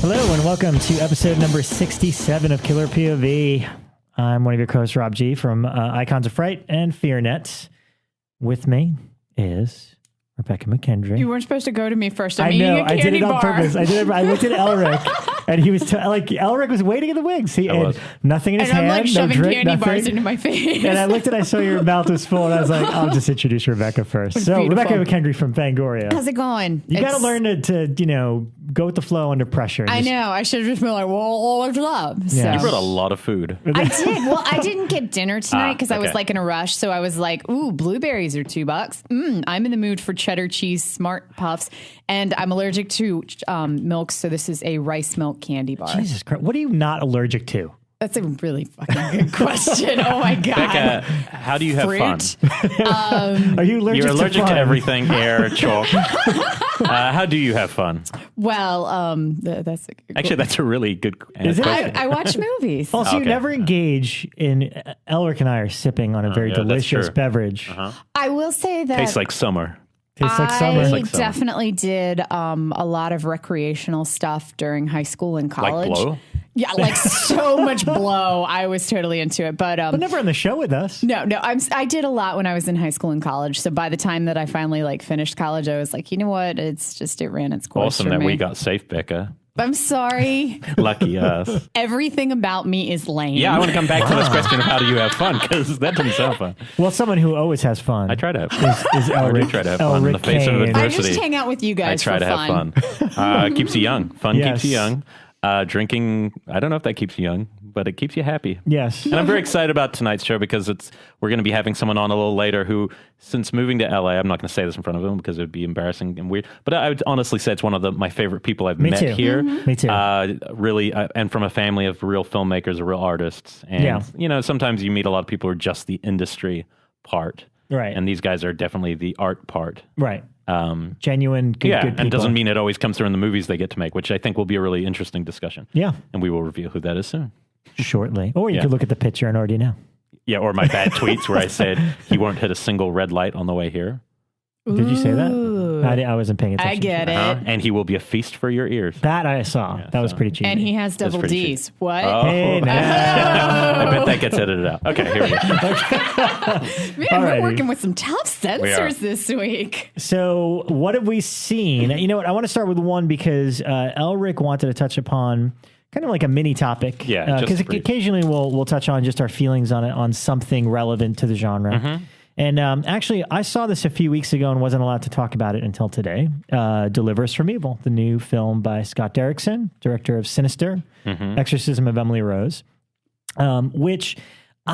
Hello and welcome to episode number 67 of Killer POV. I'm one of your co-hosts, Rob G from Icons of Fright and FEARnet. With me is Rebekah McKendry. You weren't supposed to go to me first. I know. I did it on purpose. I looked at Elric, and he was Elric was waiting in the wings. He had nothing in his hand. And I'm like shoving no drink, candy nothing. bars into my face. And I looked and I saw your mouth was full, and I was like, I'll just introduce Rebekah first. So beautiful. Rebekah McKendry from Fangoria. How's it going? You got to learn to go with the flow under pressure. I know. I should have just been like, well, there's love. Yeah. You brought a lot of food. I did. Well, I didn't get dinner tonight because I was okay. like in a rush. So I was like, ooh, blueberries are $2. I'm in the mood for cheddar cheese smart puffs. And I'm allergic to milk. So this is a rice milk candy bar. Jesus Christ. What are you not allergic to? That's a really fucking good question. Oh my God. Bekah, how do you have Fruit? fun? Are you allergic You're allergic to to fun? everything, air, chalk. How do you have fun? Well, that's a good Actually, that's a really good Is it? question. I watch movies. Also, you Okay. never engage in... Elric and I are sipping on a very yeah, that's delicious true. beverage. I will say that Tastes like summer. Tastes like summer. I like summer. definitely did a lot of recreational stuff during high school and Like college. blow? Yeah, like so much blow. I was totally into it, but But never on the show with us. no, I did a lot when I was in high school and college. So by the time that I finally finished college, I was like, you know what? It ran its course. Awesome for that me. we got safe, Bekah. I'm sorry. Lucky us. Everything about me is lame. Yeah, I want to come back to this question of how do you have fun, because that doesn't sound fun. Well, someone who always has fun. I try to have fun. Is I do Elric, try to have fun in the Elric face of Kane. I adversity. just hang out with you I guys try for to have fun. Keeps you young. Fun Yes. keeps you young. Drinking, I don't know if that keeps you young, but it keeps you happy. Yes. And I'm very excited about tonight's show because we're going to be having someone on a little later who, since moving to LA, I'm not going to say this in front of him because it would be embarrassing and weird, but I would honestly say it's one of my favorite people I've met too. here. Me too. Really, and from a family of real filmmakers, real artists. And, sometimes you meet a lot of people who are just the industry part. Right. And these guys are definitely the art part. Right. Genuine, good people. And doesn't mean it always comes through in the movies they get to make, which I think will be a really interesting discussion. Yeah. And we will reveal who that is soon. Shortly. Or you could look at the picture and already know. Yeah, or my bad tweets where I said he won't hit a single red light on the way here. Did you say that? Ooh. I wasn't paying attention. I get it. And he will be a feast for your ears. That I saw. That was pretty cheesy. And he has double pretty D's. What? Oh. Hey, now. I bet that gets edited out. Okay, here we go. Man, Alrighty. we're working with some tough We are. censors this week. So what have we seen? You know what? I want to start with one because Elric wanted to touch upon kind of like a mini topic. Yeah, Because just brief. occasionally we'll touch on just our feelings on it, on something relevant to the genre. Mm-hmm. And actually, I saw this a few weeks ago and wasn't allowed to talk about it until today. Deliver Us from Evil, the new film by Scott Derrickson, director of Sinister, Mm-hmm. Exorcism of Emily Rose, which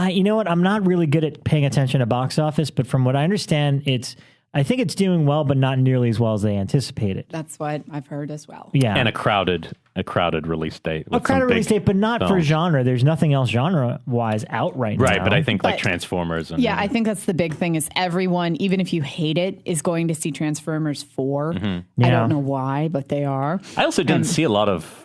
you know what? I'm not really good at paying attention to box office, but from what I understand, I think it's doing well, but not nearly as well as they anticipated. That's what I've heard as well. Yeah. And a crowded release date. A crowded release date, but not for films. genre. There's nothing else genre-wise out right now. Right, but I think like But- Transformers. And, Yeah, I think that's the big thing is everyone, even if you hate it, is going to see Transformers 4. I Yeah. don't know why, but they are. I also didn't see a lot of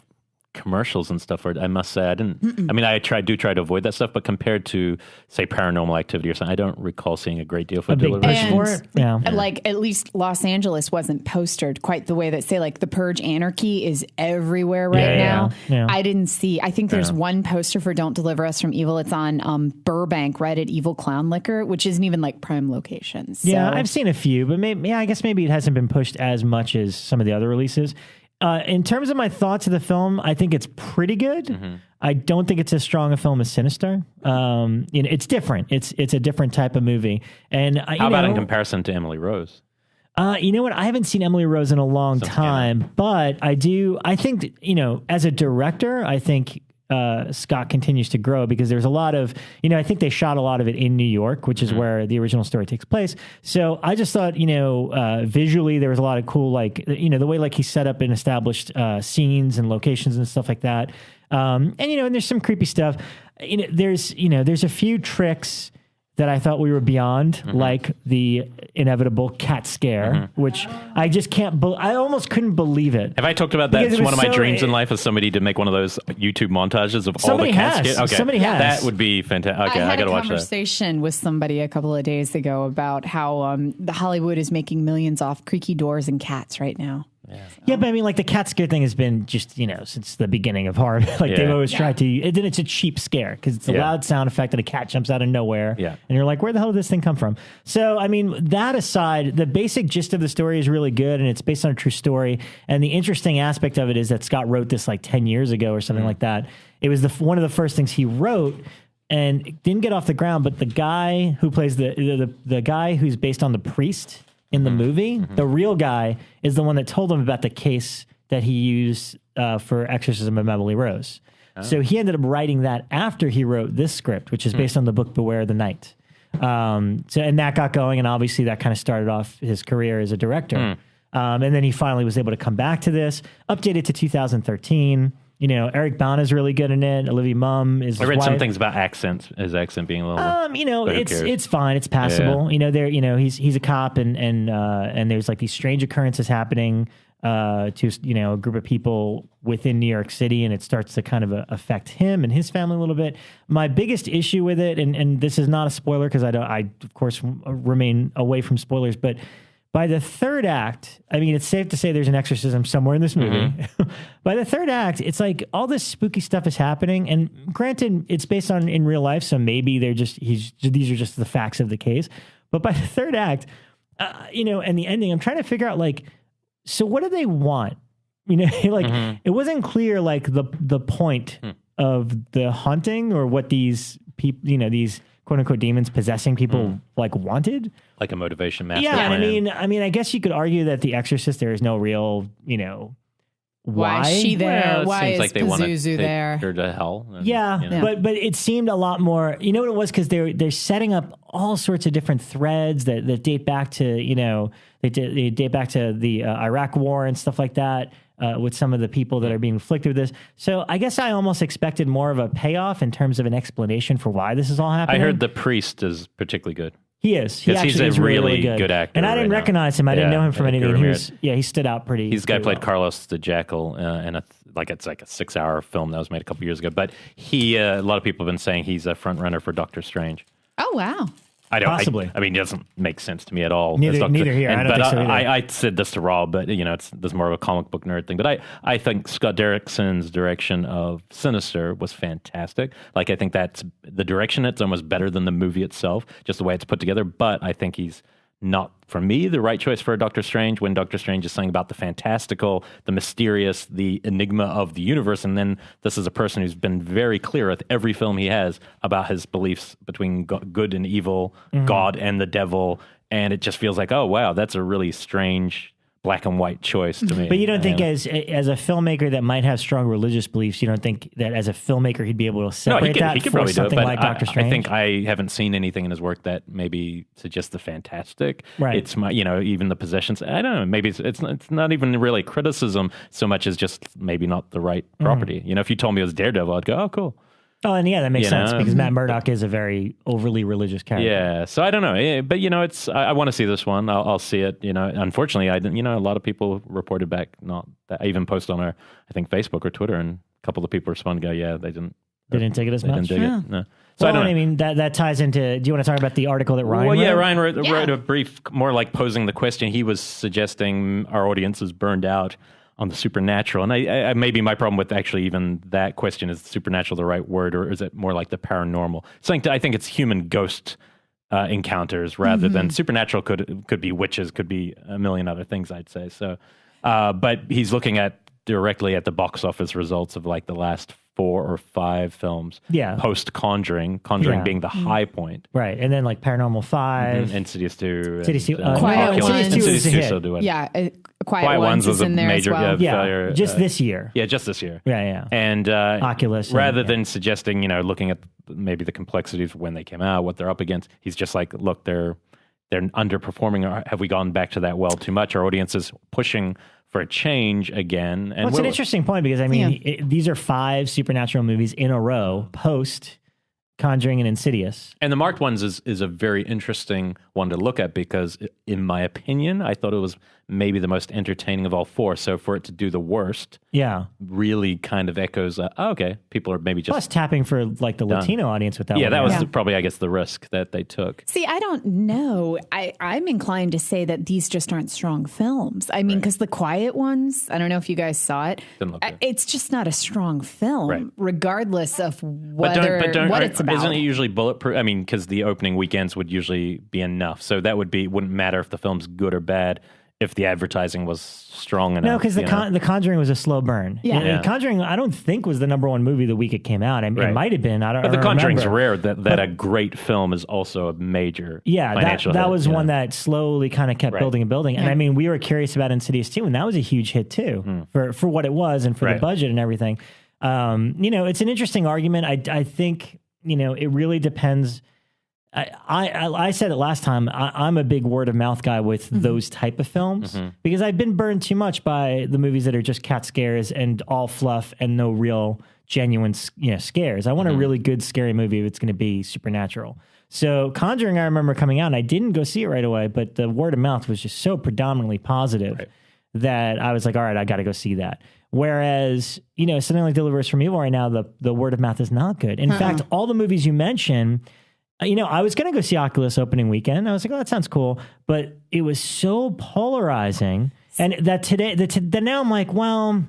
commercials and stuff for it. I must say I didn't. I mean, I try to avoid that stuff, but compared to say Paranormal Activity or something, I don't recall seeing a great deal for A big Delivery. push for it. Yeah. Like at least Los Angeles wasn't postered quite the way that say like the Purge Anarchy is everywhere right now. Yeah. I didn't see. I think there's one poster for Don't Deliver Us from Evil. It's on Burbank, right at Evil Clown Liquor, which isn't even like prime locations. So. Yeah, I've seen a few, but I guess maybe it hasn't been pushed as much as some of the other releases. In terms of my thoughts of the film, I think it's pretty good. Mm-hmm. I don't think it's as strong a film as Sinister. It's different. It's a different type of movie. And How about in comparison to Emily Rose? You know what? I haven't seen Emily Rose in a long time, but I think, as a director, I think Scott continues to grow because there's a lot of, I think they shot a lot of it in New York, which is where the original story takes place. So I just thought, visually there was a lot of cool, the way like he set up and established scenes and locations and stuff like that. And there's some creepy stuff. There's a few tricks that I thought we were beyond, like the inevitable cat scare, which I just can't. I almost couldn't believe it. Have I talked about that? Because It's it one of was my so- dreams in life is somebody to make one of those YouTube montages of all Somebody the cat has. skits. Okay, Somebody has. That would be fantastic. Okay, I I had got to a watch that. conversation with somebody a couple of days ago about how the Hollywood is making millions off creaky doors and cats right now. Yeah, but I mean, like the cat scare thing has been just, since the beginning of horror. They've always tried to, and then it's a cheap scare because it's a loud sound effect and a cat jumps out of nowhere. Yeah. And you're like, where the hell did this thing come from? So, I mean, that aside, the basic gist of the story is really good and it's based on a true story. And the interesting aspect of it is that Scott wrote this like 10 years ago or something like that. It was one of the first things he wrote. And it didn't get off the ground, but the guy who plays the guy who's based on the priest in the movie, the real guy is the one that told him about the case that he used for Exorcism of Emily Rose. So he ended up writing that after he wrote this script, which is based on the book Beware the Night. And that got going, and obviously that kind of started off his career as a director. And then he finally was able to come back to this, updated to 2013. Eric Bana is really good in it. Olivia Munn is. I read wife. some things about his accent being a little. It's fine. It's passable. Yeah. He's a cop, and there's like these strange occurrences happening to a group of people within New York City, and it starts to kind of affect him and his family a little bit. My biggest issue with it, and this is not a spoiler because I of course remain away from spoilers, but. By the third act, I mean, it's safe to say there's an exorcism somewhere in this movie. By the third act, it's like all this spooky stuff is happening. And granted, it's based on in real life, so maybe these are just the facts of the case. But by the third act, and the ending, I'm trying to figure out so what do they want? It wasn't clear the point of the haunting or what these people, these quote unquote demons possessing people wanted. Like a motivation master. Yeah, plan. I mean, I guess you could argue that The Exorcist, there is no real, why is she there? Well, Why is like they want to Pazuzu take there? her to hell. And, Yeah, but it seemed a lot more. You know what it was? Because they're setting up all sorts of different threads that date back to they date back to the Iraq War and stuff like that. With some of the people that are being afflicted with this. So I guess I almost expected more of a payoff in terms of an explanation for why this is all happening. I heard the priest is particularly good. He is. He actually he's is a really good actor. And I didn't recognize him. I didn't know him from anything. He stood out pretty. He's the guy pretty played well. Carlos the Jackal in it's like a 6-hour film that was made a couple years ago. But a lot of people have been saying he's a front runner for Doctor Strange. Oh, wow. I don't. Possibly. I mean, it doesn't make sense to me at all. Neither here. I don't think so either. I said this to Rob, but there's more of a comic book nerd thing. But I think Scott Derrickson's direction of Sinister was fantastic. I think that's the direction. It's almost better than the movie itself, just the way it's put together. But I think he's not, for me, the right choice for a Doctor Strange when Doctor Strange is saying about the fantastical, the mysterious, the enigma of the universe. And then this is a person who's been very clear with every film he has about his beliefs between good and evil, God and the devil. And it just feels like, oh, wow, that's a really strange black and white choice to me. But you don't think as a filmmaker that might have strong religious beliefs, you don't think that as a filmmaker he'd be able to separate he could probably something do it, like Doctor Strange? I think I haven't seen anything in his work that maybe suggests the fantastic. Right. It's even the possessions. I don't know. Maybe it's not even really criticism so much as just maybe not the right property. If you told me it was Daredevil, I'd go, oh, cool. Oh, and yeah, that makes sense because Matt Murdock is a very overly religious character. Yeah, so I don't know, but it's. I want to see this one. I'll see it. Unfortunately, I didn't. A lot of people reported back not that. I even posted on our, I think, Facebook or Twitter, and a couple of people responded, "Go, yeah, they didn't. They didn't take it as much. Didn't dig it. No. So well, I don't know. I mean, that ties into. Do you want to talk about the article that Ryan? Well, yeah, wrote? Ryan wrote a brief, more like posing the question. He was suggesting our audience is burned out on the supernatural. And I maybe my problem with actually even that question, is supernatural the right word, or is it more like the paranormal? I think it's human ghost encounters rather than supernatural. Could be witches, could be a million other things, I'd say. So, but he's looking directly at the box office results of the last 4 or 5 films. Yeah. Post Conjuring being the high point. Right. And then Paranormal 5. Insidious 2. Quiet Ones. Insidious 2 still doing. Yeah. Quiet Ones was is in a there major as well. failure. Just this year. Yeah, just this year. Yeah. And Oculus. Rather than suggesting, looking at maybe the complexities of when they came out, what they're up against, he's just look, they're underperforming. Or have we gone back to that well too much? Our audience is pushing for a change again. And it's an interesting point because these are 5 supernatural movies in a row post Conjuring, and Insidious. And the marked ones is a very interesting one to look at because, in my opinion, I thought it was maybe the most entertaining of all four. So for it to do the worst, really kind of echoes. Okay, people are maybe just plus tapping for like the Latino audience with that. Yeah, one. that was probably, I guess, the risk that they took. See, I don't know. I'm inclined to say that these just aren't strong films. I mean, because the quiet ones, I don't know if you guys saw it. Didn't look good. It's just not a strong film, regardless of what it's about. Isn't it usually bulletproof? I mean, because the opening weekends would usually be enough. So that wouldn't matter if the film's good or bad if the advertising was strong enough. No, because the Conjuring was a slow burn. Yeah. Conjuring, I don't think was the #1 movie the week it came out. It might have been. But the Conjuring's remember. rare that a great film is also a major financial that hit, was one that slowly kind of kept building and building. And I mean, we were curious about Insidious 2, and that was a huge hit too for what it was and for the budget and everything. It's an interesting argument. I think, it really depends. I said it last time. I'm a big word of mouth guy with those type of films because I've been burned too much by the movies that are just cat scares and all fluff and no real genuine scares. I want a really good scary movie if it's going to be supernatural. So Conjuring, I remember coming out and I didn't go see it right away, but the word of mouth was just so predominantly positive that I was like, all right, I got to go see that. Whereas, something like Deliver Us from Evil right now, the word of mouth is not good. In fact, all the movies you mentioned, I was going to go see Oculus opening weekend. I was like, oh, that sounds cool. But it was so polarizing. And that now I'm like, well,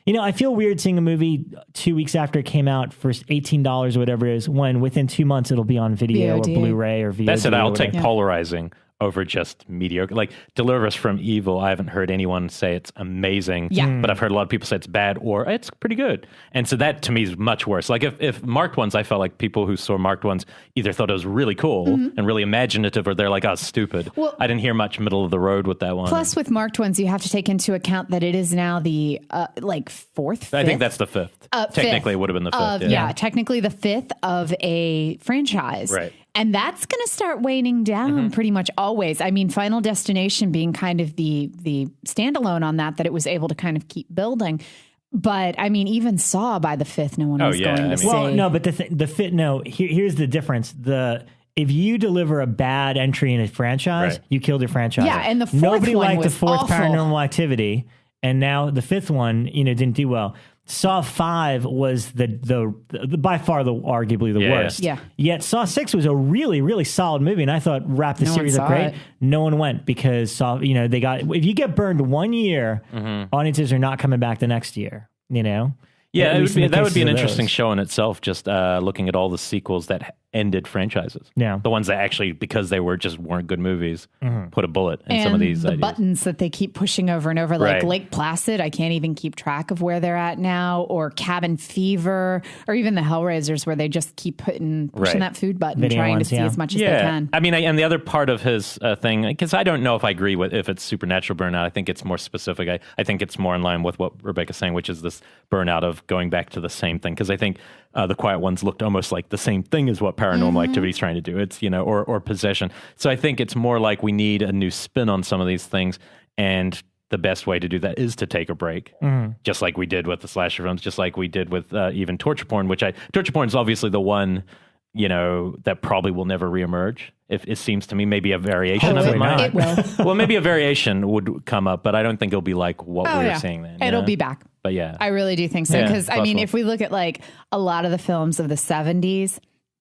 I feel weird seeing a movie 2 weeks after it came out for $18 or whatever it is, when within 2 months it'll be on video VOD. or Blu-ray or VOD. That's it. I'll take polarizing over just mediocre. Like Deliver Us from Evil, I haven't heard anyone say it's amazing, but I've heard a lot of people say it's bad or it's pretty good. And so that to me is much worse. Like if marked ones, I felt like people who saw marked ones either thought it was really cool and really imaginative, or they're like, oh, stupid. Well, I didn't hear much middle of the road with that one. Plus with marked ones, you have to take into account that it is now the fourth, fifth? I think that's the fifth. Technically, it would have been the fifth. Technically the fifth of a franchise. Right. And that's going to start waning down pretty much always. I mean, Final Destination being kind of the standalone on that it was able to kind of keep building. But I mean, even Saw by the fifth, no one was going to see. Well, no, but the fifth, no. Here's the difference. If you deliver a bad entry in a franchise, you killed your franchise. Yeah, and the fourth nobody one liked was the fourth awful. Paranormal Activity, and now the fifth one, didn't do well. Saw 5 was the by far arguably the worst. Yeah. Yet Saw 6 was a really, really solid movie, and I thought wrapped the series up great. No one went because Saw, they got, if you get burned 1 year, audiences are not coming back the next year, Yeah, that would be an interesting show in itself, just looking at all the sequels that ended franchises. Yeah. The ones that actually, because they weren't good movies, put a bullet in some of these the ideas. buttons that they keep pushing over and over, like Lake Placid, I can't even keep track of where they're at now, or Cabin Fever, or even the Hellraisers, where they just keep pushing that food button, trying to see as much as they can. I mean, and the other part of his thing, because I don't know if I agree with if it's supernatural burnout. I think it's more specific. I think it's more in line with what Rebekah's saying, which is this burnout of going back to the same thing. Because I think the Quiet Ones looked almost like the same thing as what Paranormal Activity is trying to do. It's, or Possession. So I think it's more like we need a new spin on some of these things. And the best way to do that is to take a break, just like we did with the slasher films, just like we did with even torture porn, torture porn is obviously the one, that probably will never reemerge. If it seems to me, maybe a variation of it might. It will. Well, maybe a variation would come up, but I don't think it'll be like what we were seeing then. It'll be back. But yeah. I really do think so. Because, I mean, if we look at like a lot of the films of the 70s,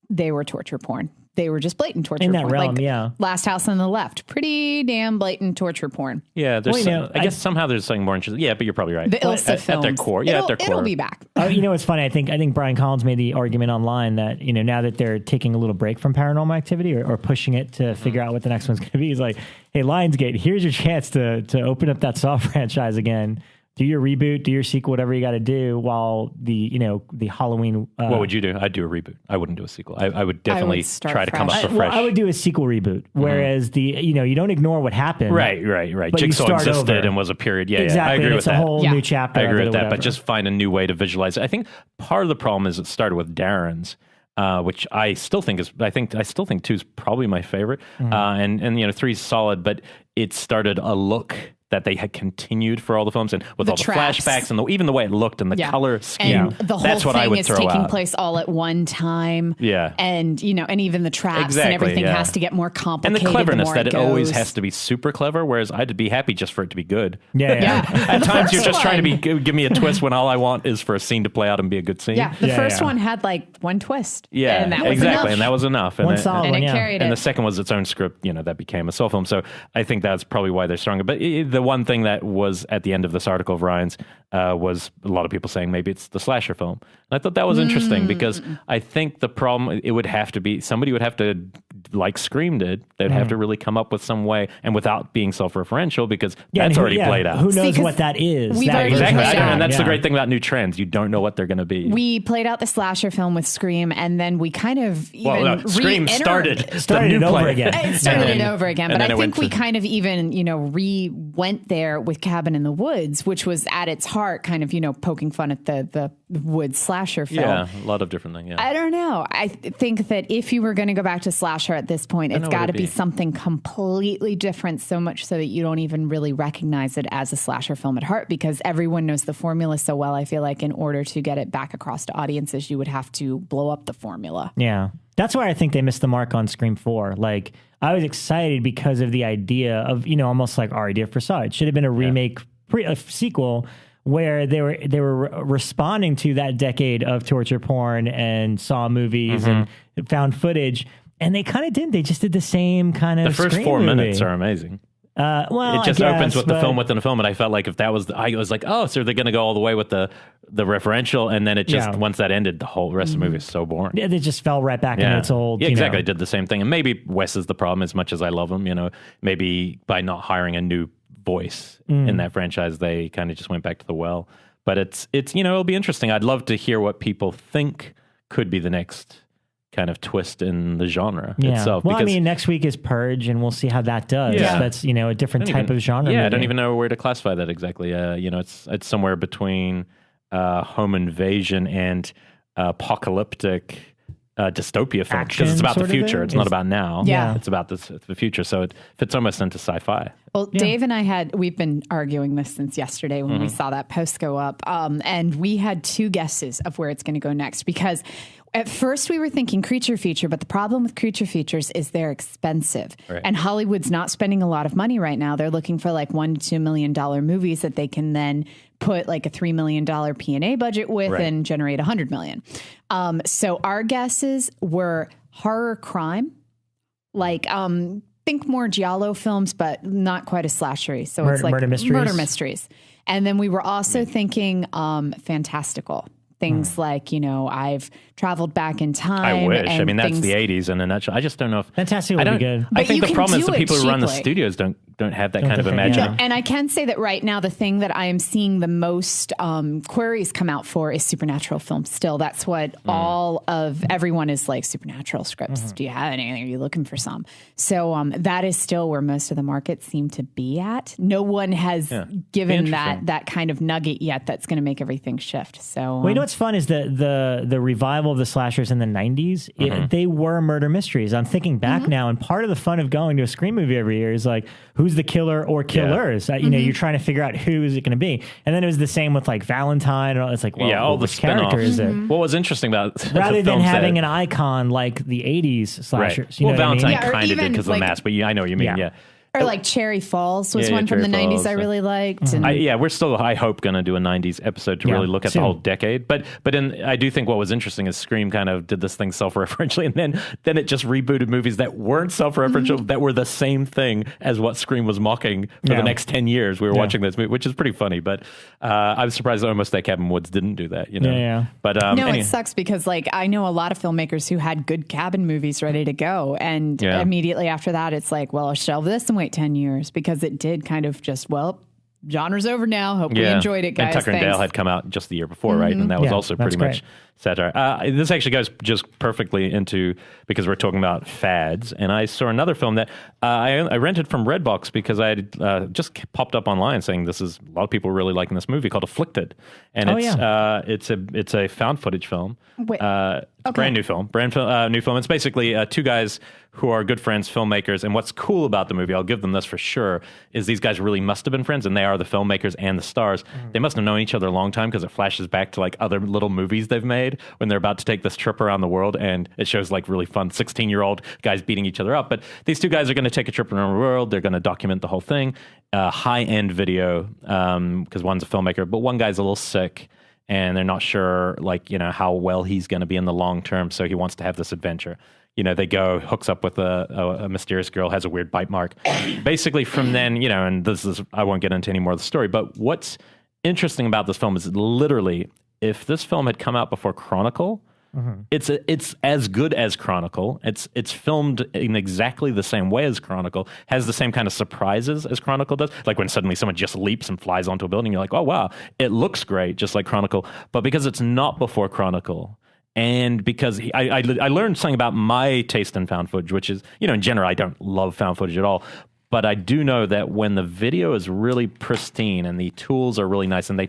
they were torture porn. They were just blatant torture in that porn. realm, like Last House on the Left, pretty damn blatant torture porn. Yeah, there's I guess somehow there's something more interesting. Yeah, but you're probably right. The Ilsa films. At their core. Yeah, at their core. It'll be back. It's funny. I think Brian Collins made the argument online that, now that they're taking a little break from Paranormal Activity or pushing it to figure out what the next one's going to be, he's like, hey, Lionsgate, here's your chance to open up that Saw franchise again. Do your reboot, do your sequel, whatever you got to do, while the Halloween. What would you do? I'd do a reboot. I wouldn't do a sequel. I would definitely try to come up with fresh. I would do a sequel reboot, whereas you don't ignore what happened. Right. Jigsaw existed and was a period. Yeah, exactly. I agree with that. It's a whole new chapter. I agree with that, but just find a new way to visualize it. I think part of the problem is it started with Darren's. Which I still think is, I still think 2 is probably my favorite. And 3 is solid, but it started a look that they had continued for all the films, and with all the traps. flashbacks and even the way it looked and the color scheme. And the whole that's what thing I would is throw taking out. place all at one time. Yeah. And, and even the traps and everything has to get more And complicated. the cleverness more that it always goes. has to be super clever, whereas I'd be happy just for it to be good. Yeah. At times you're first just trying to one. give me a twist when all I want is for a scene to play out and be a good scene. Yeah, the first one had like one twist. Yeah, and that was exactly. enough. And that was enough. One And solid And one, it yeah. carried and it. the second was its own script, that became a soul film. So I think that's probably why they're stronger. But the one thing that was at the end of this article of Ryan's was a lot of people saying maybe it's the slasher film. And I thought that was interesting because I think the problem, it would have to be, somebody would have to, like Scream did, they'd have to really come up with some way, and without being self-referential, because that's already played out. Who knows 'cause what that is? we've That already version Exactly. played of out. And that's the yeah. great thing about new trends. You don't know what they're going to be. We played out the slasher film with Scream, and then we kind of even Scream re-entered- started it new over play. again. It started And it then- over again, and but then I it think we went to- kind of even, went there with Cabin in the Woods, which was at its heart kind of, poking fun at the woods slasher film. Yeah, a lot of different things. Yeah. I don't know. I think that if you were going to go back to slasher at this point, it's know got what to it'd be be. something completely different, so much so that you don't even really recognize it as a slasher film at heart, because everyone knows the formula so well. I feel like in order to get it back across to audiences, you would have to blow up the formula. Yeah. That's why I think they missed the mark on Scream 4. Like, I was excited because of the idea of, almost like our idea for Saw. It should have been a remake, a sequel, where they were responding to that decade of torture porn and Saw movies and found footage. And they kind of didn't. They just did the same kind of The first Scream 4 movie. minutes are amazing. Well, It just I opens guess, with the but- film within a film, and I felt like if that was, I was like, oh, so they're going to go all the way with the referential, and then it just once that ended, the whole rest of the movie is so boring. Yeah, they just fell right back into its old. Yeah, exactly. I did the same thing, and maybe Wes is the problem. As much as I love him, maybe by not hiring a new voice in that franchise, they kind of just went back to the well. But it's it'll be interesting. I'd love to hear what people think could be the next kind of twist in the genre itself. Well, because next week is Purge, and we'll see how that does. Yeah. That's a different type of genre. Yeah, movie. I don't even know where to classify that exactly. It's somewhere between home invasion and apocalyptic dystopia film, Action because it's about the sort of future. thing? It's not about now. Yeah. It's about the future. So it fits almost into sci-fi. Well, Dave and I we've been arguing this since yesterday when we saw that post go up. And we had 2 guesses of where it's going to go next, because at first we were thinking creature feature, but the problem with creature features is they're expensive. Right. And Hollywood's not spending a lot of money right now. They're looking for like $1 to $2 million movies that they can then put like a $3 million P&A budget with and generate $100 million. So our guesses were horror crime, like think more giallo films, but not quite as slashery. So it's like murder mysteries. And then we were also thinking fantastical. Things like, I've traveled back in time. I wish. and That's things, the 80s in a nutshell. I just don't know if... Fantastic would be good. I But think you the can problem is do the it people who run the cheaply. studios don't have that kind of think- imagination. And I can say that right now, the thing that I am seeing the most queries come out for is supernatural films. Still, that's what all of everyone is like. Supernatural scripts. Do you have anything? Are you looking for some? So that is still where most of the markets seem to be at. No one has given that kind of nugget yet that's going to make everything shift. So Well, what's fun is the revival of the slashers in the 90s. They were murder mysteries. I'm thinking back now, and part of the fun of going to a Scream movie every year is like, who's the killer or killers? You're trying to figure out who is it going to be. And then it was the same with like Valentine. And it's like, well, all the which character spin-offs. is it? What was interesting about the Rather than films having that- an icon like the 80s slashers. Right. You know Well, what I mean? Valentine Yeah, or kind of did even, because of the like- mask, but I know what you mean. Yeah. or like Cherry Falls was Yeah, one from the Cherry 90s Falls, I really liked. And we're still, I hope, going to do a 90s episode to really look at soon. the whole decade. But I do think what was interesting is Scream kind of did this thing self-referentially, and then it just rebooted movies that weren't self-referential, that were the same thing as what Scream was mocking for the next 10 years. We were watching this movie, which is pretty funny. But I was surprised almost that Cabin Woods didn't do that. Yeah. But no, it sucks because like I know a lot of filmmakers who had good cabin movies ready to go, and immediately after that, it's like, well, I'll shelve this and wait 10 years because it did kind of just, well, genre's over now. Hope we enjoyed it, guys. And Tucker and Dale Thanks. had come out just the year before, right? And that was also pretty much satire. This actually goes just perfectly into, because we're talking about fads, and I saw another film that I rented from Redbox because I had just popped up online saying a lot of people really liking this movie called Afflicted, and it's a found footage film. It's a brand new film. It's basically two guys who are good friends, filmmakers, and what's cool about the movie, I'll give them this for sure, is these guys really must have been friends, and they are the filmmakers and the stars. They must have known each other a long time because it flashes back to like other little movies they've made when they're about to take this trip around the world, and it shows like really fun 16-year-old guys beating each other up. But these two guys are going to take a trip around the world. They're going to document the whole thing. High-end video, because one's a filmmaker, but one guy's a little sick, and they're not sure, like, how well he's going to be in the long term, so he wants to have this adventure. They hooks up with a mysterious girl, has a weird bite mark. Basically, from then, and I won't get into any more of the story, but what's interesting about this film is literally, if this film had come out before Chronicle, it's as good as Chronicle. It's filmed in exactly the same way as Chronicle, has the same kind of surprises as Chronicle does. Like when suddenly someone just leaps and flies onto a building, you're like, oh, wow, it looks great, just like Chronicle. But because it's not before Chronicle, and because I learned something about my taste in found footage, which is, in general, I don't love found footage at all. But I do know that when the video is really pristine and the tools are really nice, and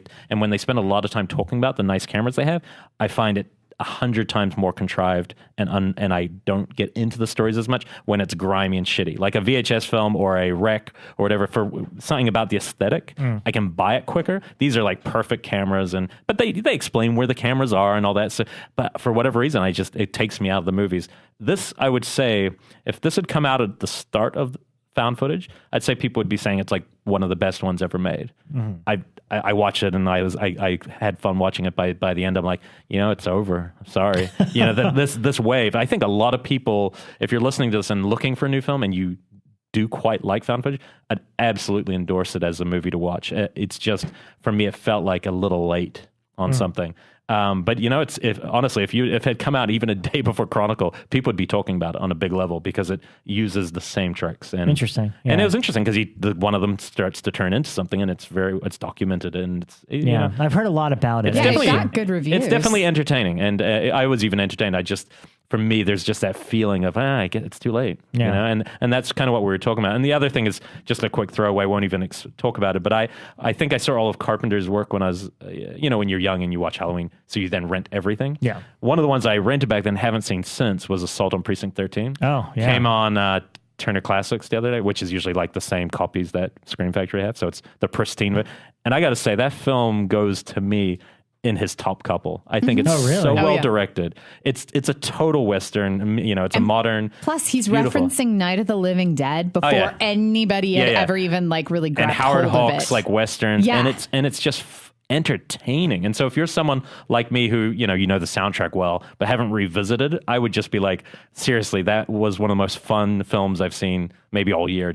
when they spend a lot of time talking about the nice cameras they have, I find it 100 times more contrived, and I don't get into the stories as much when it's grimy and shitty. Like a VHS film or a rec or whatever, for something about the aesthetic, I can buy it quicker. These are like perfect cameras, but they explain where the cameras are and all that. So, but for whatever reason, it takes me out of the movies. This, I would say, if this had come out at the start of found footage, I'd say people would be saying it's like one of the best ones ever made. I watched it, and I had fun watching it. By the end, I'm like, it's over. I'm sorry. This wave. I think a lot of people, if you're listening to this and looking for a new film, and you do quite like found footage, I'd absolutely endorse it as a movie to watch. It's just, for me, it felt like a little late on something. But honestly, if it had come out even a day before Chronicle, people would be talking about it on a big level because it uses the same tricks. And, interesting. Yeah. And it was interesting because one of them starts to turn into something, and it's documented, and it's I've heard a lot about it. It's got good reviews. It's definitely entertaining, and I was even entertained. For me, there's just that feeling of, it's too late, and that's kind of what we were talking about. And the other thing is just a quick throwaway, won't even talk about it, but I think I saw all of Carpenter's work when I was, when you're young and you watch Halloween, so you then rent everything. Yeah. One of the ones I rented back then, haven't seen since, was Assault on Precinct 13. Oh, yeah. Came on Turner Classics the other day, which is usually like the same copies that Scream Factory have, so it's the pristine. And I got to say, that film goes to me in his top couple. I think it's so well directed. It's a total Western, it's a modern. Plus, he's referencing Night of the Living Dead before anybody had ever even really grabbed and Howard hold Hawks of it. Like Westerns, and it's just entertaining. And so if you're someone like me who, you know the soundtrack well, but haven't revisited, I would just be like, seriously, that was one of the most fun films I've seen maybe all year.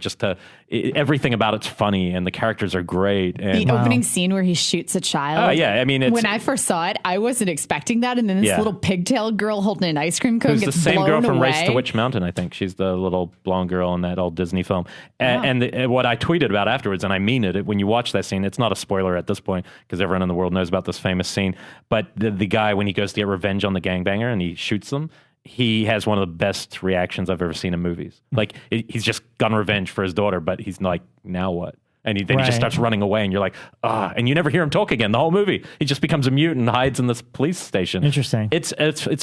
Everything about it's funny, and the characters are great. And the opening scene where he shoots a child. Oh yeah, I mean, when I first saw it, I wasn't expecting that, and then this little pigtail girl holding an ice cream cone Who's gets the same blown girl from away. Race to Witch Mountain, I think. She's the little blonde girl in that old Disney film. And what I tweeted about afterwards, and I mean it, when you watch that scene, it's not a spoiler at this point because everyone in the world knows about this famous scene. But the guy, when he goes to get revenge on the gangbanger and he shoots them, he has one of the best reactions I've ever seen in movies. Like, he's just gotten revenge for his daughter, but he's like, now what? And then he just starts running away, and you're like, and you never hear him talk again the whole movie. He just becomes a mute and hides in this police station. Interesting. It's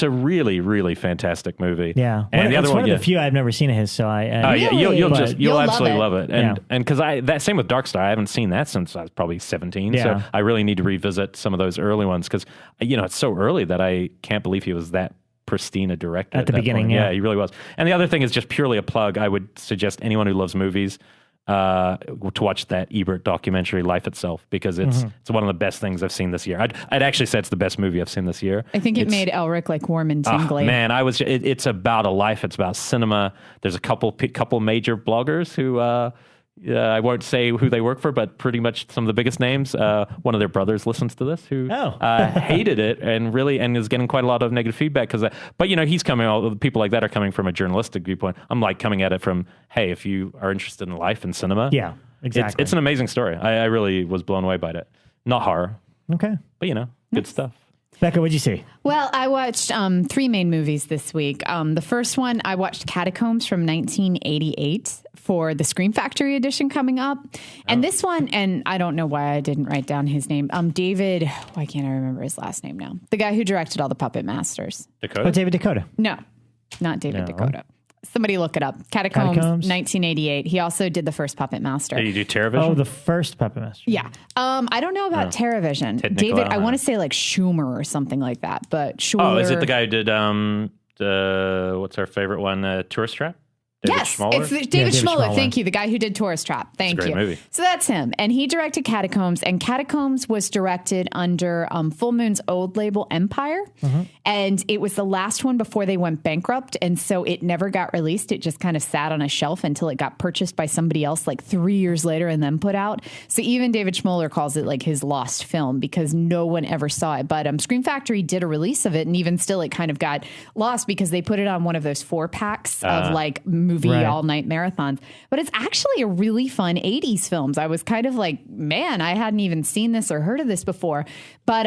a really, really fantastic movie. Yeah. And the other one of the few I've never seen of his, so you'll absolutely love it. And because that same with Dark Star, I haven't seen that since I was probably 17. So I really need to revisit some of those early ones because it's so early that I can't believe he was that pristine a director at the beginning. Yeah, he really was. And the other thing is just purely a plug. I would suggest anyone who loves movies to watch that Ebert documentary, Life Itself, because it's one of the best things I've seen this year. I'd actually say it's the best movie I've seen this year. I think it made Elric warm and tingly. Man, it's about a life. It's about cinema. There's a couple major bloggers who I won't say who they work for, but pretty much some of the biggest names. One of their brothers listens to this who hated it and is getting quite a lot of negative feedback but he's coming. All the people like that are coming from a journalistic viewpoint. I'm like coming at it from, hey, if you are interested in life and cinema, exactly. It's an amazing story. I really was blown away by it. Not horror, okay, but good stuff. Bekah, what'd you see? Well, I watched 3 main movies this week. The first one, I watched Catacombs from 1988 for the Scream Factory edition coming up. And this one, and I don't know why I didn't write down his name. David, why can't I remember his last name now? The guy who directed all the Puppet Masters. Dakota? Oh, David Dakota. No, not David Dakota. Somebody look it up. Catacombs, 1988. He also did the first Puppet Master. Did you do TerraVision? Oh, the first Puppet Master. Yeah. I don't know about TerraVision. David, I want to say like Schumer or something like that, but Schumer. Oh, is it the guy who did, what's our favorite one, Tourist Trap? David Yes, Schmoller? it's David Schmoller. Thank you. The guy who did Tourist Trap. Thank It's a you. great movie. So that's him. And he directed Catacombs. And Catacombs was directed under Full Moon's old label, Empire. And it was the last one before they went bankrupt. And so it never got released. It just kind of sat on a shelf until it got purchased by somebody else like 3 years later and then put out. So even David Schmoller calls it like his lost film because no one ever saw it. But Scream Factory did a release of it. And even still, it kind of got lost because they put it on one of those 4-packs of like movie all-night marathons. But it's actually a really fun 80s films. I was kind of like, man, I hadn't even seen this or heard of this before. But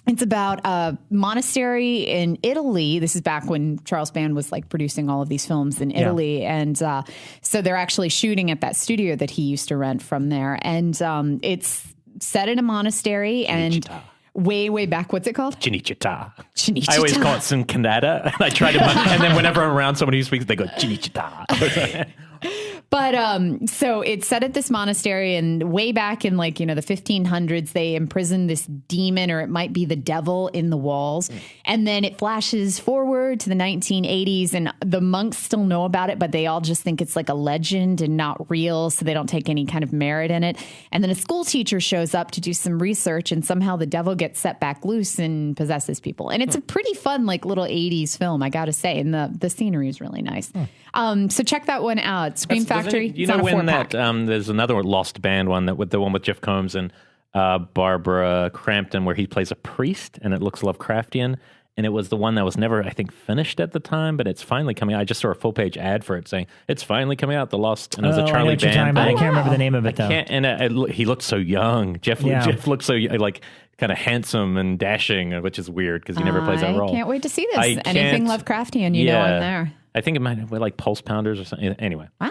it's about a monastery in Italy. This is back when Charles Band was like producing all of these films in Italy. And so they're actually shooting at that studio that he used to rent from there. And it's set in a monastery and way back. What's it called? Cinecittà. Cinecittà. I always call it Sin Canada. And I try to, and then whenever I'm around somebody who speaks, they go, Cinecittà. But so it's set at this monastery, and way back in like, the 1500s, they imprisoned this demon, or it might be the devil, in the walls. And then it flashes forward to the 1980s, and the monks still know about it, but they all just think it's like a legend and not real. So they don't take any kind of merit in it. And then a school teacher shows up to do some research, and somehow the devil gets set back loose and possesses people. And it's a pretty fun, like little 80s film, I got to say. And the scenery is really nice. So check that one out. Scream Factory. You know when that there's another Lost Band one that with the one with Jeff Combs and Barbara Crampton where he plays a priest and it looks Lovecraftian, and it was the one that was never, I think, finished at the time, but it's finally coming out. I just saw a full page ad for it saying it's finally coming out. The Lost, and it was a Charlie Band. I can't remember the name of it though. He looked so young. Jeff looked so like kind of handsome and dashing, which is weird because he never plays that role. I can't wait to see this. Anything Lovecraftian, I'm there. I think it might be like Pulse Pounders or something. Anyway. Wow.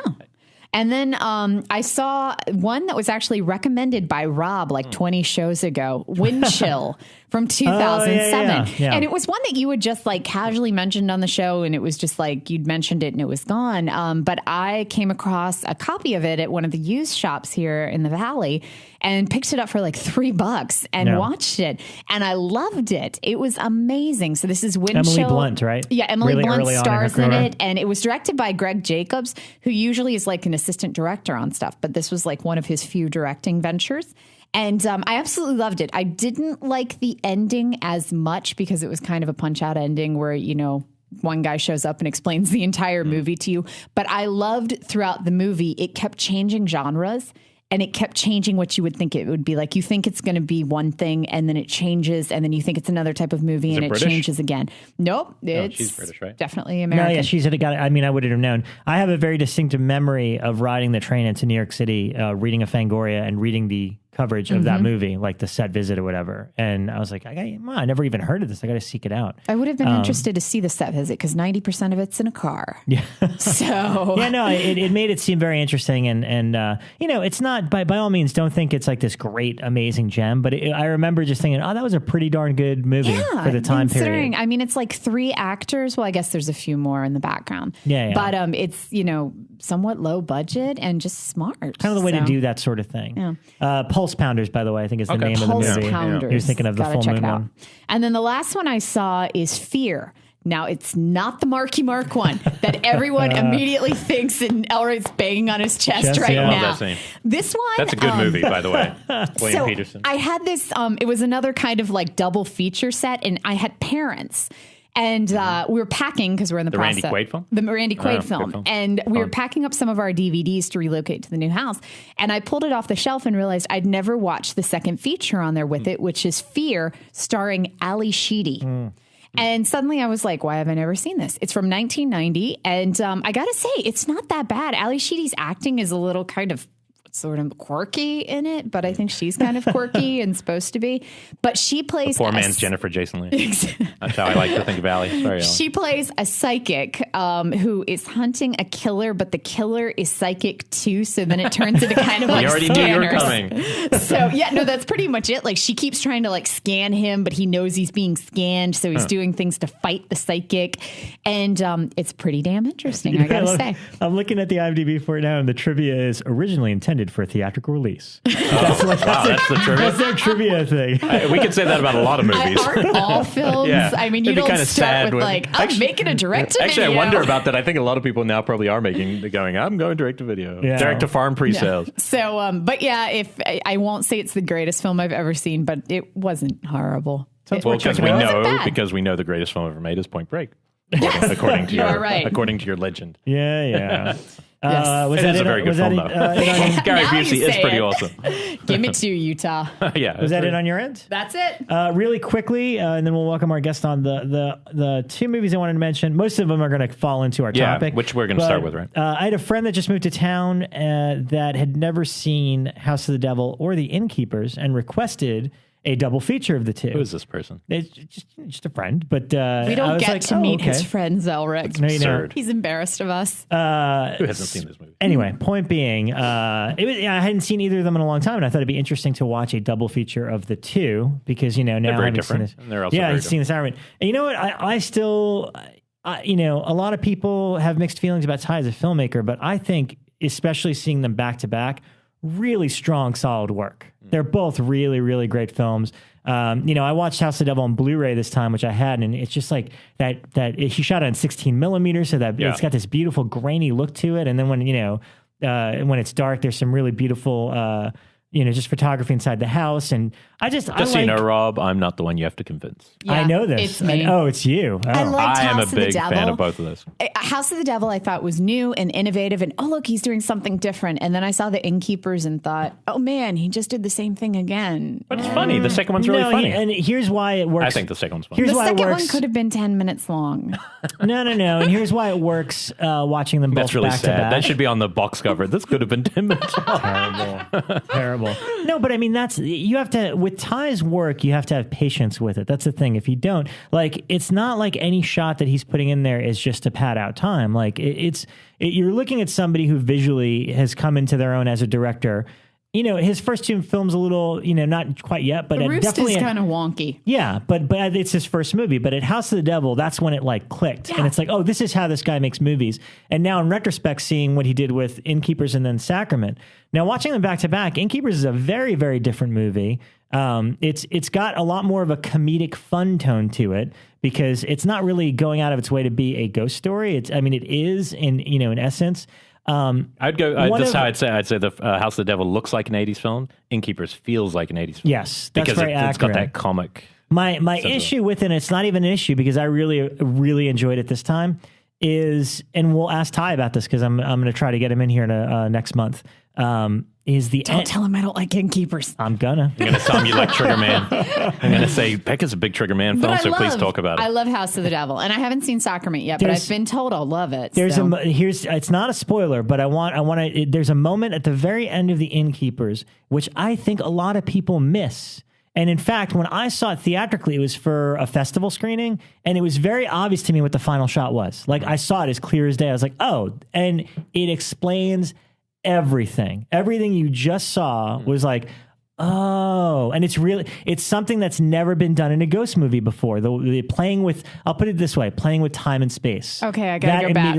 And then I saw one that was actually recommended by Rob like 20 shows ago, Wind Chill from 2007. Yeah. And it was one that you had just like casually mentioned on the show, and it was just like you'd mentioned it and it was gone. But I came across a copy of it at one of the used shops here in the Valley and picked it up for like $3 and watched it. And I loved it. It was amazing. So this is Wind Chill. Emily Blunt, right? Yeah, Emily really Blunt stars in career. it. And it was directed by Greg Jacobs, who usually is like an assistant director on stuff. But this was like one of his few directing ventures. And I absolutely loved it. I didn't like the ending as much because it was kind of a punch-out ending where, one guy shows up and explains the entire movie to you. But I loved throughout the movie, it kept changing genres. And it kept changing what you would think it would be. Like you think it's going to be one thing and then it changes and then you think it's another type of movie and it changes again. Nope. She's British, right? Definitely American. No, yeah, she's got. I mean, I would have known. I have a very distinctive memory of riding the train into New York City, reading a Fangoria and reading the coverage of that movie, like the set visit or whatever. And I was like, I never even heard of this. I got to seek it out. I would have been interested to see the set visit because 90% of it's in a car. Yeah. So yeah, no, it made it seem very interesting. And it's not by all means, don't think it's like this great, amazing gem. But I remember just thinking, that was a pretty darn good movie for the time period. I mean, it's like 3 actors. Well, I guess there's a few more in the background. Yeah. But it's, somewhat low budget and just smart. Kind of the way to do that sort of thing. Yeah. Pulse Pounders, by the way, I think is the name of the movie. Pulse Pounders. You're thinking of the Full Moon one. And then the last one I saw is Fear. Now, it's not the Marky Mark one that everyone immediately thinks and Elric's banging on his chest now. This one... That's a good movie, by the way. William Peterson. I had this... it was another kind of like double feature set, and I had parents. And we were packing because we're in the process. Randy Quaid film? The Randy Quaid film. And we were packing up some of our DVDs to relocate to the new house. And I pulled it off the shelf and realized I'd never watched the second feature on there with it, which is Fear, starring Ali Sheedy. And suddenly I was like, why have I never seen this? It's from 1990. And I got to say, it's not that bad. Ali Sheedy's acting is a little kind of sort of quirky in it, but I think she's kind of quirky and supposed to be. But she plays poor man's Jennifer Jason Leigh. That's how I like to think of Allie. Sorry, Allie. She plays a psychic who is hunting a killer, but the killer is psychic too. So then it turns into kind of like you already scanners. knew you were coming. So yeah, no, that's pretty much it. Like she keeps trying to like scan him, but he knows he's being scanned, so he's doing things to fight the psychic, and it's pretty damn interesting. I gotta say. I'm looking at the IMDb for it now, and the trivia is originally intended for a theatrical release. That's the trivia. That's their trivia thing. We could say that about a lot of movies. Aren't all films? Yeah. I mean, you It'd be don't kinda start sad with when- like, I'm making a direct-to-video. Actually, I wonder about that. I think a lot of people now probably are going, I'm going direct to video, Yeah. direct to farm pre-sales. Yeah. So, but yeah, if I won't say it's the greatest film I've ever seen, but it wasn't horrible. Well, because we Wasn't bad. know the greatest film ever made is Point Break, according to You are right. according to your legend. Yeah. Yes. Was It that is a very good film, though. Gary Now you Busey is say pretty it. awesome. Give me two, Utah. Yeah, Was that it on your end? That's it. Really quickly, and then we'll welcome our guest on the two movies I wanted to mention. Most of them are going to fall into our topic. which we're going to start with, right? I had a friend that just moved to town that had never seen House of the Devil or The Innkeepers and requested a double feature of the two. Who is this person? It's just a friend, but We I don't was get like, to oh, meet okay. his friends, Elric. No, you don't. Absurd. He's embarrassed of us. Who hasn't seen this movie? Anyway, point being, I hadn't seen either of them in a long time, and I thought it'd be interesting to watch a double feature of the two because now I very haven't different. seen this. And they're also yeah, very I've seen this argument, and you know what? I still, a lot of people have mixed feelings about Ty as a filmmaker, but I think, especially seeing them back to back, really strong, solid work. They're both really, really great films. I watched House of the Devil on Blu-ray this time, which I hadn't, and it's just like he shot it on 16 millimeters, so that it's got this beautiful grainy look to it. And then when it's dark, there's some really beautiful, just photography inside the house. And Just so you know, Rob, I'm not the one you have to convince. Yeah, I know this. It's me. It's you. Oh. I liked I am House a of the big Devil. fan of both of those. House of the Devil I thought was new and innovative, and look, he's doing something different. And then I saw the Innkeepers and thought, oh man, he just did the same thing again. But it's funny. The second one's really funny. And here's why it works. I think the second one's funny. Here's The why it second works. one could have been 10 minutes long. No. And here's why it works. Watching them both That's really back to sad. back. That should be on the box cover. This could have been 10 minutes. Terrible. No, but I mean, you have to, with Ty's work, you have to have patience with it. That's the thing. If you don't, it's not like any shot that he's putting in there is just to pad out time. You're looking at somebody who visually has come into their own as a director. His first two films a little, not quite yet, but The Roost definitely is kind of wonky. Yeah, but it's his first movie. But at House of the Devil, that's when it clicked. Yeah. And it's like, oh, this is how this guy makes movies. And now in retrospect, seeing what he did with Innkeepers and then Sacrament. Now watching them back to back, Innkeepers is a very, very different movie. It's got a lot more of a comedic fun tone to it because it's not really going out of its way to be a ghost story. It is in essence. I'd go. That's how I'd say the House of the Devil looks like an 80s film. Innkeepers feels like an 80s film. Yes, that's because very it's got accurate. that comic. My issue with it, and it's not even an issue because I really, really enjoyed it this time, is, and we'll ask Ty about this because I'm going to try to get him in here next month, is the Don't tell him I don't like Innkeepers. I'm gonna tell him you like Trigger Man. I'm gonna say Bekah's a big Trigger Man film, so please talk about it. I love House of the Devil, and I haven't seen Sacrament yet, but I've been told I'll love it. It's not a spoiler, but I want to. There's a moment at the very end of The Innkeepers which I think a lot of people miss. And in fact, when I saw it theatrically, it was for a festival screening, and it was very obvious to me what the final shot was. I saw it as clear as day. I was like, oh, and it explains everything. Everything you just saw was like, oh, and it's something that's never been done in a ghost movie before. The playing with, I'll put it this way, playing with time and space. Okay, I gotta go back.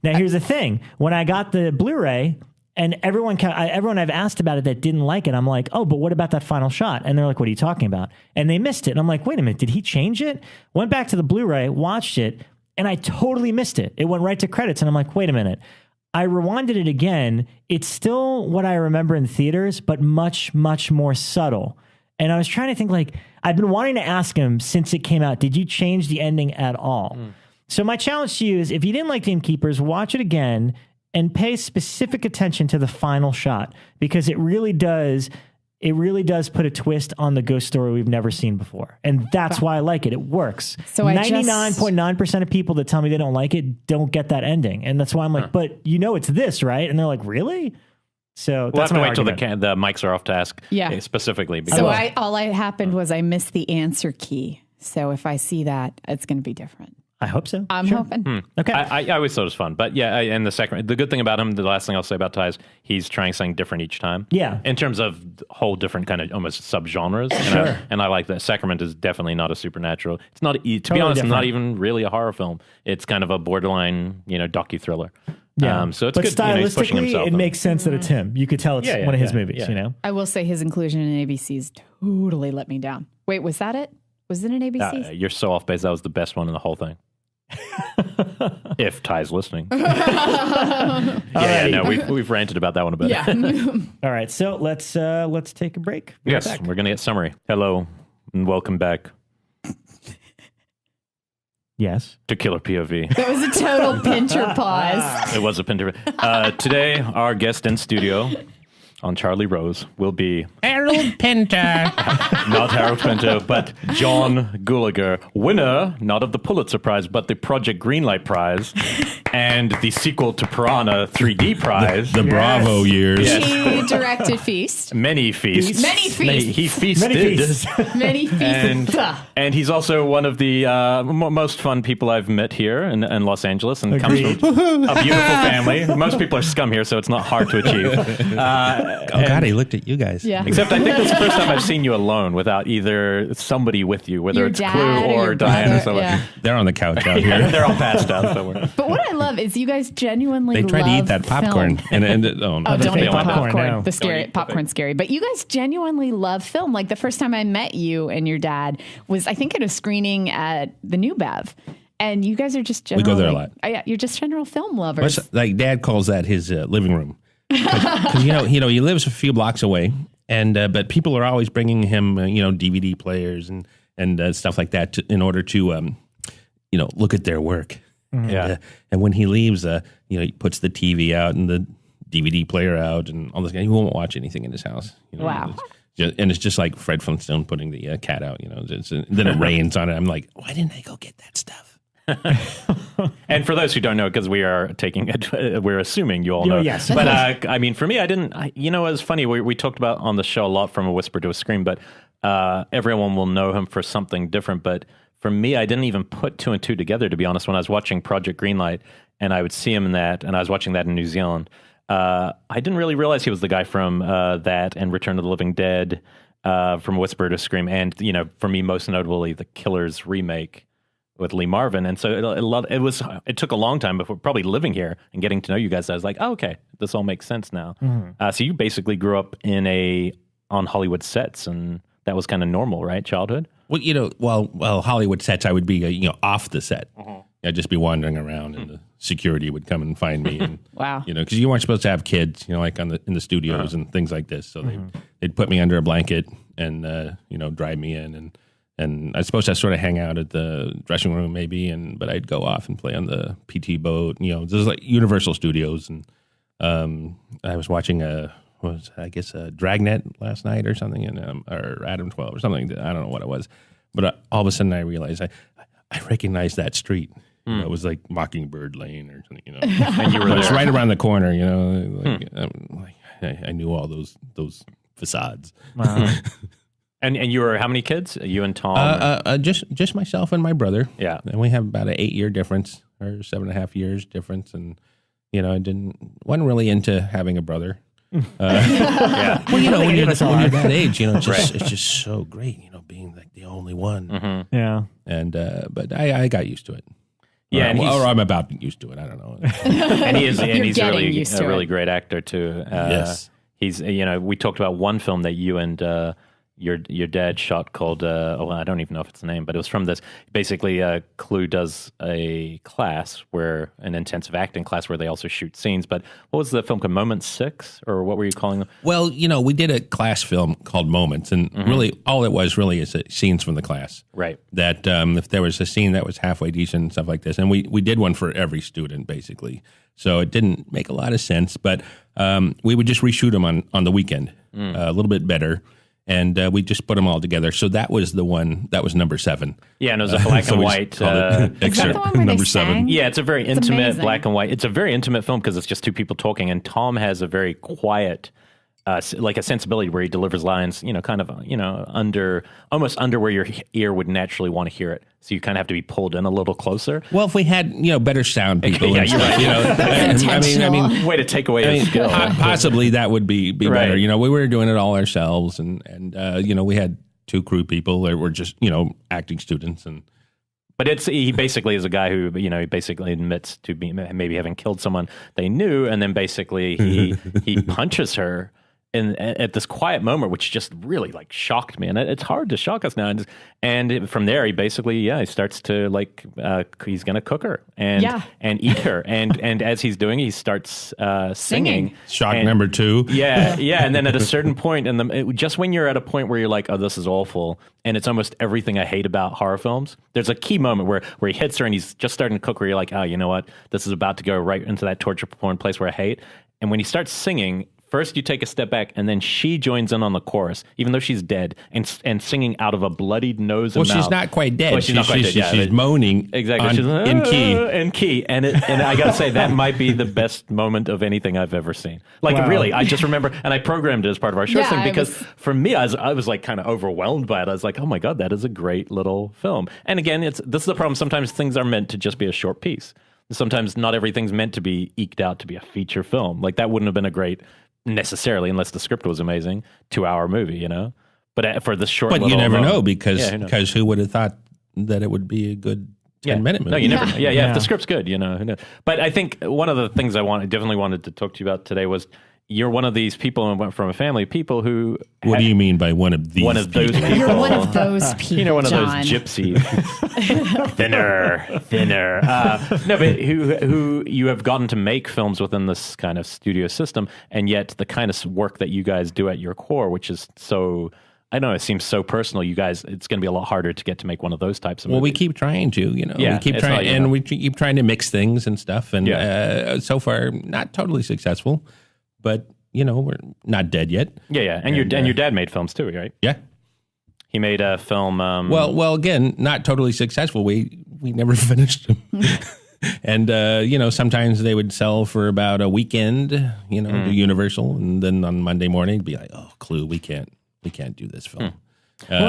Now, here's the thing. When I got the Blu-ray, and everyone I've asked about it that didn't like it, I'm like, oh, but what about that final shot? And they're like, what are you talking about? And they missed it. And I'm like, wait a minute, did he change it? Went back to the Blu-ray, watched it, and I totally missed it. It went right to credits. And I'm like, wait a minute. I rewinded it again. It's still what I remember in theaters, but much, much more subtle. And I was trying to think, I've been wanting to ask him since it came out, did you change the ending at all? So my challenge to you is, if you didn't like The Innkeepers, watch it again and pay specific attention to the final shot, because it really does put a twist on the ghost story we've never seen before. And that's why I like it. It works. So 99.9% of people that tell me they don't like it don't get that ending. And that's why I'm like, but it's this, right? And they're like, really? So We'll that's have to my wait till argument. the mics are off to ask specifically. Because So all I happened was I missed the answer key. So if I see that, it's going to be different. I hope so. I'm hoping. Okay. I always thought it was fun. But yeah, and the good thing about him, the last thing I'll say about Ty is he's trying something different each time. Yeah. In terms of whole different kind of almost subgenres. Sure. And I like that. Sacrament is definitely not a supernatural. It's not, to be Totally honest, different. not even really a horror film. It's kind of a borderline, docu-thriller. Yeah. So it's but good. He's pushing stylistically, himself. it makes sense that it's him. You could tell it's one of his movies, I will say his inclusion in ABC's totally let me down. Wait, was that it? Was it an ABC? You're so off base. That was the best one in the whole thing. If Ty's listening. We've ranted about that one a bit. Yeah. All right, so let's take a break. Yes, we're going to get summary. Hello and welcome back Yes. to Killer POV. That was a total pincher pause. It was a pinter. Today, our guest in studio on Charlie Rose will be Harold Pinter. not Harold Pinter, but John Gulager, winner not of the Pulitzer Prize, but the Project Greenlight Prize and the sequel to Piranha 3D Prize. The Bravo years. Yes. He directed Feast. Many feasts. Many feasts. He feasted. Many feasts. Many feasts. And he's also one of the most fun people I've met here in Los Angeles, and comes from a beautiful family. Most people are scum here, so it's not hard to achieve. Oh, God, he looked at you guys. Yeah. Except I think that's the first time I've seen you alone without either somebody with you, whether Your it's dad Clu or or your Diane or brother, someone. yeah. They're on the couch out Yeah, here. they're all passed out somewhere. But what I love is you guys genuinely They tried to eat love that popcorn. film. And Oh, no. don't they eat don't want popcorn. popcorn, no. The scary popcorn's scary. But you guys genuinely love film. Like the first time I met you and your dad was, I think, at a screening at the New Bev. And you guys are just general. go there a lot. Yeah, you're just general film lovers. Like Dad calls that his living room. Because he lives a few blocks away, and but people are always bringing him DVD players and stuff like that in order to look at their work. Yeah. And when he leaves, he puts the TV out and the DVD player out and all this. He won't watch anything in his house. Wow. It's just like Fred Flintstone putting the cat out. Then it rains on it. I'm like, why didn't I go get that stuff? And for those who don't know, because we are taking it, we're assuming you all know. Yes. But I mean, for me, I didn't. It was funny. We talked about on the show a lot From a Whisper to a Scream, but everyone will know him for something different. But for me, I didn't even put two and two together, to be honest. When I was watching Project Greenlight, and I would see him in that, and I was watching that in New Zealand, I didn't really realize he was the guy from that and Return of the Living Dead, From a Whisper to a Scream, and for me, most notably, the Killers remake with Lee Marvin. And so it took a long time before probably living here and getting to know you guys. I was like, oh, okay, this all makes sense now. So you basically grew up on Hollywood sets, and that was kind of normal, right? Childhood. Well, Hollywood sets, I would be off the set. I'd just be wandering around, and the security would come and find me. And, Wow. Because you weren't supposed to have kids, like in the studios and things like this. So they'd put me under a blanket and drive me in, and I was supposed to sort of hang out at the dressing room maybe, but I'd go off and play on the PT boat. This is like Universal Studios, and I was watching Dragnet last night or something, or Adam 12 or something. I don't know what it was, but all of a sudden I realized I recognized that street. It was like Mockingbird Lane or something. And you were It's there. right around the corner. I knew all those facades. Wow. And you were how many kids? You and Tom? Just myself and my brother. Yeah. And we have about an 8-year difference or 7.5 years difference. And, I wasn't really into having a brother. Yeah. Well, when you're Right. that age, it's just so great, being like the only one. Yeah. And, but I got used to it. Yeah, and or I'm about used to it. I don't know. And he's getting really used to a really it. great actor too. Yes. He's we talked about one film that you and your dad shot called I don't even know if it's the name, but it was from this. Basically, Clu does a class an intensive acting class where they also shoot scenes. But what was the film called? Moment 6, or what were you calling them? Well, we did a class film called Moments, and really all it was really is scenes from the class. Right. That if there was a scene that was halfway decent and stuff like this, and we did one for every student basically, so it didn't make a lot of sense, but we would just reshoot them on the weekend, a little bit better, And we just put them all together. So that was the one, that was number 7. Yeah, and it was a black and white. Is that the one where number they 7. sang? Yeah, it's a very intimate amazing. black and white. It's a very intimate film because it's just two people talking, and Tom has a very quiet, like a sensibility where he delivers lines, kind of, almost under where your ear would naturally want to hear it. So you kind of have to be pulled in a little closer. Well, if we had, better sound people, Yeah, and you're stuff, right. I mean, Way to take away his skill. possibly that would be Right. better. We were doing it all ourselves, and we had 2 crew people that were just, acting students, and But he basically is a guy who, he basically admits to maybe having killed someone they knew, and then basically he punches her at this quiet moment, which just really like shocked me. And it's hard to shock us now. And from there, he basically, he starts to he's going to cook her and eat her. And as he's doing it, he starts singing. shock number 2. Yeah. And then at a certain point, just when you're at a point where you're like, oh, this is awful, and it's almost everything I hate about horror films, there's a key moment where he hits her and he's just starting to cook her. You're like, oh, you know what? This is about to go right into that torture porn place where I hate. And when he starts singing, first you take a step back, and then she joins in on the chorus, even though she's dead, and singing out of a bloodied nose and mouth. Well, she's not quite dead. Well, she's not quite dead. Yeah, she's moaning exactly. She's in key. In key. And I got to say, that might be the best moment of anything I've ever seen. Really, I just remember, and I programmed it as part of our show thing, because for me, I was like kind of overwhelmed by it. I was like, oh my God, that is a great little film. And again, this is the problem. Sometimes things are meant to just be a short piece. Sometimes not everything's meant to be eked out to be a feature film. Like that wouldn't have been a great, necessarily, unless the script was amazing, 2-hour movie, But for this short, but you never know, because who who would have thought that it would be a good 10-minute movie? No, you never know. Yeah. If the script's good, who knows. But I think one of the things I definitely wanted to talk to you about today was you're one of these people and went from a family of people who. What do you mean by one of these? One of those people. You're one of those people. One of John. those gypsies. thinner. No, but who you have gotten to make films within this kind of studio system, and yet the kind of work that you guys do at your core, which is so. I don't know. It seems so personal. You guys, it's going to be a lot harder to get to make one of those types of movies. Well, we keep trying to, Yeah, we keep trying, and we keep trying to mix things and stuff. And so far, not totally successful, but we're not dead yet. Yeah. And your dad made films too, right? Yeah. He made a film. Well, again, not totally successful. We never finished them. And sometimes they would sell for about a weekend, to Universal, and then on Monday morning, it'd be like, oh, Clu, we can't do this film.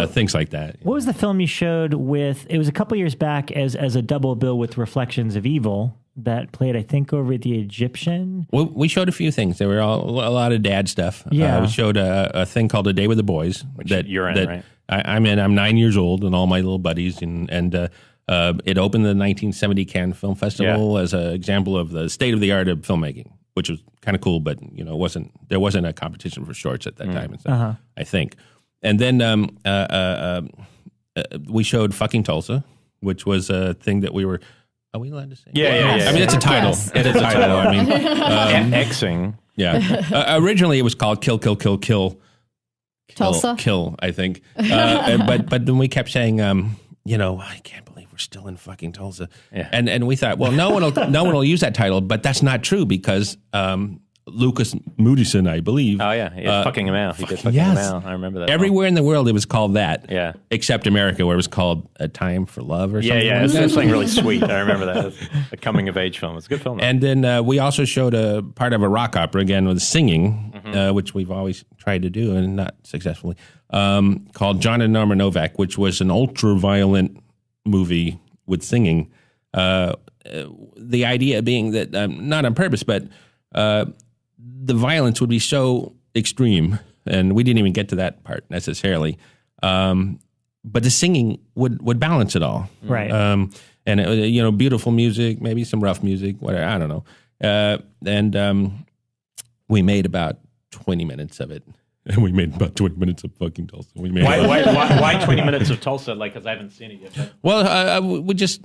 Things like that. What was the film you showed with? It was a couple years back as a double bill with Reflections of Evil that played, I think, over at the Egyptian. Well, we showed a few things. There were a lot of dad stuff. Yeah, we showed a thing called A Day with the Boys. Which you're in, right? I'm in. I'm 9 years old, and all my little buddies, and it opened the 1970 Cannes Film Festival as an example of the state of the art of filmmaking, which was kind of cool. But there wasn't a competition for shorts at that time and stuff. I think. And then we showed Fucking Tulsa, which was a thing that we were. Are we allowed to say? Yeah. I mean, it's a title. Yes. It is a title. I mean, Xing. Yeah. Originally, it was called Kill, Tulsa? Kill, I think. But then we kept saying, I can't believe we're still in fucking Tulsa. Yeah. And we thought, well, no one will use that title, but that's not true because Lucas Moodysson, I believe. Oh, yeah. Fucking him out. He did fucking him out. I remember that. Everywhere in the world, it was called that. Yeah. Except America, where it was called A Time for Love or something. Yeah. It's something really sweet. I remember that. It's a coming-of-age film. It's a good film. And then we also showed a part of a rock opera, again, with singing, which we've always tried to do and not successfully, called John and Norma Novak, which was an ultra-violent movie with singing. The idea being that, not on purpose, but the violence would be so extreme, and we didn't even get to that part necessarily. But the singing would balance it all, right? And beautiful music, maybe some rough music, whatever. I don't know. And we made about 20 minutes of it. And we made about 20 minutes of fucking Tulsa. Why 20 minutes of Tulsa? Because I haven't seen it yet. But. Well, we just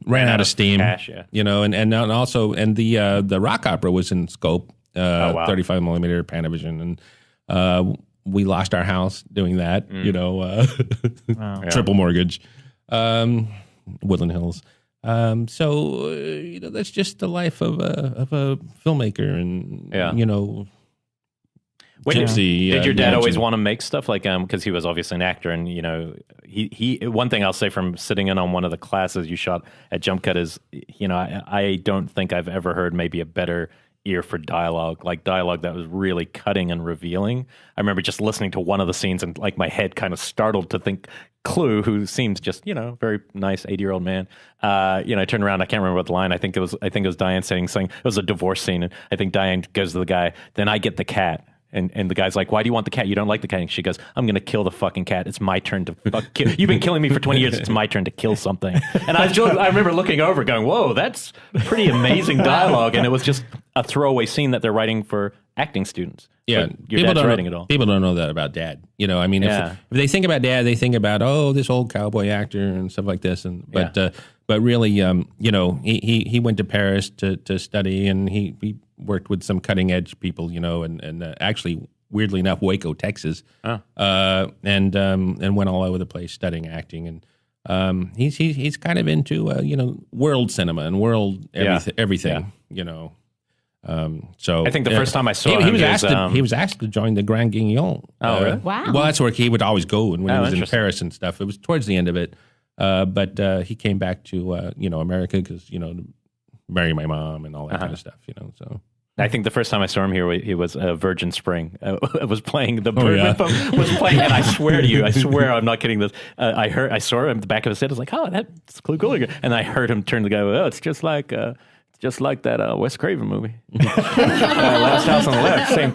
ran out of steam. Cash, yeah. And also the rock opera was in scope. 35 millimeter Panavision, and we lost our house doing that. Triple mortgage, Woodland Hills. So that's just the life of a filmmaker, and Gypsy. Did your dad always Gypsy. want to make stuff like because he was obviously an actor, and he one thing I'll say from sitting in on one of the classes you shot at Jump Cut is I don't think I've ever heard maybe a better ear for dialogue, like dialogue that was really cutting and revealing. I remember just listening to one of the scenes and like my head kind of startled to think Clu, who seems just very nice 80-year-old man. I turned around, I can't remember what the line. I think it was Diane saying something. It was a divorce scene, and I think Diane goes to the guy, "Then I get the cat." And the guy's like, "Why do you want the cat? You don't like the cat." And she goes, "I'm going to kill the fucking cat. It's my turn to kill. You've been killing me for 20 years. It's my turn to kill something." And I remember looking over going, "Whoa, that's pretty amazing dialogue." And it was just a throwaway scene that they're writing for acting students. Yeah, but your dad's writing it all. People don't know that about Dad. If they think about Dad, they think about this old cowboy actor and stuff like this. But really, he went to Paris to study, and he worked with some cutting edge people, and actually, weirdly enough, Waco, Texas, and went all over the place studying acting. And he's kind of into world cinema and world everything. So I think the first time I saw he him, he was asked to join the Grand Guignol. Oh, really? Wow. Well, that's where he would always go, and when he was in interesting. Paris and stuff, it was towards the end of it. But he came back to America because to marry my mom and all that kind of stuff. So. I think the first time I saw him here, he was Virgin Spring. Was playing the Birdman film, was playing, and I swear to you, I'm not kidding this. I saw him at the back of his head. I was like, "Oh, that's Clu Gulager," and I heard him turn to the guy. "Oh, it's just like that Wes Craven movie, Last House on the Left. Same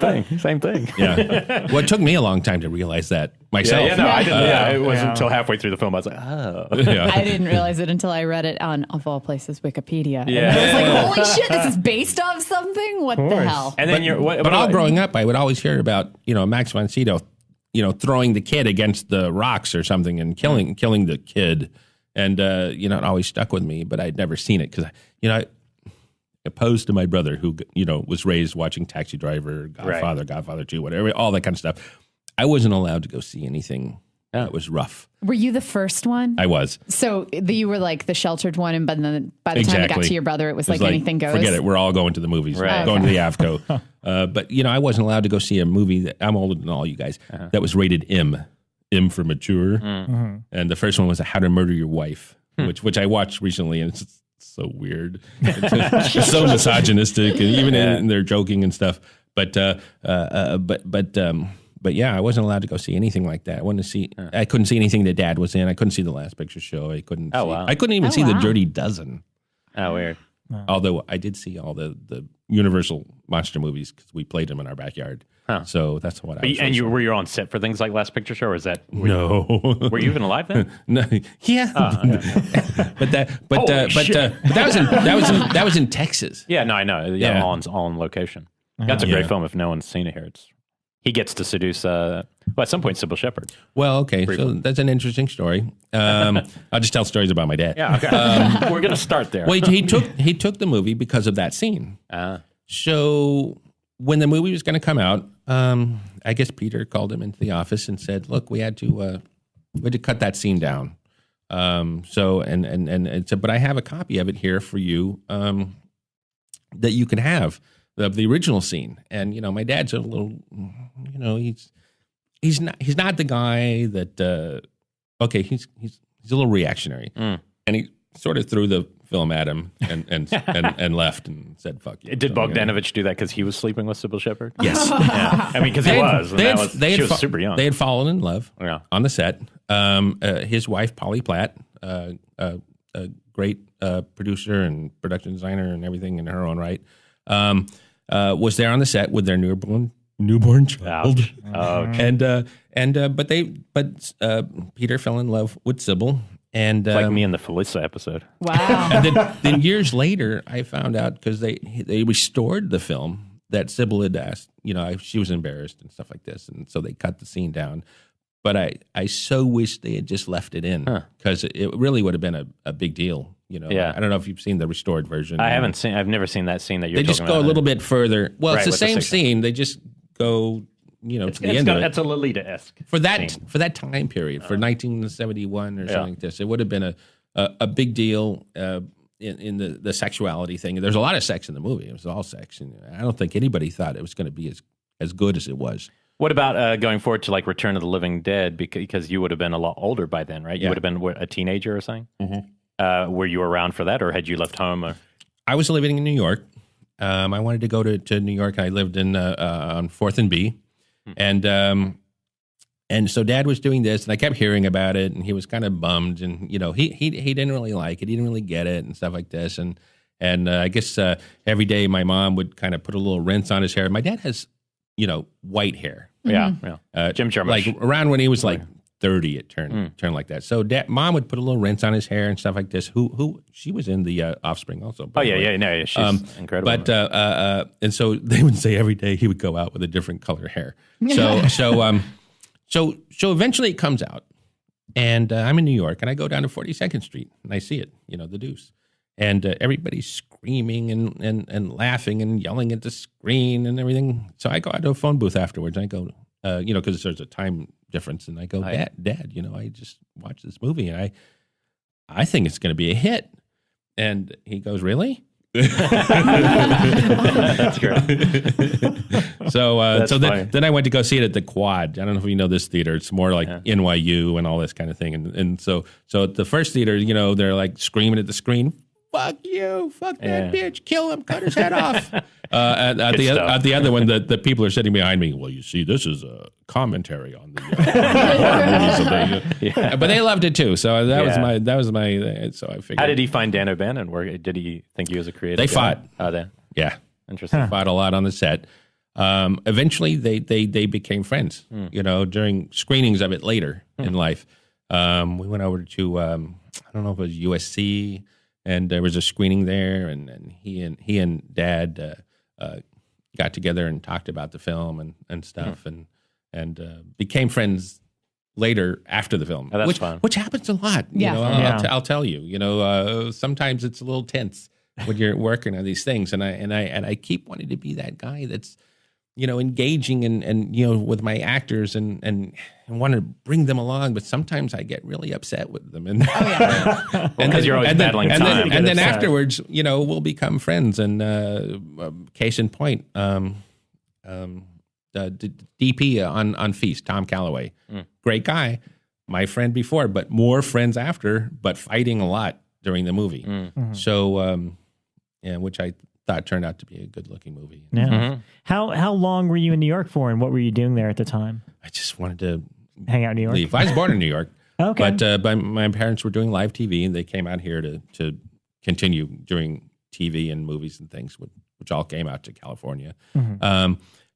thing." Yeah. Well, it took me a long time to realize that myself. I didn't. It wasn't until halfway through the film I was like, "Oh." Yeah. I didn't realize it until I read it on, of all places, Wikipedia. Yeah. And I was like, holy shit, this is based off something? What the hell? And then But all growing up, I would always hear about Max von Sydow, throwing the kid against the rocks or something and killing the kid, and it always stuck with me. But I'd never seen it because opposed to my brother, who was raised watching Taxi Driver, Godfather, Godfather 2, whatever, all that kind of stuff. I wasn't allowed to go see anything that was rough. Were you the first one? I was. So you were like the sheltered one, and by the time it got to your brother, it was like anything goes. Forget it. We're all going to the movies. Right. Going to the AFCO. But I wasn't allowed to go see a movie that I'm older than all you guys that was rated M for mature. Mm-hmm. And the first one was How to Murder Your Wife, which I watched recently, and it's so weird. It's so misogynistic, and even in their joking and stuff. But yeah, I wasn't allowed to go see anything like that. I couldn't see anything that Dad was in. I couldn't see The Last Picture Show. I couldn't even see The Dirty Dozen. Oh, weird. Although I did see all the Universal monster movies because we played them in our backyard. Huh. So that's what I was. And were you on set for things like Last Picture Show, or is that no? Were you even alive then? No, yeah. But that was in Texas. Yeah, no, I know. Yeah, all in location. That's a great film. If no one's seen it here, he gets to seduce. At some point, Sybil Shepherd. Well, okay, so that's an interesting story. I'll just tell stories about my dad. Yeah, okay. We're gonna start there. Well, he took the movie because of that scene. So when the movie was going to come out, I guess Peter called him into the office and said, "Look, we had to cut that scene down." So and said, "But I have a copy of it here for you that you can have of the original scene." And my dad's a little, he's not the guy that he's a little reactionary, and he sort of threw the film at him and left and said, "Fuck you." Did Bogdanovich do that because he was sleeping with Sybil Shepherd? Yes. Yeah. I mean, because he was. She was super young. They had fallen in love on the set. His wife, Polly Platt, a great producer and production designer and everything in her own right, was there on the set with their newborn child. Ouch. But Peter fell in love with Sybil. And like me in the Felissa episode. Wow. And then years later, I found out because they restored the film that Sybil had asked. She was embarrassed and stuff like this, and so they cut the scene down. But I so wish they had just left it in because it really would have been a big deal. I don't know if you've seen the restored version. I've never seen that scene that you're talking about. They just go a little bit further. Well, it's the same scene. They just go. To the end of it. That's a Lolita-esque for that time period, for 1971 or something like this. It would have been a big deal in the sexuality thing. There's a lot of sex in the movie. It was all sex, and I don't think anybody thought it was going to be as as good as it was. What about going forward to like Return of the Living Dead? Because you would have been a lot older by then, right? You would have been a teenager or something. Were you around for that, or had you left home? Or? I was living in New York. I wanted to go to New York. I lived in on 4th and B, and so Dad was doing this, and I kept hearing about it, and he was kind of bummed, and he didn't really like it, he didn't really get it, and stuff like this, and I guess every day my mom would kind of put a little rinse on his hair. My dad has white hair. Yeah. Jim Jarmusch. Like around when he was like 30, it turned like that. So Mom would put a little rinse on his hair and stuff like this. Who she was in the Offspring also. She's incredible. But and so they would say every day he would go out with a different color hair. So eventually it comes out, and I'm in New York, and I go down to 42nd Street, and I see it, the Deuce, and everybody's screaming and laughing and yelling at the screen and everything. So I go out to a phone booth afterwards, and I go, because there's a time difference, and I go, Dad, I just watched this movie, and I think it's going to be a hit. And he goes, really? That's great. So then I went to go see it at the Quad. I don't know if you know this theater. It's more like NYU and all this kind of thing. And so at the first theater, they're like screaming at the screen, "Fuck you! Fuck that bitch! Kill him! Cut his head off!" At the other one, the people are sitting behind me. Well, you see, this is a commentary on the movies. But they loved it too. So that was my. So I figured. How did he find Dan O'Bannon? Did he think he was a creative? They fought. Oh, they. Yeah, interesting. They fought a lot on the set. Eventually, they became friends. During screenings of it later in life, we went over to I don't know if it was USC. And there was a screening there, and he and Dad got together and talked about the film and stuff, and became friends later after the film. Oh, that's fun. Which happens a lot. I'll tell you. Sometimes it's a little tense when you're working on these things, and I keep wanting to be that guy that's engaging and with my actors and want to bring them along, but sometimes I get really upset with them. And because you're always battling time. And then afterwards, we'll become friends. And case in point, the DP on Feast, Tom Calloway, great guy, my friend before, but more friends after, but fighting a lot during the movie. So, which I thought turned out to be a good-looking movie. Yeah. How long were you in New York for, and what were you doing there at the time? I just wanted to hang out in New York. Leave. I was born in New York. Okay. But my parents were doing live TV, and they came out here to continue doing TV and movies and things, which all came out to California.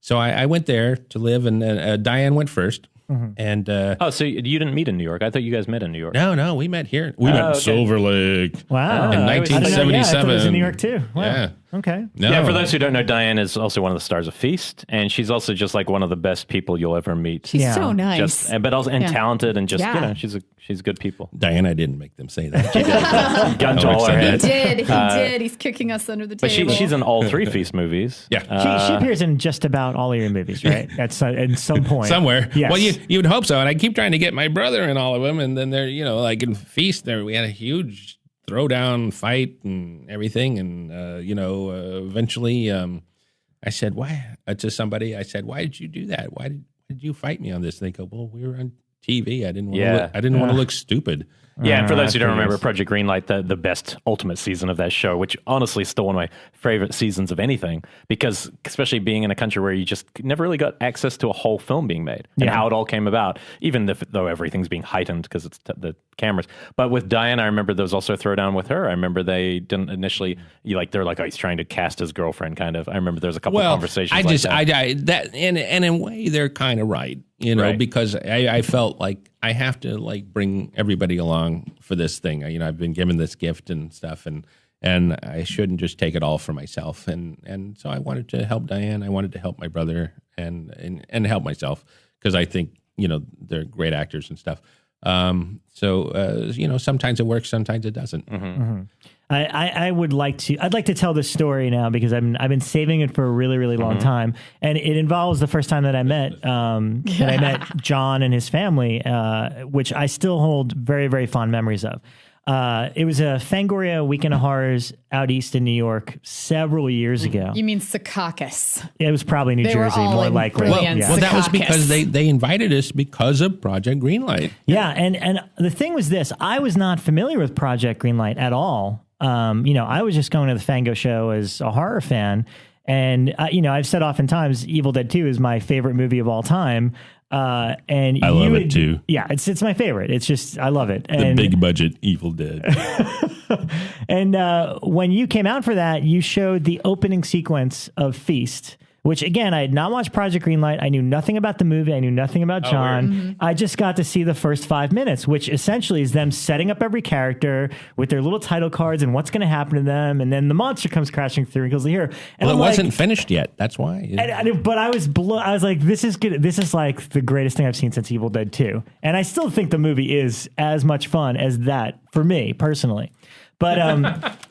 So I went there to live, and Diane went first. And so you didn't meet in New York? I thought you guys met in New York. No, we met here. We met in Silver Lake. Wow, in 1977. I thought it was in New York too. Wow. Yeah. Okay. No. Yeah, for those who don't know, Diane is also one of the stars of Feast, and she's also just like one of the best people you'll ever meet. She's so nice, but also talented, and just she's good people. Diane, I didn't make them say that. Gun to all our head. He did. He's kicking us under the table. But she's in all three Feast movies. Yeah, she appears in just about all of your movies, right? At some point, somewhere. Yes. Well, you would hope so, and I keep trying to get my brother in all of them, and then they're like in Feast. There we had a huge throwdown fight and everything, and eventually I said, why to somebody, I said, why did you do that? Why did you fight me on this? And they go, well, we were on TV. I didn't want to look stupid. Yeah, and for those who don't remember, Project Greenlight, the best ultimate season of that show, which honestly is still one of my favorite seasons of anything, because especially being in a country where you just never really got access to a whole film being made and how it all came about, even though everything's being heightened because it's the cameras. But with Diane, I remember there was also a throwdown with her. I remember they didn't initially, they're like, oh, he's trying to cast his girlfriend, kind of. I remember there was a couple of conversations and in a way, they're kind of right. Because I felt like I have to bring everybody along for this thing. I've been given this gift and stuff, and I shouldn't just take it all for myself. And so I wanted to help Diane. I wanted to help my brother and help myself, because I think they're great actors and stuff. Sometimes it works, sometimes it doesn't. I'd like to tell this story now, because I've been saving it for a really, really long time, and it involves the first time that I met John and his family, which I still hold very, very fond memories of. It was a Fangoria Weekend of Horrors out east in New York several years ago. You mean Secaucus? It was probably New Jersey, more likely. Well, that was because they invited us because of Project Greenlight. Yeah, and the thing was this: I was not familiar with Project Greenlight at all. I was just going to the Fango show as a horror fan, and I've said oftentimes, Evil Dead 2 is my favorite movie of all time. And I love it too. Yeah, it's my favorite. It's just, I love it. The big budget Evil Dead. And when you came out for that, you showed the opening sequence of Feast, which again, I had not watched Project Greenlight. I knew nothing about the movie. I knew nothing about John. I just got to see the first 5 minutes, which essentially is them setting up every character with their little title cards and what's going to happen to them. And then the monster comes crashing through and kills the hero. And well, it wasn't finished yet. That's why. But I was I was like, this is good. This is like the greatest thing I've seen since Evil Dead 2. And I still think the movie is as much fun as that for me personally. But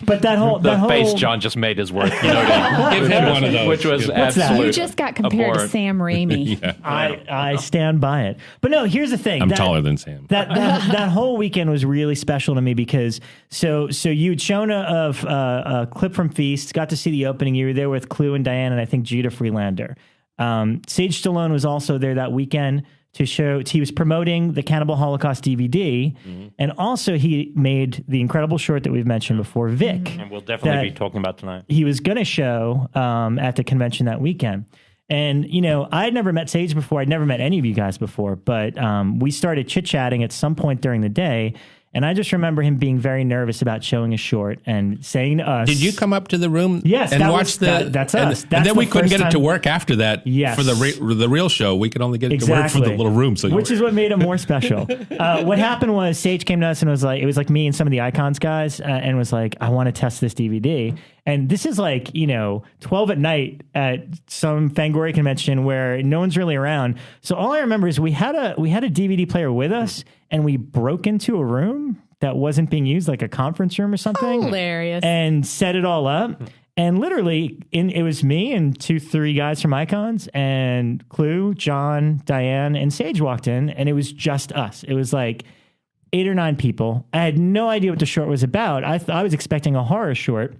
that whole face John just made is worth give him one of those, which was absolutely. You just got compared to Sam Raimi. Yeah. I stand by it. But no, here's the thing. I'm taller than Sam. That whole weekend was really special to me because so you'd shown a clip from Feast, got to see the opening. You were there with Clu and Diane, and I think Judah Freelander. Sage Stallone was also there that weekend to show. He was promoting the Cannibal Holocaust DVD, and also he made the incredible short that we've mentioned before, Vic. And we'll definitely be talking about tonight. He was going to show at the convention that weekend. And, I had never met Sage before. I'd never met any of you guys before, but we started chit-chatting at some point during the day. And I just remember him being very nervous about showing a short and saying to us... Did you come up to the room yes, and watch that's us. And then we couldn't get it to work after that. Yes. For the real show. We could only get it to work for the little room. Which is what made it more special. What happened was Sage came to us and was like, it was like me and some of the Icons guys and was like, I want to test this DVD. And this is like, 12 at night at some Fangoria convention where no one's really around. So all I remember is we had a DVD player with us and we broke into a room that wasn't being used, like a conference room or something. Hilarious. And set it all up. And literally, it was me and 2-3 guys from Icons, and Clu, John, Diane, and Sage walked in, and it was just us. It was like 8 or 9 people. I had no idea what the short was about. I was expecting a horror short.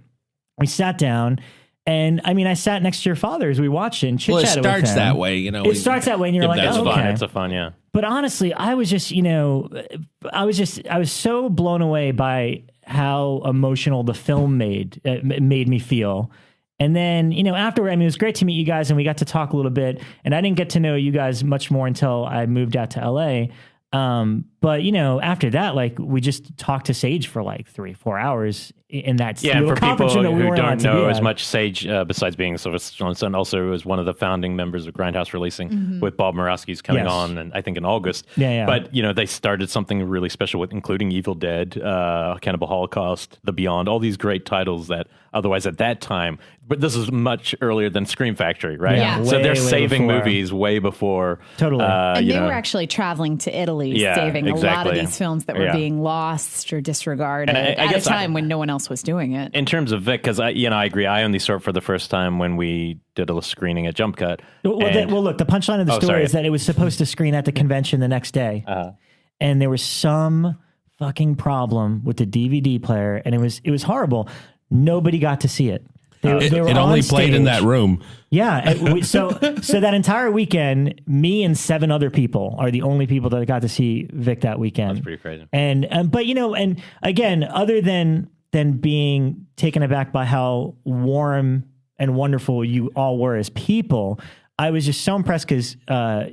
We sat down, and I sat next to your father as we watched it and chit-chatted with him. Well, it starts that way, It starts that way, and you're like, that's oh, fun. okay. It's a fun, yeah. But honestly, I was just, I was so blown away by how emotional the film made me feel. And then, afterward, it was great to meet you guys and we got to talk a little bit, and I didn't get to know you guys much more until I moved out to LA. But after that, we just talked to Sage for 3-4 hours in that little for conference people room that we who weren't don't allowed to know be as at. much, Sage, besides being sort of Stallone's son, also was one of the founding members of Grindhouse Releasing with Bob Murawski's coming on, and I think in August. Yeah. But they started something really special with including Evil Dead, Cannibal Holocaust, The Beyond, all these great titles that otherwise at that time. But this is much earlier than Scream Factory, right? Yeah. So they're saving before. movies way before. Totally. And they were actually traveling to Italy, saving a lot of these films that were being lost or disregarded at a time when no one else was doing it. In terms of Vic, because I agree, I only saw it for the first time when we did a screening at Jump Cut. Well, look, the punchline of the story is that it was supposed to screen at the convention the next day, and there was some fucking problem with the DVD player, and it was horrible. Nobody got to see it. They were it only played in that room. Yeah. So that entire weekend, me and 7 other people are the only people that got to see Vic that weekend. That's pretty crazy. But and again, other than being taken aback by how warm and wonderful you all were as people, I was just so impressed because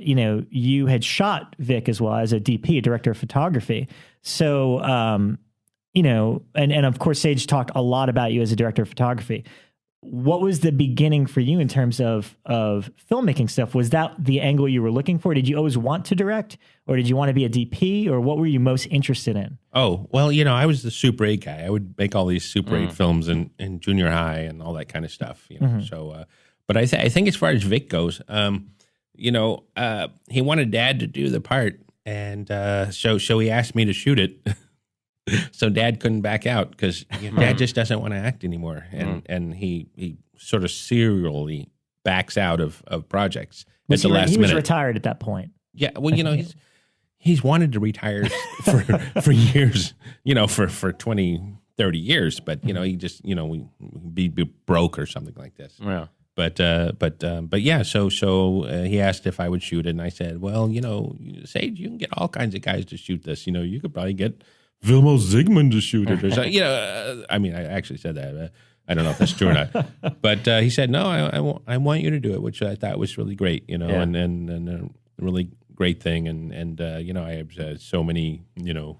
you had shot Vic as well as a DP, a director of photography. So and of course Sage talked a lot about you as a director of photography. What was the beginning for you in terms of filmmaking stuff? Was that the angle you were looking for? Did you always want to direct, or did you want to be a DP, or what were you most interested in? Oh, well, I was the Super 8 guy. I would make all these Super 8 films in junior high and all that kind of stuff. So, but I think as far as Vic goes, he wanted Dad to do the part, and so he asked me to shoot it. So Dad couldn't back out because Dad just doesn't want to act anymore, and he sort of serially backs out of projects at the last minute. He was retired at that point. Yeah, well, he's wanted to retire for years, for 20, 30 years, but he just we be broke or something like this. Yeah. But yeah. So he asked if I would shoot it, and I said, well, Sage, you can get all kinds of guys to shoot this. You could probably get Vilmos Zsigmond to shoot it, or something. I mean, I actually said that. I don't know if that's true or not. But he said, no, I want you to do it, which I thought was really great. And a really great thing. And I have so many,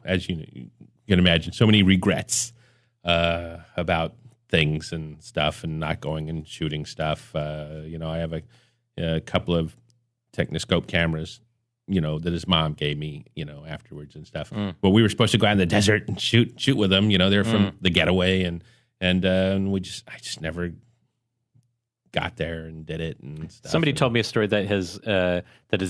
as you can imagine, so many regrets about things and stuff and not going and shooting stuff. I have a couple of Technoscope cameras, that his mom gave me, afterwards and stuff. But we were supposed to go out in the desert and shoot with them. They're from The Getaway, and I just never got there and did it and stuff. Somebody told me a story that his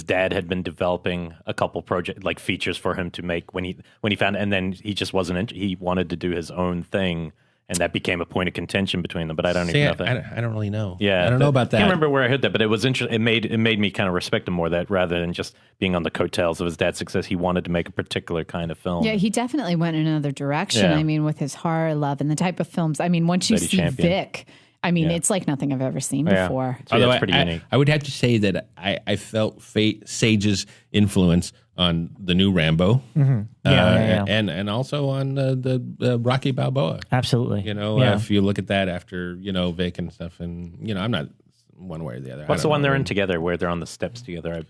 dad had been developing a couple project like features for him to make when he found it, and then he just wasn't he wanted to do his own thing, and that became a point of contention between them. But I don't even know that. I don't really know. Yeah, I don't know about that. I can't remember where I heard that, but it was interesting. It made me kind of respect him more, that rather than just being on the coattails of his dad's success, he wanted to make a particular kind of film. Yeah, he definitely went in another direction. Yeah. I mean, with his horror love and the type of films. I mean, once you see Vic, I mean, it's like nothing I've ever seen before. So Although it's pretty unique. I would have to say that I felt Sage's influence on the new Rambo, and also on the Rocky Balboa. Absolutely. If you look at that after Vic and stuff, and I'm not one way or the other. What's the one they're in together where they're on the steps together?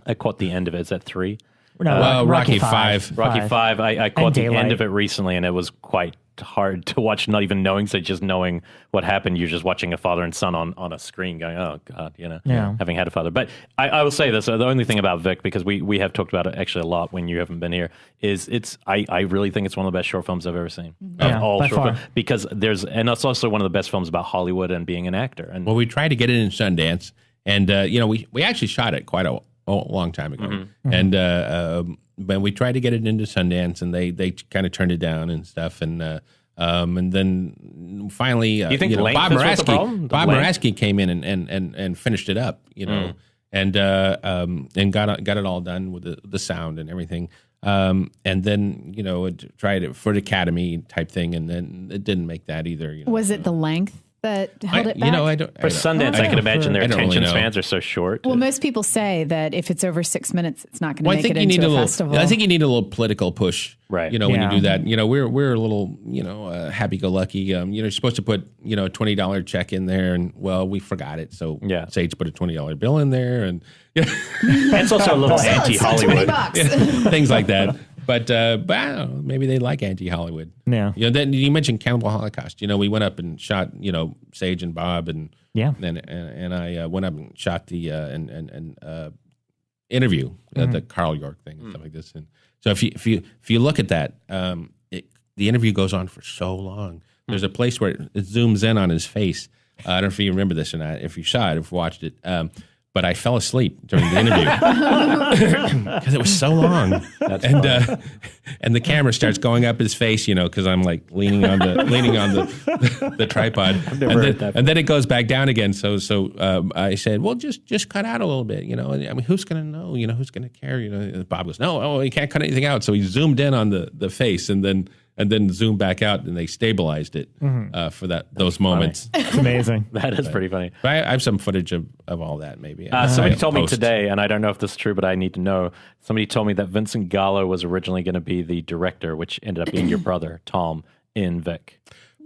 I caught the end of it. Is that 3? No, Rocky 5. Rocky 5. I caught the Daylight. end of it recently, and it was quite hard to watch, not even knowing, so just knowing what happened. You're just watching a father and son on a screen going, oh God, having had a father. But I will say this, the only thing about Vic, because we have talked about it actually a lot when you haven't been here, is I really think it's one of the best short films I've ever seen. Yeah, all by short far. films, because and it's also one of the best films about Hollywood and being an actor. And Well, we tried to get it in Sundance, and we actually shot it quite a long time ago, and but we tried to get it into Sundance, and they kind of turned it down and stuff, and then finally, you think Bob length is the problem? Moraski came in and finished it up, and got it all done with the sound and everything. And then it tried it for the Academy type thing, and then it didn't make that either. Was it the length that held it back? for Sundance, I can imagine their I don't really attention know. spans are so short. Well, most people say that if it's over 6 minutes, it's not going to make it into a festival. I think you need a little political push, Right. when you do that. We're a little, happy-go-lucky. You're supposed to put, a $20 check in there, and we forgot it. So Sage put a $20 bill in there, and It's also a little Still, it's still anti-Hollywood. $20. things like that. But I don't know, maybe they like anti-Hollywood. Yeah. Then you mentioned Cannibal Holocaust. We went up and shot, Sage and Bob, and I went up and shot the interview, the Carl York thing and stuff like this. And so if you look at that, the interview goes on for so long. There's a place where it zooms in on his face. I don't know if you remember this or not. If you saw it, if you watched it. But I fell asleep during the interview because it was so long, and the camera starts going up his face, because I'm like leaning on the tripod, and then it goes back down again. So I said, well, just cut out a little bit, I mean, who's going to know, who's going to care, Bob goes, no, you can't cut anything out. So he zoomed in on the face, and then zoomed back out, and they stabilized it for those moments. It's amazing. That is pretty funny. But I have some footage of all that, maybe. Somebody told me Post. today, and I don't know if this is true, but I need to know. Somebody told me that Vincent Gallo was originally going to be the director, which ended up being your brother, Tom, in Vic.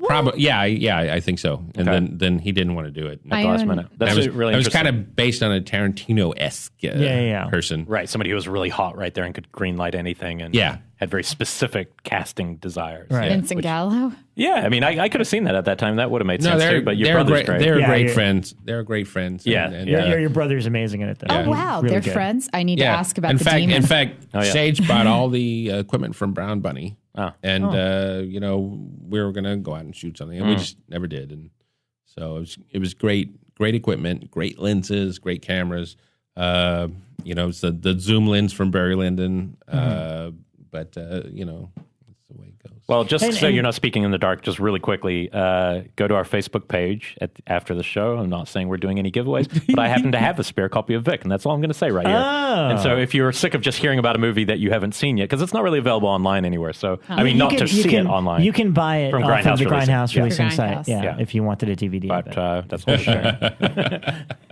Probably, yeah, I think so. And then he didn't want to do it At the last minute. That's really it was interesting. kind of based on a Tarantino-esque person. Right, somebody who was really hot right there and could greenlight anything, and had very specific casting desires. Right. Vincent Gallo? Yeah, I mean, I could have seen that at that time. That would have made sense too. But your brother's great. They're Yeah, great yeah. friends. They're great friends. Yeah. And, Your brother's amazing at it, though. Oh, wow. Really They're good. friends? I need to ask about in the fact, demon. In fact, Oh, yeah. Sage bought all the equipment from Brown Bunny. Oh. And, we were going to go out and shoot something, and we just never did. And so it was great equipment, great lenses, great cameras. It's the zoom lens from Barry Lyndon. But, that's the way it goes. Well, just so you're not speaking in the dark, just really quickly, go to our Facebook page after the show. I'm not saying we're doing any giveaways, but I happen to have a spare copy of Vic, and that's all I'm going to say right here. Oh. And so if you're sick of just hearing about a movie that you haven't seen yet, because it's not really available online anywhere, so I mean, not to see it online. You can buy it from off of the Grindhouse releasing Grindhouse. site, yeah, if you wanted a DVD. But that's for sure.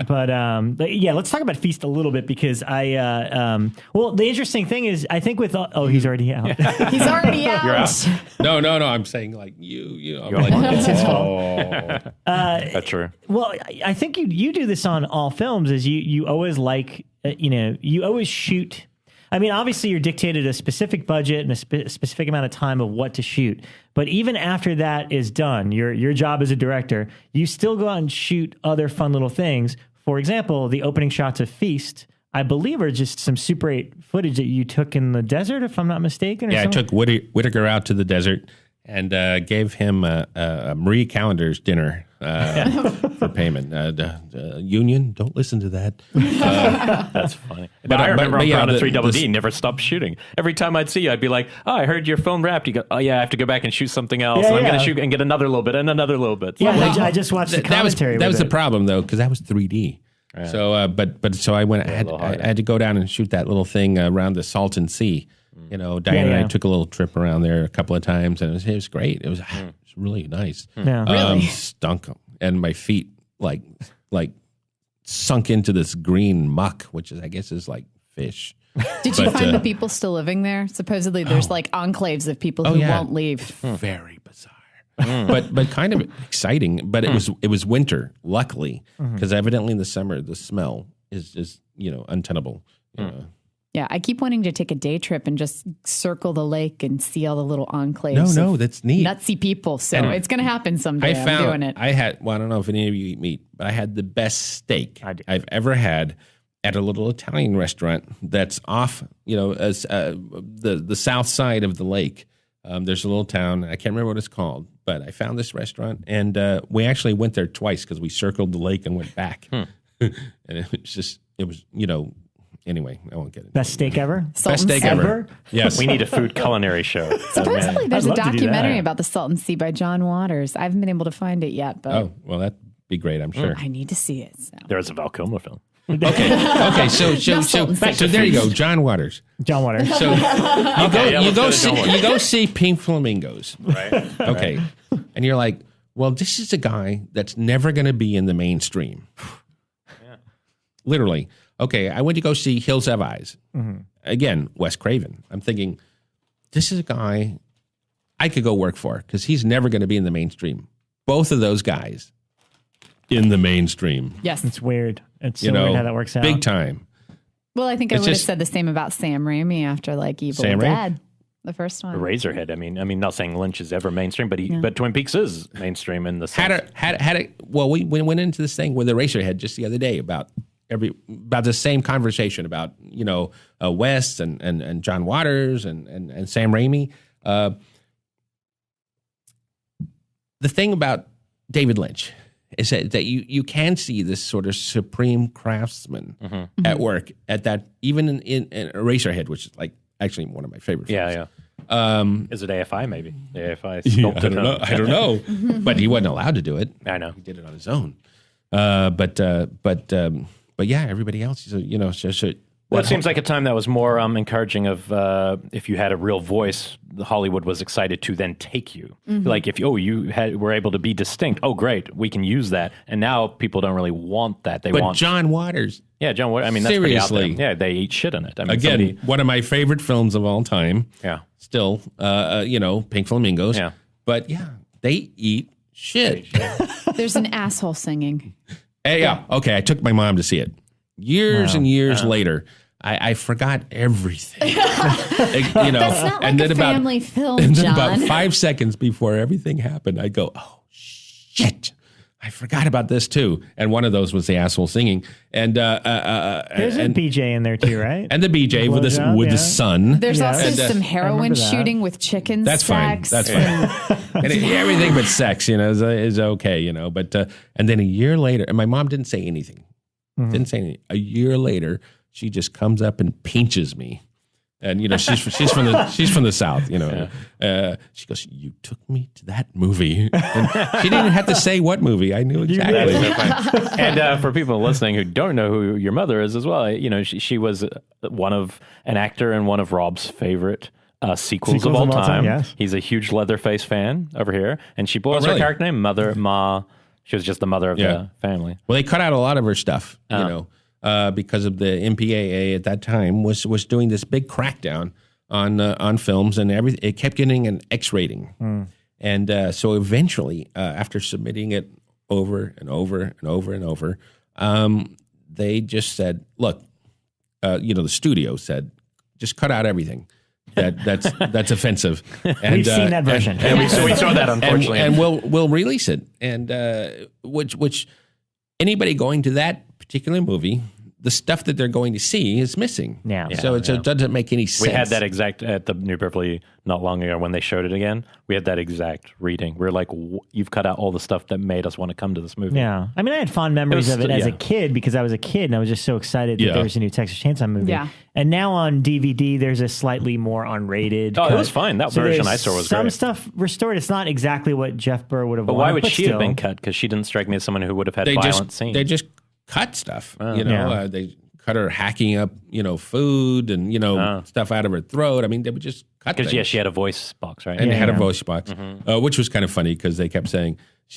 But yeah, let's talk about Feast a little bit because well, the interesting thing is, I think with he's already out. He's already out. You're out. No, I'm saying like you. I'm like, it's his fault. That's true. Well, I think you do this on all films. Is you always like you always shoot. I mean, obviously, you're dictated a specific budget and a specific amount of time of what to shoot. But even after that is done, your job as a director, you still go out and shoot other fun little things. For example, the opening shots of Feast, I believe, are just some Super 8 footage that you took in the desert, if I'm not mistaken. I took Whitaker out to the desert and gave him a Marie Callender's dinner for payment. Union, don't listen to that. That's funny. But I remember on Piranha 3 Double D never stopped shooting. Every time I'd see you, I'd be like, "Oh, I heard your phone wrapped." You go, "Oh yeah, I have to go back and shoot something else. And I'm going to shoot and get another little bit and another little bit." Yeah, I just watched the commentary. That was the problem though, because that was 3D. Right. So, so I went. I had to go down and shoot that little thing around the Salton Sea. You know, Diane and I took a little trip around there a couple of times, and it was great. It was really nice. Yeah. Really stunk, and my feet like sunk into this green muck, which I guess is like fish. Did you find the people still living there? Supposedly, there's like enclaves of people who won't leave. Very bizarre. but kind of exciting. But it was winter, luckily, because evidently in the summer the smell is just untenable. Yeah, I keep wanting to take a day trip and just circle the lake and see all the little enclaves. No, that's neat. Nutsy people. So it's going to happen someday. I'm doing it. I don't know if any of you eat meat, but I had the best steak I've ever had at a little Italian restaurant that's off, as the south side of the lake. There's a little town. I can't remember what it's called, but I found this restaurant, and we actually went there twice because we circled the lake and went back. And it was. Anyway, I won't get into it. Best steak ever? Best steak ever. Yes. We need a food culinary show. Supposedly, there's a documentary that. about the Salton Sea by John Waters. I haven't been able to find it yet, but well, that'd be great, I'm sure. I need to see it. So. There's a Val Kilmer film. Okay. So there you go, John Waters. John Waters. So you go see Pink Flamingos, Right. Okay, and you're like, well, this is a guy that's never going to be in the mainstream. Literally. Okay, I went to go see Hills Have Eyes. Again, Wes Craven. I'm thinking, this is a guy I could go work for because he's never going to be in the mainstream. Both of those guys in the mainstream. Yes. It's weird. It's so weird how that works out. Big time. Well, I think I would have said the same about Sam Raimi after Evil Dead, the first one. Razorhead. I mean, not saying Lynch is ever mainstream, but Twin Peaks is mainstream in the sense. Well, we went into this thing with Razorhead just the other day about the same conversation about West and John Waters and Sam Raimi. The thing about David Lynch is that you can see this sort of supreme craftsman at work at that, even in Eraserhead, which is actually one of my favorite films. Yeah. Is it AFI maybe? The AFI sculpted him. I don't know. But he wasn't allowed to do it. I know. He did it on his own. But yeah, everybody else, Well, it seems like a time that was more encouraging of if you had a real voice, Hollywood was excited to then take you. Like if you were able to be distinct, oh great, we can use that. And now people don't really want that. They want John Waters. Yeah, John Waters. I mean, that's seriously. pretty out there. Yeah, they eat shit in it. I mean, again, one of my favorite films of all time. Yeah, still, Pink Flamingos. Yeah, but yeah, they eat shit. There's an asshole singing. Yeah. Okay, I took my mom to see it. Years and years later, I forgot everything. That's not like a family film, John. And then about 5 seconds before everything happened, I go, oh, shit. I forgot about this, too. And one of those was the asshole singing. And there's a BJ in there, too, right? And the BJ with the sun. There's also some heroin shooting with chicken That's sex. That's fine. And everything but sex, is okay, But and then a year later, and my mom didn't say anything. Didn't say anything. A year later, she just comes up and pinches me And she's from the South. She goes, "You took me to that movie." And she didn't have to say what movie. I knew exactly. And for people listening who don't know who your mother is as well, she was an actor in one of Rob's favorite sequels of all time. Yes. He's a huge Leatherface fan over here, and she was her character name Mother Ma. She was just the mother of the family. Well, they cut out a lot of her stuff, because of the MPAA at that time was doing this big crackdown on films, and it kept getting an X rating. And so eventually, after submitting it over and over and over and over, they just said, "Look, the studio said, just cut out everything that's offensive." And, We've seen that version, and we saw that, unfortunately, and we'll release it. And which anybody going to that particular movie, the stuff that they're going to see is missing. So it doesn't make any sense. We had that exact at the New Beverly not long ago when they showed it again. We had that exact reading. We were like, you've cut out all the stuff that made us want to come to this movie. Yeah. I mean, I had fond memories of it as a kid because I was a kid and I was just so excited that there was a new Texas Chainsaw movie. Yeah. And now on DVD, there's a slightly more unrated cut. It was fine. That version I saw was great. Some stuff restored. It's not exactly what Jeff Burr would have wanted. But why would she have been cut? Because she didn't strike me as someone who would have had violent scenes. They just cut stuff. They cut her hacking up, food and, stuff out of her throat. I mean, they would just cut things. Because, she had a voice box, right? And had a voice box, which was kind of funny because she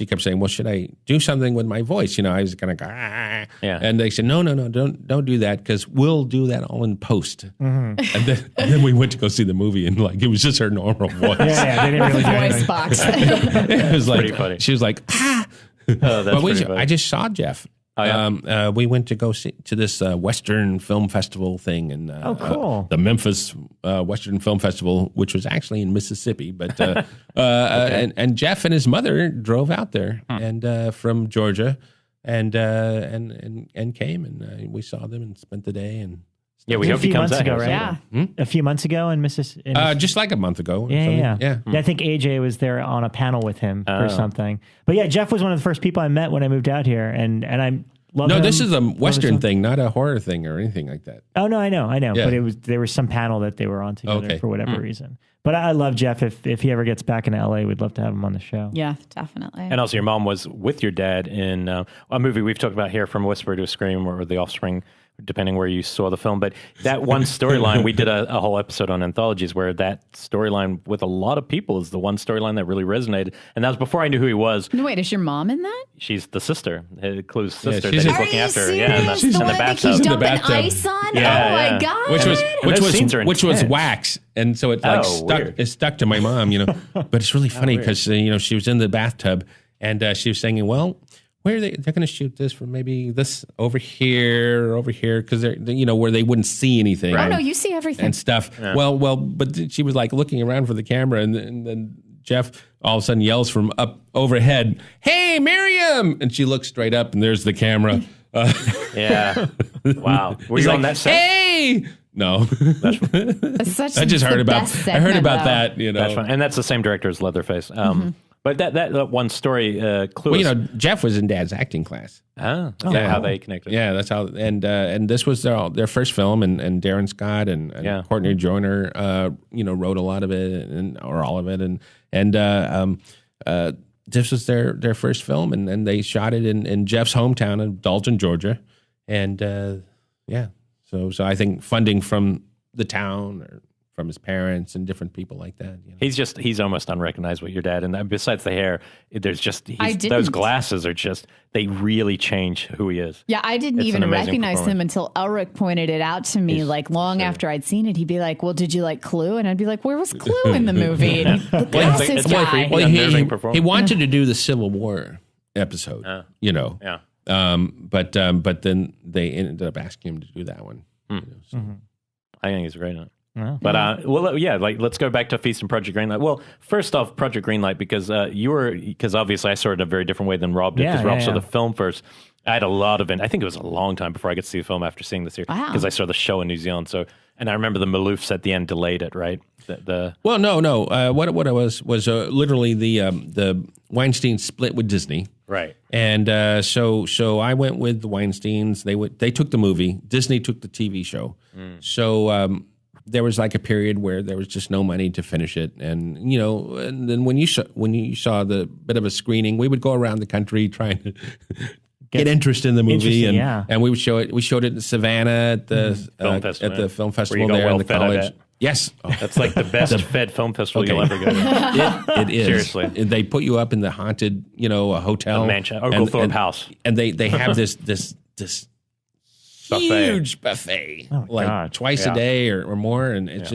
kept saying, well, should I do something with my voice? I was going to go, ah. Yeah. And they said, no, don't do that because we'll do that all in post. And then we went to go see the movie and it was just her normal voice. They didn't really voice box. It was like, pretty funny. She was like, ah. I just saw Jeff. Oh, yeah? We went to go to this Western Film Festival thing, and cool. The Memphis Western Film Festival, which was actually in Mississippi. But and Jeff and his mother drove out there and from Georgia, and came, and we saw them and spent the day. And we hope he comes out ago, here. Right? Yeah, a few months ago in Mississippi. Just like a month ago. Yeah. I think AJ was there on a panel with him or something. But yeah, Jeff was one of the first people I met when I moved out here, and I love him. No, this is a Western thing, not a horror thing or anything like that. Oh no, I know. Yeah. But there was some panel that they were on together for whatever reason. But I love Jeff. If he ever gets back into LA, we'd love to have him on the show. Yeah, definitely. And also, your mom was with your dad in a movie we've talked about here, From Whisper to a Scream, or The Offspring, depending where you saw the film. But that one storyline, we did a whole episode on anthologies where that storyline with a lot of people is the one storyline that really resonated. And that was before I knew who he was. No, wait, is your mom in that? She's the sister, Clu's sister. She's looking after her. Yeah, she's in the bathtub. She's dumping ice on? Yeah, oh my God. Which was wax. And so it stuck to my mom, But it's really funny because, she was in the bathtub and she was saying, well, where they're going to shoot this from maybe this over here, because they're where they wouldn't see anything. Right. Oh no, you see everything and stuff. Yeah. Well, but she was like looking around for the camera, and then Jeff all of a sudden yells from up overhead, "Hey, Miriam!" And she looks straight up, and there's the camera. Yeah. Wow. Were you on that set? Hey. No, I just heard about. I heard about that. That's fun. And that's the same director as Leatherface. But that one story, Clu. Well, Jeff was in Dad's acting class. Is that how they connected? Yeah, that's how. And this was their first film, and Darren Scott and Courtney Joyner, wrote a lot of it or all of it, and this was their first film, and they shot it in Jeff's hometown of Dalton, Georgia, and so I think funding from the town or from his parents and different people like that. He's almost unrecognizable, your dad. And besides the hair, there's just, those glasses are just, they really change who he is. Yeah, I didn't even recognize him until Elric pointed it out to me, long after I'd seen it. He'd be like, well, did you like Clu? And I'd be like, where was Clu in the movie? And the glasses guy. He wanted to do the Civil War episode, Yeah. But then they ended up asking him to do that one. I think he's great on it. Yeah. But let's go back to Feast and Project Greenlight. Well, first off, Project Greenlight, because because obviously I saw it a very different way than Rob did, because Rob saw the film first. I had a lot of it. I think it was a long time before I could see the film after seeing this here, because I saw the show in New Zealand. So, and I remember the Maloofs at the end delayed it, right? Well, no. What it was literally the Weinstein split with Disney, right? And so I went with the Weinsteins. They took the movie. Disney took the TV show. So there was like a period where there was just no money to finish it, and and then when you saw the bit of a screening, we would go around the country trying to get interest in the movie, and we would show it. We showed it in Savannah at the film festival there in the college. Yes, that's like the best fed film festival you'll ever go to. It is, seriously. They put you up in the haunted, a hotel, a mansion, Uncle Thorpe house, and they have this huge buffet, twice a day or more, and it's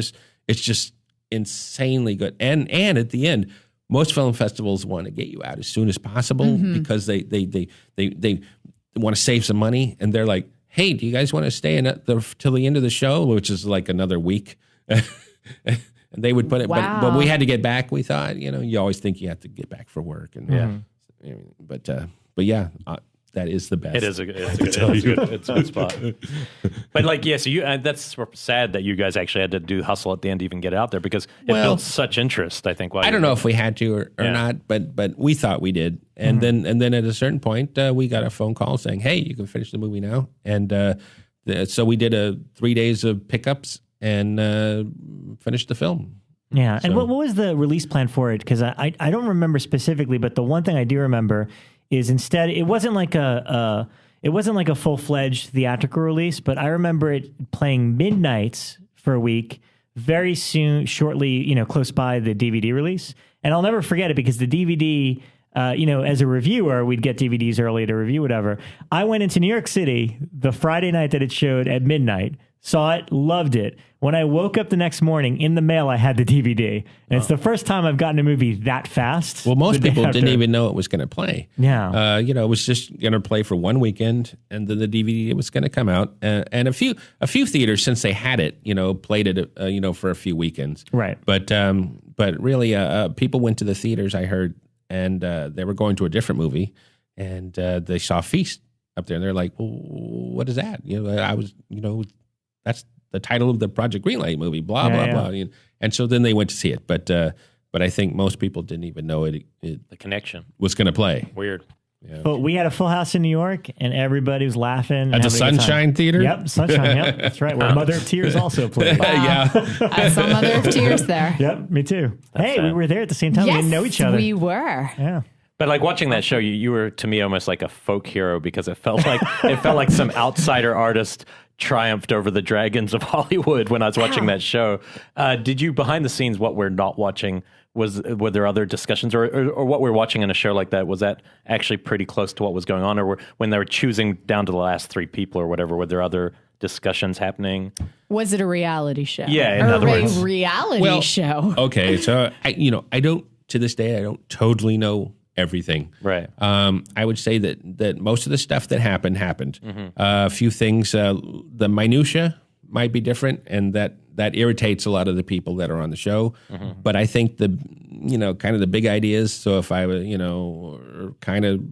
just insanely good. And at the end, most film festivals want to get you out as soon as possible because they want to save some money, and they're like, "Hey, do you guys want to stay till the end of the show, which is like another week?" And they would put it, but we had to get back. We thought, you always think you have to get back for work, and but that is the best. It's a good spot. But so that's sad that you guys actually had to do hustle at the end to even get out there, because it built such interest. I think. I don't know if we had to or not, but we thought we did, and then at a certain point we got a phone call saying, "Hey, you can finish the movie now," and so we did 3 days of pickups and finished the film. Yeah, so. And what was the release plan for it? Because I don't remember specifically, but the one thing I do remember is instead it wasn't like a full-fledged theatrical release, but I remember it playing midnights for a week, very soon, shortly, close by the DVD release. And I'll never forget it because the DVD, as a reviewer, we'd get DVDs early to review whatever. I went into New York City the Friday night that it showed at midnight, saw it, loved it. When I woke up the next morning, in the mail, I had the DVD. And it's the first time I've gotten a movie that fast. Well, most people didn't even know it was going to play. Yeah. It was just going to play for one weekend, and then the DVD was going to come out. And a few theaters, since they had it, played it, for a few weekends. Right. But really, people went to the theaters, I heard, and they were going to a different movie, and they saw Feast up there, and they're like, well, what is that? That's the title of the Project Greenlight movie, blah, blah. And so then they went to see it. But I think most people didn't even know the connection was going to play. Weird. Yeah. But we had a full house in New York, and everybody was laughing. At the Sunshine Theater? Yep, Sunshine, yep. That's right, where Mother of Tears also played. Wow. Yeah. I saw Mother of Tears there. Yep, me too. We were there at the same time. We didn't know each other. We were. Yeah. But watching that show, you were to me almost like a folk hero, because it felt like some outsider artist triumphed over the dragons of Hollywood when I was watching that show. Did you, behind the scenes, what we're not watching, were there other discussions, or what we're watching in a show like that, was that actually pretty close to what was going on, or when they were choosing down to the last three people or whatever, were there other discussions happening? Was it a reality show? Yeah, in other words. A reality show. Okay, so I don't, to this day, I don't totally know everything. Right. I would say that most of the stuff that happened. A few things, the minutia might be different, and that irritates a lot of the people that are on the show. But I think the kind of the big ideas. So if I was are kind of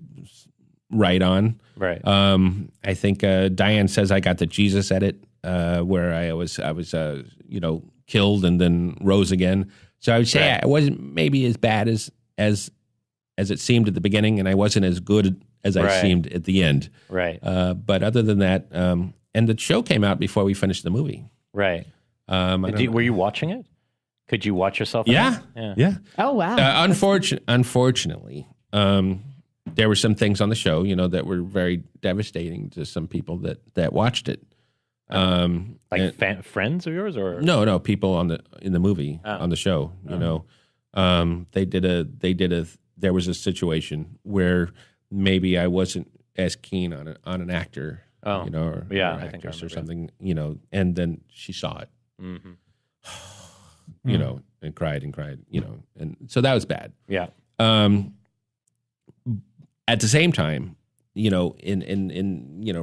right on. Right. I think Diane says I got the Jesus edit, where I was killed and then rose again. So I would say I wasn't maybe as bad as it seemed at the beginning, and I wasn't as good as I seemed at the end. Right. But other than that, and the show came out before we finished the movie. Right. Were you watching it? Could you watch yourself? Yeah. Oh, wow. Unfortunately, there were some things on the show, that were very devastating to some people that watched it. Friends of yours, or no people in the movie on the show. There was a situation where maybe I wasn't as keen on an actor, or actress or something, and then she saw it, and cried, and so that was bad. Yeah. At the same time, in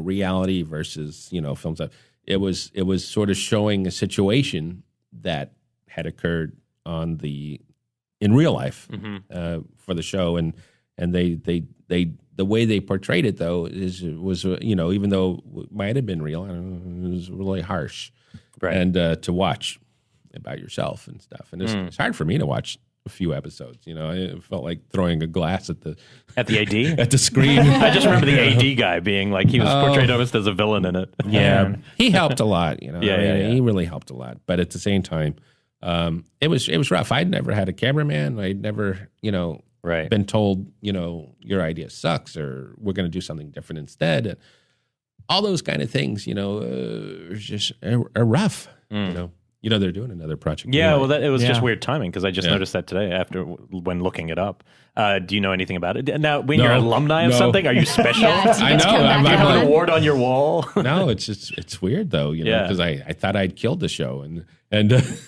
reality versus film stuff, it was sort of showing a situation that had occurred in real life for the show, and they the way they portrayed it though was even though it might have been real, it was really harsh, right? And to watch about yourself and stuff, and it's hard for me to watch a few episodes. It felt like throwing a glass at the AD at the screen. I just remember the AD guy being like he was portrayed almost as a villain in it. Yeah, he helped a lot. Yeah. He really helped a lot. But at the same time, it was rough. I'd never had a cameraman. I'd never been told your idea sucks or we're going to do something different instead. All those kind of things, are rough. They're doing another project. Yeah, well, it was just weird timing because I just noticed that today when looking it up. Do you know anything about it? Now, when you're alumni of something, are you special? I know. Do you have an award on your wall? No, it's weird though, because I thought I'd killed the show and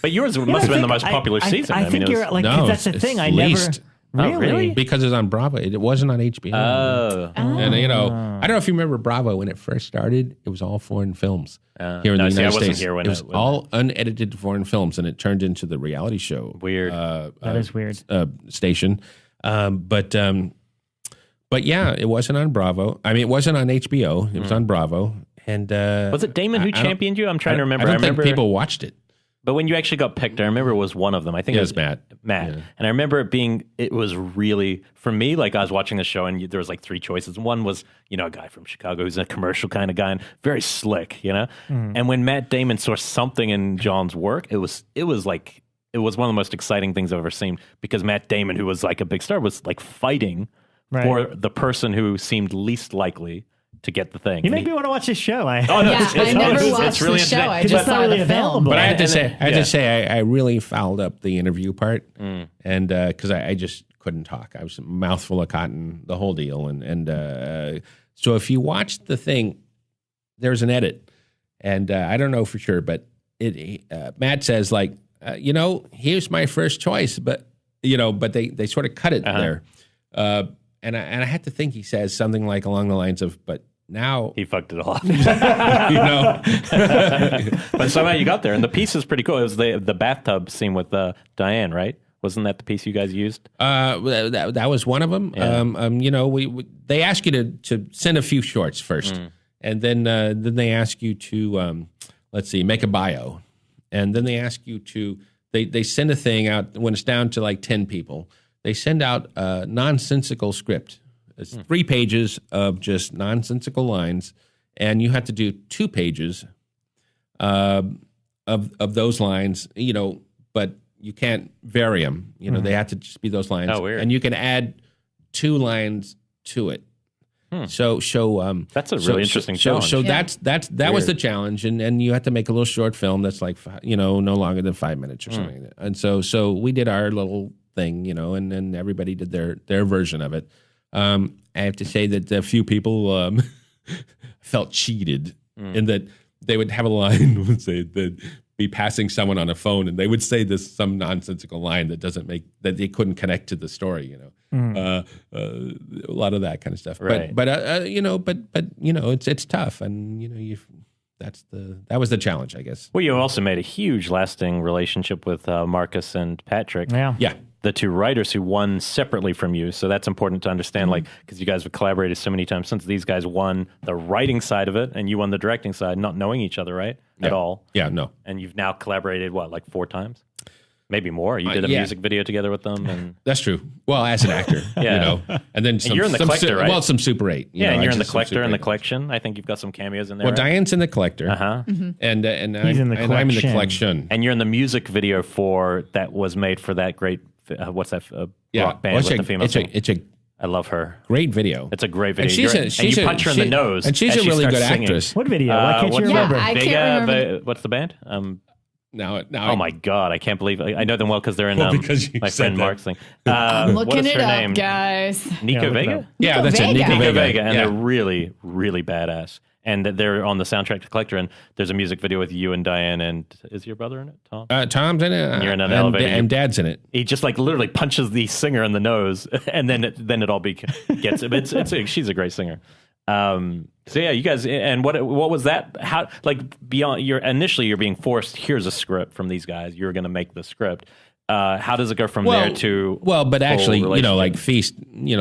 But yours must have been the most popular season. I think you're like, 'cause that's the thing. I never. Really? Because it's on Bravo. It wasn't on HBO. And I don't know if you remember Bravo when it first started. It was all foreign films here in the United States. I wasn't here when it was all unedited foreign films, and it turned into the reality show. Weird. That is weird. Station, but yeah, it wasn't on Bravo. I mean, it wasn't on HBO. It was on Bravo. And was it Damon who championed you? I'm trying to remember. I remember people watched it. But when you actually got picked, I remember it was one of them. I think it was Matt. Matt. Yeah. And I remember it was really, for me, like I was watching the show and there was like three choices. One was, a guy from Chicago who's a commercial kind of guy and very slick, And when Matt Damon saw something in John's work, it was one of the most exciting things I've ever seen because Matt Damon, who was like a big star, was like fighting for the person who seemed least likely to get the thing. You make me want to watch this show. I never watched really the show. I It's just not saw really the film. available. But I had to say, I really fouled up the interview part, and because I just couldn't talk. I was a mouthful of cotton, the whole deal, and so if you watch the thing, there's an edit, and I don't know for sure, but Matt says like, here's my first choice, but they sort of cut it there. And I had to think he says something like along the lines of, but now he fucked it all up. But somehow you got there. And the piece is pretty cool. It was the bathtub scene with Diane, right? Wasn't that the piece you guys used? That was one of them. Yeah. They ask you to send a few shorts first. And then they ask you to, make a bio. And then they ask you to, they send a thing out when it's down to like 10 people. They send out a nonsensical script. It's 3 pages of just nonsensical lines, and you have to do 2 pages of those lines. But you can't vary them. They have to just be those lines. Oh, weird. And you can add 2 lines to it. So that's a really interesting challenge. So that was the challenge, and you have to make a little short film that's like no longer than 5 minutes or something. Like that. And so we did our little thing, and then everybody did their version of it. I have to say that a few people felt cheated in that they would have a line, would say they'd be passing someone on a phone, and they would say some nonsensical line that that they couldn't connect to the story. A lot of that kind of stuff. Right. But it's tough, and that was the challenge, I guess. Well, you also made a huge, lasting relationship with Marcus and Patrick. Yeah. The 2 writers who won separately from you. So that's important to understand, because you guys have collaborated so many times since. These guys won the writing side of it, and you won the directing side, not knowing each other, right? At all. Yeah, no. And you've now collaborated, 4 times? Maybe more. You did a music video together with them. And that's true. Well, as an actor, and then you're in the collector, right? Well, some Super 8. And you're in the collector and the collection. I think you've got some cameos in there. Well, Diane's in the collector, and He's in the collection. I'm in the collection. And you're in the music video that was made for that great. What's that rock band with the female? I love her. Great video. It's a great video. And you punch her in the nose, and she's a really good singing. actress. What video? Why can't you remember? I can't remember. What's the band? Now, oh my God, I can't believe I know them well because they're in my friend Mark's thing. I'm looking what is it her up, name? guys. Nico Vega? Yeah, that's it. Nico Nico Vega, and they're really, really badass. And they're on the soundtrack to Collector, and there's a music video with you and Diane, and is your brother in it, Tom? Tom's in it. And you're in an elevator. And Dad's in it. He just literally punches the singer in the nose, and then it all gets it. She's a great singer. So yeah, you guys, and what was that? How beyond you're being forced? Here's a script from these guys. You're going to make the script. How does it go from there to? Well, but actually, Feast.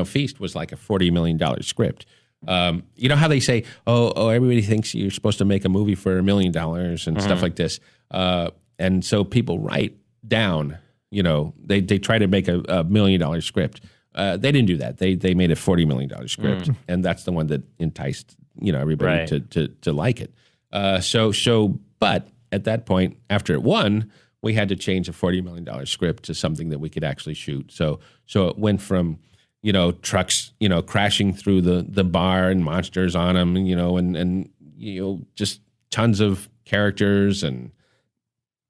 Feast was like a $40 million script. You know how they say, oh, everybody thinks you're supposed to make a movie for $1 million and stuff like this. And so people write down they try to make a $1 million script. They didn't do that. They made a $40 million script, and that's the one that enticed everybody to like it. But at that point, after it won, we had to change a $40 million script to something that we could actually shoot. So it went from trucks crashing through the bar and monsters on them, and just tons of characters and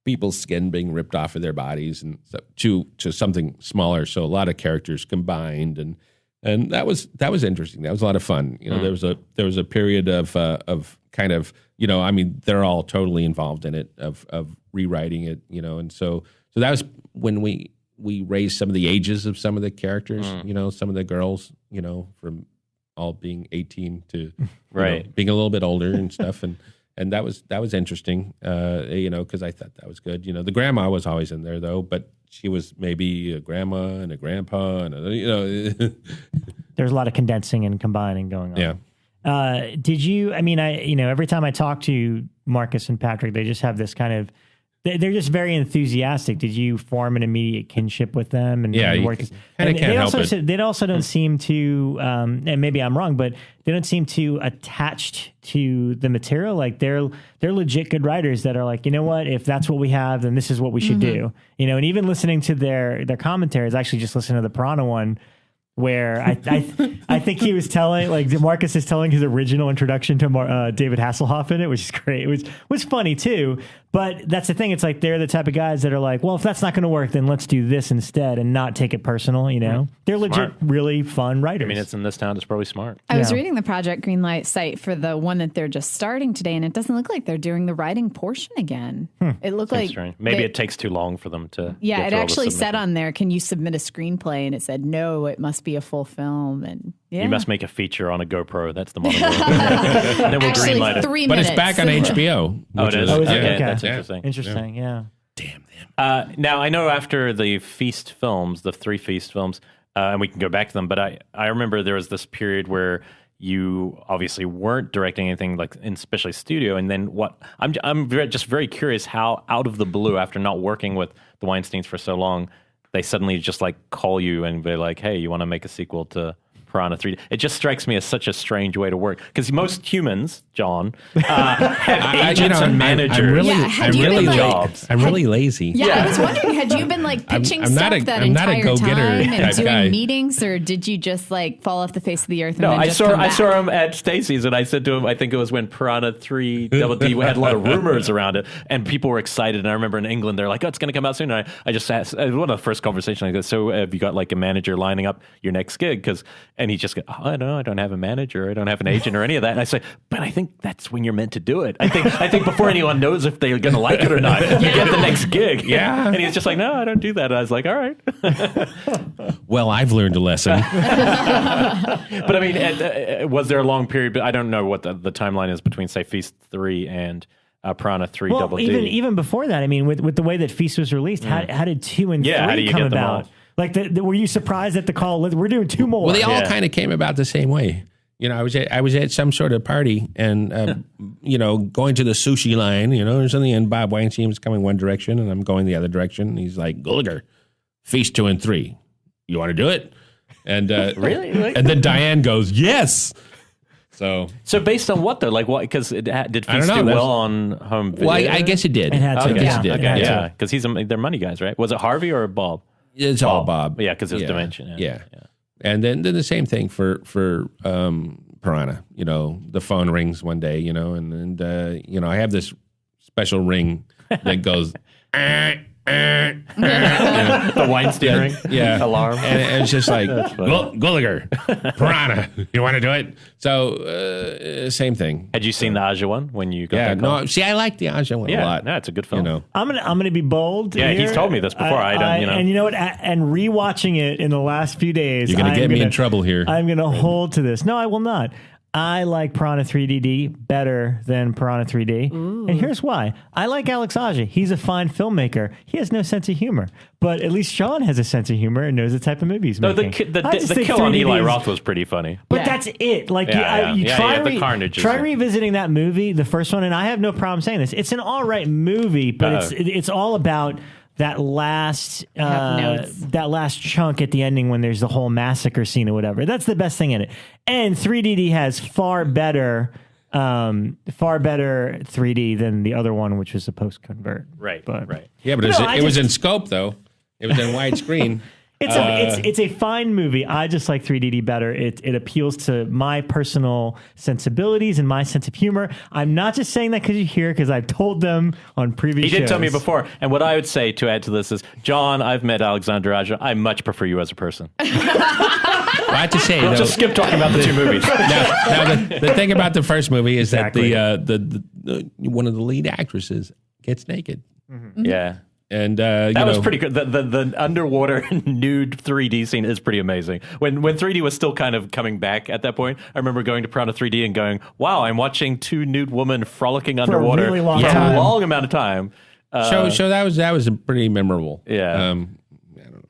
people's skin being ripped off of their bodies, and to something smaller. So a lot of characters combined, and that was interesting. That was a lot of fun. There was a period of kind of they're all totally involved in it, of rewriting it, and so that was when we raised some of the ages of some of the characters, some of the girls, from all being 18 to being a little bit older and stuff, and that was interesting, because I thought that was good. The grandma was always in there though, but she was maybe a grandma and a grandpa, and there's a lot of condensing and combining going on. Yeah. Did you? I mean, every time I talk to Marcus and Patrick, they just have this kind of. They're just very enthusiastic. Did you form an immediate kinship with them? And work? And they also don't seem to, and maybe I'm wrong, but they don't seem too attached to the material. Like they're legit good writers that are like, you know what, if that's what we have, then this is what we should do. And even listening to their commentaries, I actually just listened to the Piranha one, where I think he was telling, like Marcus is telling his original introduction to David Hasselhoff in it, which is great. It was funny too, but that's the thing. It's like they're the type of guys that are like, well, if that's not going to work, then let's do this instead and not take it personal. They're legit, really fun writers. I mean, it's in this town. It's probably smart. I was reading the Project Greenlight site for the one that they're just starting today, and it doesn't look like they're doing the writing portion again. It looked like strange. Maybe it takes too long for them to. Yeah, it actually said on there, "Can you submit a screenplay?" And it said, "No, it must be a full film." And you must make a feature on a GoPro. That's the model. And then we'll greenlight it. 3 but minutes. it's back on HBO. Oh, it is? Okay. That's interesting. Interesting, yeah. Damn them. Now, I know after the Feast films, the 3 Feast films, and we can go back to them, but I remember there was this period where you obviously weren't directing anything, like especially studio, and then I'm just very curious how out of the blue, after not working with the Weinsteins for so long, they suddenly just like call you and be like, hey, you want to make a sequel to Piranha 3D? It just strikes me as such a strange way to work, because most humans, John, have agents and managers. I'm really lazy. Yeah, I was wondering, had you been like pitching stuff that entire time and doing meetings, or did you just like fall off the face of the earth? No, I saw him at Stacy's, and I said to him, I think it was when Piranha 3 Double D had a lot of rumors around it, and people were excited. And I remember in England, they're like, "Oh, it's going to come out soon." And I just asked, one of the first conversations like this. So, have you got like a manager lining up your next gig? And he just goes, "Oh, no, I don't have a manager. I don't have an agent or any of that." And I say, "But I think that's when you're meant to do it. I think before anyone knows if they're going to like it or not, you get the next gig." Yeah. And he's just like, "No, I don't do that." And I was like, "All right." Well, I've learned a lesson. But I mean, was there a long period? But I don't know what the timeline is between, say, Feast 3 and Piranha 3 Double D. Even before that, I mean, with the way that Feast was released, how did 2 and 3 come about? Like, were you surprised at the call? We're doing 2 more. Well, they all kind of came about the same way. I was at some sort of party, and going to the sushi line, or something, and Bob Weinstein was coming one direction, and I'm going the other direction. And he's like, "Gulager, Feast 2 and 3. You want to do it?" And really? And then Diane goes, "Yes." So based on what though? Like what? Because did Feast do well on home video? Well, I guess it did. It had to. Yeah, because they're money guys, right? Was it Harvey or Bob? It's all Bob. Yeah, because it's Dimension. Yeah. And then the same thing for Piranha. The phone rings one day, and I have this special ring that goes the Weinstein ring, alarm, and it's just like Gulager, Piranha. You want to do it? So same thing. Had you seen the Aja one when you got that call? No. See, I like the Aja one a lot. No, it's a good film. I'm gonna be bold. Yeah, here. he's told me this before. And you know what? And rewatching it in the last few days, you're gonna get me in trouble here. I'm gonna hold to this. No, I will not. I like Piranha 3DD better than Piranha 3D. Ooh. And here's why. I like Alex Aja. He's a fine filmmaker. He has no sense of humor. But at least Sean has a sense of humor and knows the type of movie he's making. The kill on Eli Roth was pretty funny. But that's it. Like the carnage. Try revisiting that movie, the first one, and I have no problem saying this. It's an all right movie, but it's all about that last notes. that last chunk at the ending when there's the whole massacre scene or whatever. That's the best thing in it. And 3DD has far better 3D than the other one, which was a post convert. Right. Yeah, but it was in scope though. It was in widescreen. It's a fine movie. I just like 3DD better. It appeals to my personal sensibilities and my sense of humor. I'm not just saying that because you hear, because I've told them on previous shows. He did tell me before. And what I would say to add to this is, John, I've met Alexander Aja. I much prefer you as a person. I have to say, though, just skip talking about the two movies. now the thing about the first movie is that the one of the lead actresses gets naked. Mm-hmm. Yeah. And that was pretty good. The underwater nude 3D scene is pretty amazing. When 3D was still kind of coming back at that point, I remember going to Piranha 3D and going, "Wow, I'm watching two nude women frolicking underwater for a really long for time. a long amount of time." So that was pretty memorable. Yeah.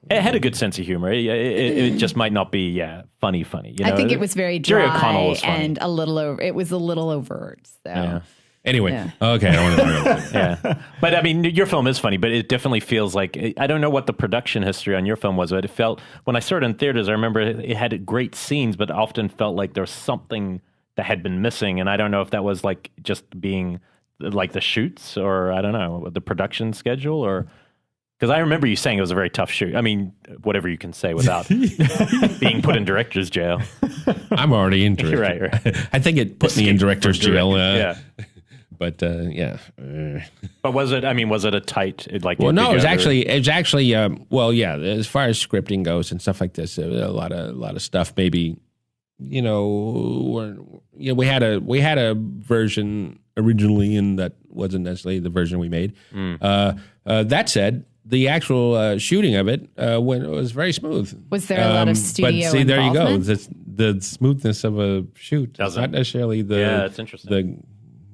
It had a good sense of humor. It just might not be funny. You know? I think it was very Jerry dry O'Connell was funny. and a little it was a little overt. So. Yeah. Anyway, Yeah. okay, I don't want to talk about it. Yeah, but I mean, your film is funny, but it definitely feels like, I don't know what the production history on your film was, but it felt, when I saw it in theaters, I remember it had great scenes, but often felt like there was something that had been missing, and I don't know if that was like just being like the shoots, or I don't know, the production schedule, or... Because I remember you saying it was a very tough shoot. I mean, whatever you can say without being put in director's jail. I'm already in director's Right. I think it put me in director's jail. Yeah. But yeah. But was it a tight, like... Well, no, it was actually as far as scripting goes and stuff like this, a lot of stuff maybe, we had a version originally, and that wasn't necessarily the version we made. That said, the actual shooting of it was very smooth. Was there a lot of studio But see, there you go. involvement? The smoothness of a shoot is not necessarily the... Yeah, that's interesting.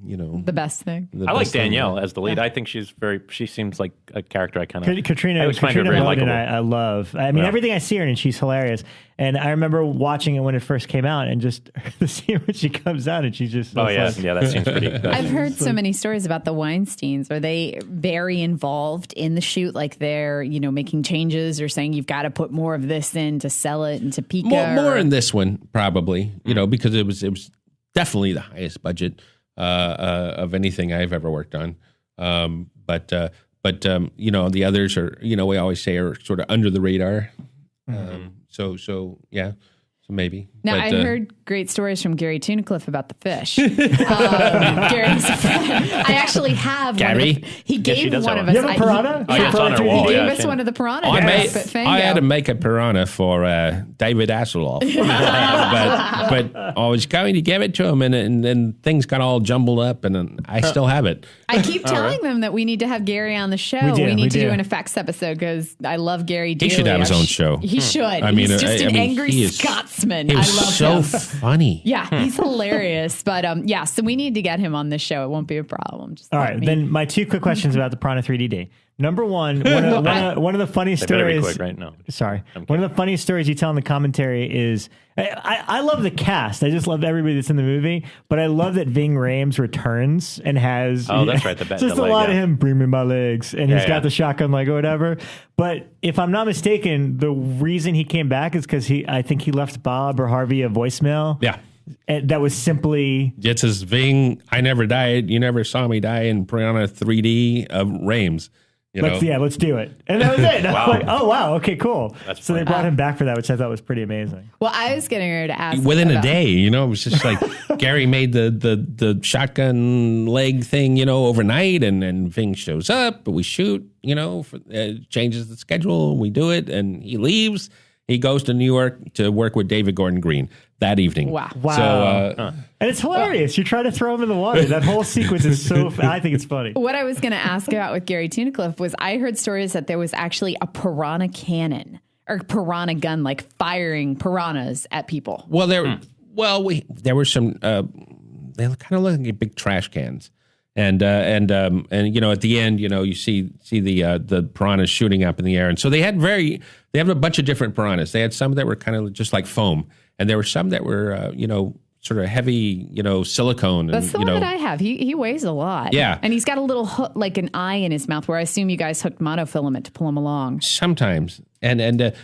The best thing. I like Danielle as the lead. I think she seems like a character I kind of... Katrina Moden, I love. I mean, everything I see her in, she's hilarious. And I remember watching it when it first came out, and just the scene when she comes out and she's just... that seems pretty... I've heard so many stories about the Weinsteins. Are they very involved in the shoot? Like they're, making changes or saying you've got to put more of this in to sell it into Bekah? More in this one, probably, because it was definitely the highest budget of anything I've ever worked on. But the others are, we always say are sort of under the radar. So maybe. Now, I heard great stories from Gary Tunnicliffe about the fish. Gary's a friend. I actually have Gary? he gave one of us. You have a piranha? It's on our wall. He gave us one of the piranha. I had to make a piranha for David Hasselhoff. but I was going to give it to him, and then things got all jumbled up, and I still have it. I keep telling them that we need to have Gary on the show. We need to do an effects episode because I love Gary dearly. He should have his own show. He should. He's just an angry Scotsman. He was I love so him. funny. Yeah, he's hilarious. But so we need to get him on the show. It won't be a problem. All right, then my two quick questions about the Piranha 3D. Number one, one of the funny stories. Better be quick, right? No. Sorry. One of the funniest stories you tell in the commentary is I love the cast. I just love everybody that's in the movie, but I love that Ving Rhames returns and has that's right, just a lot of him bring me my legs, and he's got the shotgun leg or whatever. But if I'm not mistaken, the reason he came back is because I think he left Bob or Harvey a voicemail. Yeah. And that was simply... It says, Ving, I never died. You never saw me die in Piranha 3D of Rhames. Let's do it. And that was it. Wow. I'm like, oh, wow. Okay, cool. That's so funny. they brought him back for that, which I thought was pretty amazing. Well, I was getting ready to ask. Within a day, it was just like Gary made the shotgun leg thing, overnight, and then Ving shows up, but we shoot, changes the schedule, we do it, and he leaves. He goes to New York to work with David Gordon Green that evening. Wow. So, and it's hilarious. You try to throw him in the water. That whole sequence is I think it's funny. What I was going to ask about with Gary Tunnicliffe was I heard stories that there was actually a piranha cannon or piranha gun, like firing piranhas at people. Well, there were some, they kind of look like big trash cans. And at the end, you see the piranhas shooting up in the air. And so they have a bunch of different piranhas. They had some that were kind of just like foam. And there were some that were, sort of heavy, silicone. That's and, the one that I have. He weighs a lot. Yeah. And he's got a little hook, like an eye in his mouth, where I assume you guys hooked monofilament to pull him along. Sometimes. But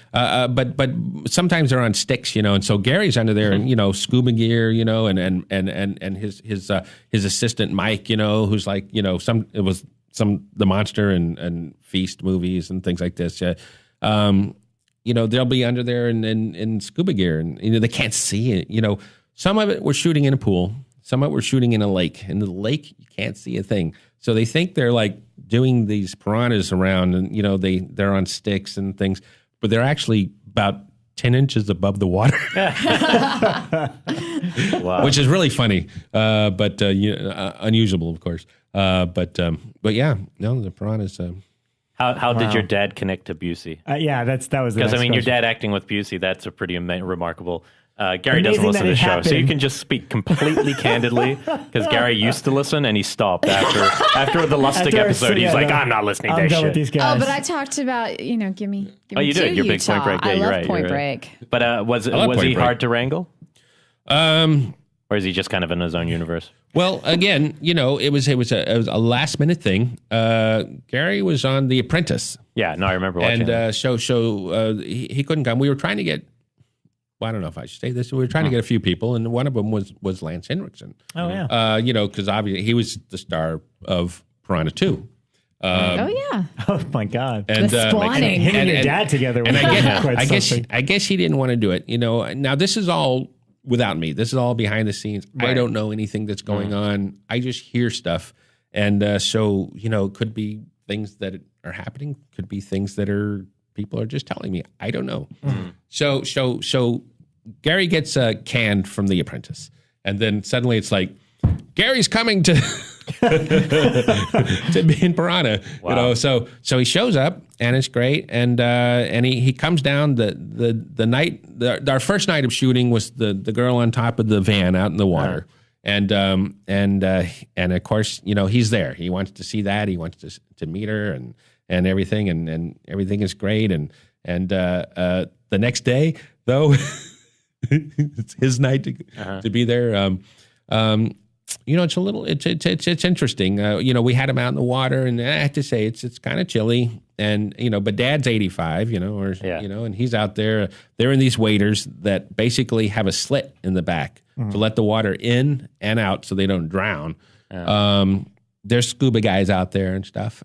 sometimes they're on sticks, and so Gary's under there and, scuba gear, and his assistant Mike, who's like, the Monster and Feast movies and things like this. They'll be under there in scuba gear and, they can't see it, Some of it we're shooting in a pool. Some of it we're shooting in a lake. In the lake, you can't see a thing. So they think they're like doing these piranhas around and, they're on sticks and things, but they're actually about 10 inches above the water. Wow. Which is really funny, but unusual, of course. But yeah, no, the piranhas. How did your dad connect to Busey? Yeah, that was the Because next your question. dad acting with Busey, that's a pretty remarkable. Gary Amazing doesn't listen that to the it show, so you happened. can just speak completely candidly. Because Gary used to listen, and he stopped after the Lustig After our episode. He's yeah, like, no, I'm not listening to I'm that done shit. with these guys. Oh, but I talked about, give me Oh, you two did. Your big Utah. Point Break. Yeah, I you're love right. Point you're right. Break. But was love he Point Break. hard to wrangle, or is he just kind of in his own universe? Well, again, it was a last minute thing. Gary was on The Apprentice. Yeah, no, I remember watching. And he couldn't come. We were trying to get. Well, I don't know if I should say this. We were trying to get a few people, and one of them was Lance Henriksen. Oh yeah. Because obviously he was the star of Piranha 2. Oh, yeah. Oh my God. And The spawning. Him and your dad together. And was I guess he didn't want to do it. Now this is all without me. This is all behind the scenes. Right. I don't know anything that's going on. I just hear stuff, and so it could be things that are happening. Could be things that people are just telling me. I don't know. So Gary gets canned from The Apprentice, and then suddenly it's like Gary's coming to to be in Piranha. Wow. So he shows up, and it's great, and he comes down the night. Our first night of shooting was the girl on top of the van out in the water. And of course, he's there. He wants to see that. He wants to meet her and everything, and everything is great. And the next day, though, it's his night to be there. It's a little, it's interesting. We had him out in the water, and I have to say it's kind of chilly. And but Dad's 85, and he's out there. They're in these waders that basically have a slit in the back to let the water in and out so they don't drown. There's scuba guys out there and stuff.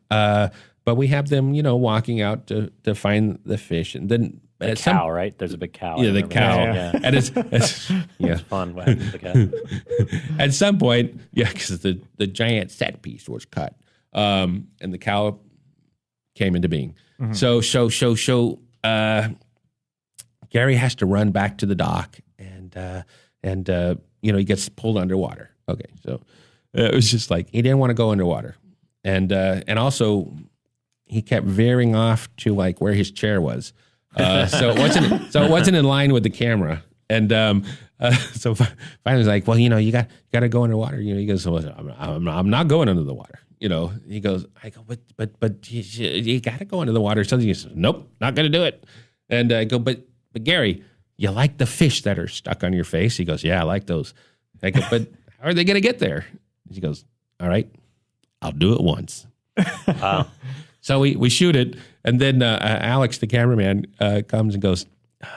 But we have them, walking out to find the fish, and then The cow, right? There's a big cow. Yeah, the cow. Yeah. And it's It's fun. What happens to the cow? At some point, because the giant set piece was cut, and the cow came into being. So Gary has to run back to the dock, and he gets pulled underwater. Okay, so it was just like he didn't want to go underwater, and also he kept veering off to like where his chair was. So it wasn't in line with the camera, and so finally I was like, well, you got to go underwater. He goes, well, I'm not going under the water. He goes, I go, but you got to go under the water. Something he says, nope, not going to do it. And I go, but Gary, you like the fish that are stuck on your face? He goes, yeah, I like those. I go, but how are they going to get there? He goes, all right, I'll do it once. Wow. So we shoot it, and then Alex, the cameraman, comes and goes,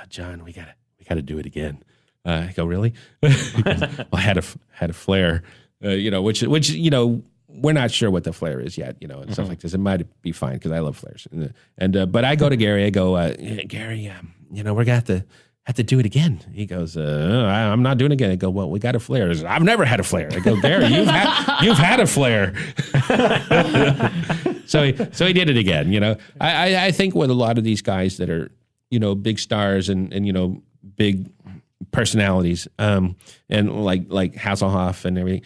John, we gotta do it again. I go, really? He goes, well, I had a flare, which we're not sure what the flare is yet, and stuff like this. It might be fine because I love flares. And but I go to Gary. I go, Gary, we're gonna have to do it again. He goes, I'm not doing it again. I go, well, we got a flare. Says, I've never had a flare. I go, Gary, you've had a flare. So he did it again. I think with a lot of these guys that are, big stars and big personalities, and like Hasselhoff and everything,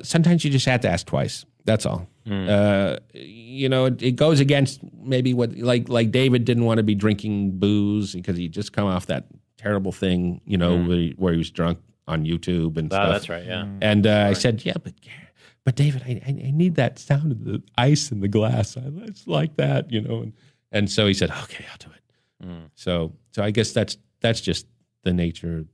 sometimes you just have to ask twice. That's all. It goes against maybe what like David didn't want to be drinking booze because he just come off that terrible thing, where he was drunk on YouTube and stuff. Oh, that's right. Yeah. And I said, yeah, but David, I need that sound of the ice in the glass. It's like that, And so he said, okay, I'll do it. So I guess that's just the nature of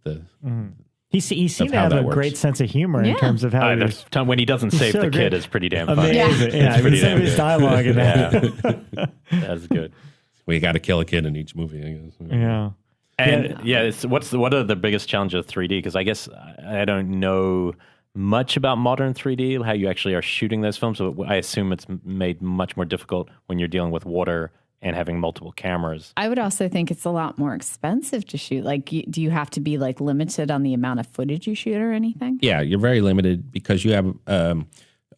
He seemed to how have that a works. great sense of humor in Yeah. terms of how he There's was time when he doesn't save so the great. kid is pretty damn funny. amazing. Yeah, It's pretty some of damn his good. dialogue in that. That's good. We got to kill a kid in each movie, I guess. Yeah. And what are the biggest challenges of 3D? Because I guess I don't know much about modern 3D, how you actually are shooting those films. So I assume it's made much more difficult when you're dealing with water and having multiple cameras. I would also think it's a lot more expensive to shoot. Like, do you have to be like limited on the amount of footage you shoot or anything? Yeah, you're very limited because you have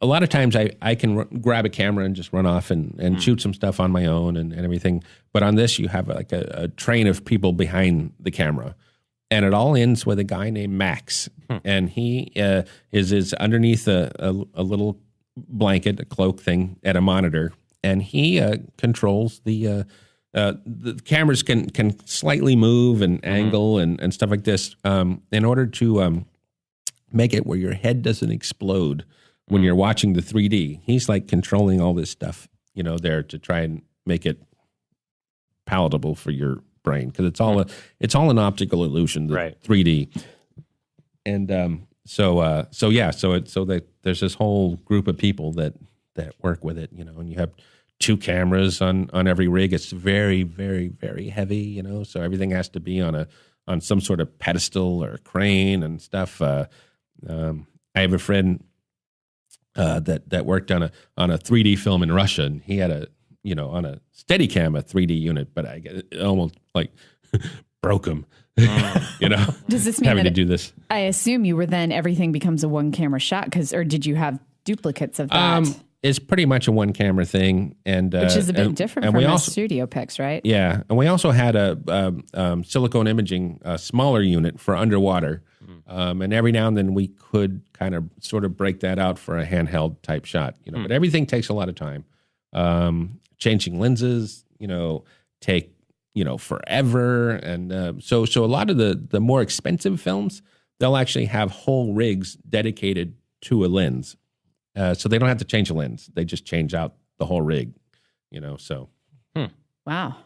a lot of times I can grab a camera and just run off and shoot some stuff on my own and everything. But on this, you have like a train of people behind the camera. And it all ends with a guy named Max. And he is underneath a little blanket, a cloak thing at a monitor. And he controls the cameras can slightly move and angle and stuff like this in order to make it where your head doesn't explode when you're watching the 3D. He's like controlling all this stuff, there to try and make it palatable for your brain because it's all an optical illusion, the 3D. And so there's this whole group of people that work with it, and you have 2 cameras on every rig. It's very, very, very heavy, so everything has to be on some sort of pedestal or crane and stuff. I have a friend that worked on a 3D film in Russia, and he had on a Steadicam a 3D unit, but it almost like broke him. Does this mean having that to do this? I assume you were then everything becomes a 1-camera shot or did you have duplicates of that? It's pretty much a 1-camera thing, and which is a bit different from the studio pics, right? Yeah, and we also had a silicone imaging smaller unit for underwater, and every now and then we could kind of sort of break that out for a handheld type shot, But everything takes a lot of time. Changing lenses, take forever, and so a lot of the more expensive films, they'll actually have whole rigs dedicated to a lens. So they don't have to change a lens. They just change out the whole rig, so. Wow.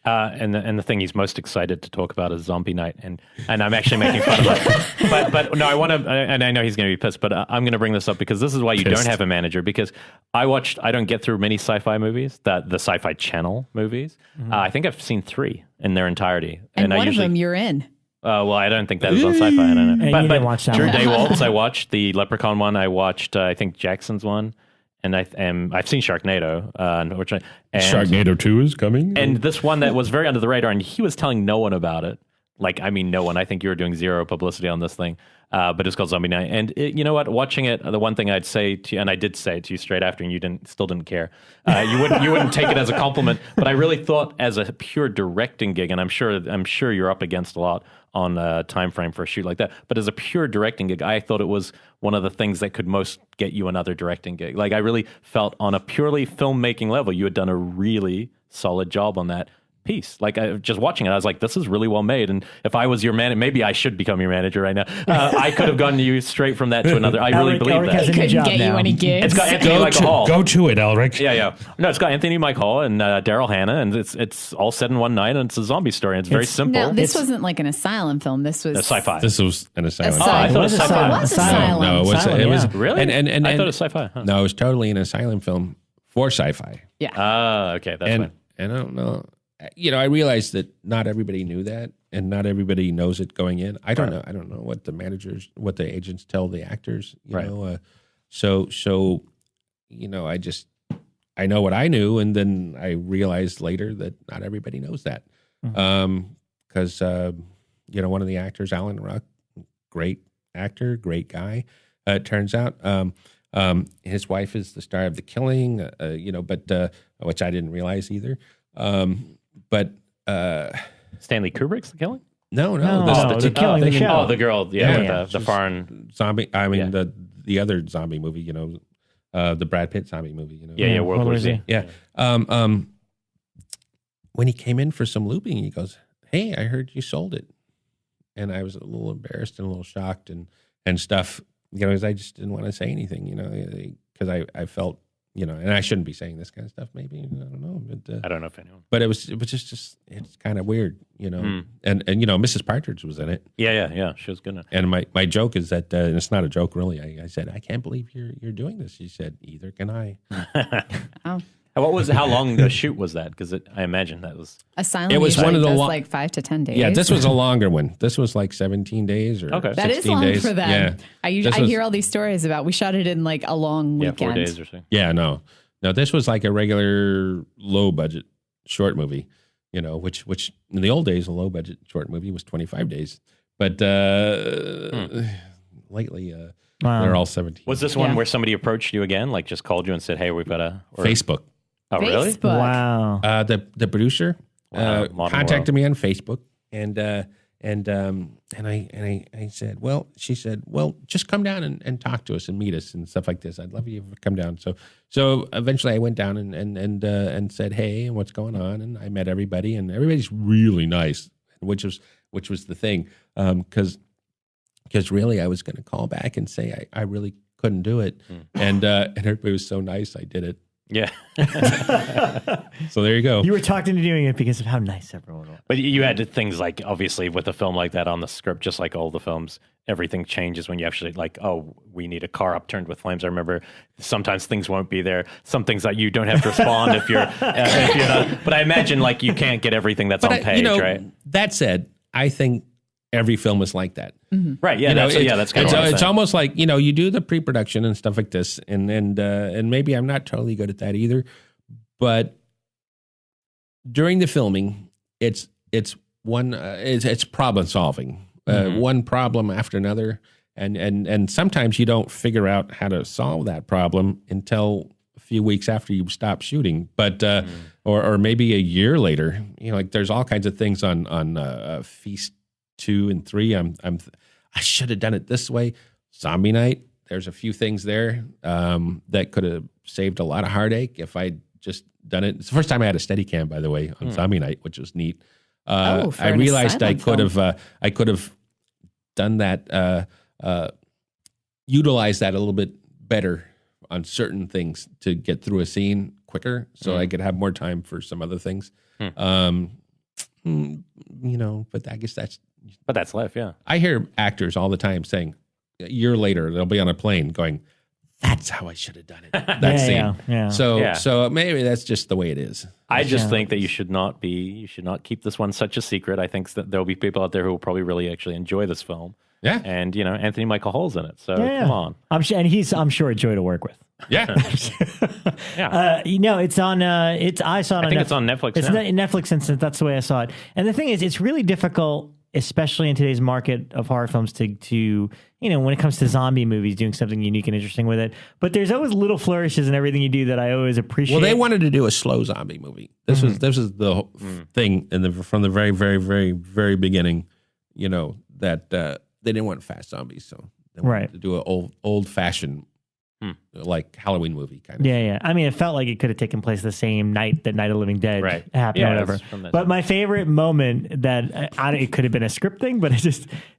And the thing he's most excited to talk about is Zombie Night, and I'm actually making fun of it. But no, I want to, and I know he's going to be pissed, but I'm going to bring this up because this is why you don't have a manager. Because I don't get through many sci-fi movies, the Sci-Fi Channel movies. I think I've seen 3 in their entirety, and one of them you're in. Well, I don't think that was on Sci-Fi. I don't know. And you didn't watch that Drew one. Day Waltz, I watched the Leprechaun one. I watched, I think Jackson's one. And I've seen Sharknado, unfortunately. And Sharknado 2 is coming. And this one that was very under the radar, and he was telling no one about it. No one. I think you were doing zero publicity on this thing. But it's called Zombie Night. And you know what? Watching it, the one thing I'd say to you, and I did say it to you straight after, and you still didn't care. You wouldn't take it as a compliment. But I really thought as a pure directing gig, and I'm sure you're up against a lot on a time frame for a shoot like that. But as a pure directing gig, I thought it was one of the things that could most get you another directing gig. I really felt on a purely filmmaking level, you had done a really solid job on that piece. Just watching it, I was like, this is really well made. And if I was your manager, maybe I should become your manager right now. I could have gotten you straight from that to another. I really believe Elric that. has a new Couldn't job get you now. any gigs. It's got Anthony Michael Hall. Go to it, Elric. Yeah. No, it's got Anthony Mike Hall and Daryl Hannah, and it's all set in one night, and it's a zombie story. And it's very simple. Now, this wasn't like an asylum film. This was sci-fi. This was an asylum. I thought it was So sci-fi. it was asylum. No, it was. Asylum, It was yeah. Really? And I thought it was sci-fi. Huh. No, it was totally an asylum film for sci-fi. Yeah. Okay, that's fine. And I don't know. I realized that not everybody knew that, and not everybody knows it going in. I don't know. I don't know what the agents tell the actors. You know. So I know what I knew, and then I realized later that not everybody knows that. Because one of the actors, Alan Ruck, great actor, great guy. It turns out his wife is the star of The Killing. But which I didn't realize either. But Stanley Kubrick's The Killing? No, The Killing, the show. Oh, the girl, with the foreign zombie. I mean, the other zombie movie, the Brad Pitt zombie movie. Yeah, World War Z. Yeah. When he came in for some looping, he goes, "Hey, I heard you sold it," and I was a little embarrassed and a little shocked and stuff. Because I just didn't want to say anything, because I felt and I shouldn't be saying this kind of stuff. Maybe I don't know, but I don't know if anyone. But it was just it's kind of weird, and Mrs. Partridge was in it. Yeah. She was good. And my joke is that and it's not a joke really. I said, I can't believe you're doing this. She said, either can I. Oh. How long the shoot was that? Because I imagine that was A silent. It was one of the like 5 to 10 days. Yeah, this was a longer one. This was like 17 days or 16 days. That is long for them. Yeah. I hear all these stories about. We shot it in like a long weekend. 4 days or so. Yeah, no, this was like a regular low budget short movie. Which in the old days a low budget short movie was 25 days, but lately they're all 17. Was this one where somebody approached you again, like just called you and said, "Hey, we've got a Facebook"? Oh, really? Facebook. Wow. The producer contacted me on Facebook, and I said, well, she said, well, just come down and talk to us and meet us and stuff like this. I'd love you to come down. So eventually I went down and said, hey, what's going on? And I met everybody, and everybody's really nice, which was the thing, because really I was going to call back and say I really couldn't do it, and everybody was so nice I did it. Yeah. So there you go. You were talked into doing it because of how nice everyone was. But you had things like, obviously, with a film like that on the script, just like all the films, everything changes when you actually we need a car upturned with flames. I remember sometimes things won't be there. Some things that you don't have to respond if you're not. But I imagine you can't get everything that's on page, right? That said, I think every film is like that. Mm-hmm. Right. Yeah. That's kind of what it's almost like, you do the pre-production and stuff like this, and maybe I'm not totally good at that either, but during the filming, it's problem solving, one problem after another, and sometimes you don't figure out how to solve that problem until a few weeks after you stop shooting, but or maybe a year later. There's all kinds of things on Feast 2 and 3. I should have done it this way. Zombie Night, there's a few things there that could have saved a lot of heartache if I'd just done it. It's the first time I had a Steadicam, by the way, on Zombie Night, which was neat. I realized I could have done that, utilized that a little bit better on certain things to get through a scene quicker, so I could have more time for some other things. But I guess that's life, yeah. I hear actors all the time saying, a year later, they'll be on a plane going, that's how I should have done it. That scene. Yeah. So maybe that's just the way it is. I just think that you should not keep this one such a secret. I think that there'll be people out there who will probably really actually enjoy this film. Yeah. And, Anthony Michael Hall's in it. So come on. I'm sure a joy to work with. Yeah. Yeah. It's on, I saw it I think it's on Netflix. It's Netflix, since that's the way I saw it. And the thing is, it's really difficult, especially in today's market of horror films, to when it comes to zombie movies, doing something unique and interesting with it. But there's always little flourishes in everything you do that I always appreciate. Well, they wanted to do a slow zombie movie. This was the thing from the very, very, very, very beginning, that they didn't want fast zombies. So they wanted to do an old fashioned, like Halloween movie kind of. Yeah. I mean, it felt like it could have taken place the same night that Night of the Living Dead happened, or whatever. But my favorite moment that it could have been a script thing, but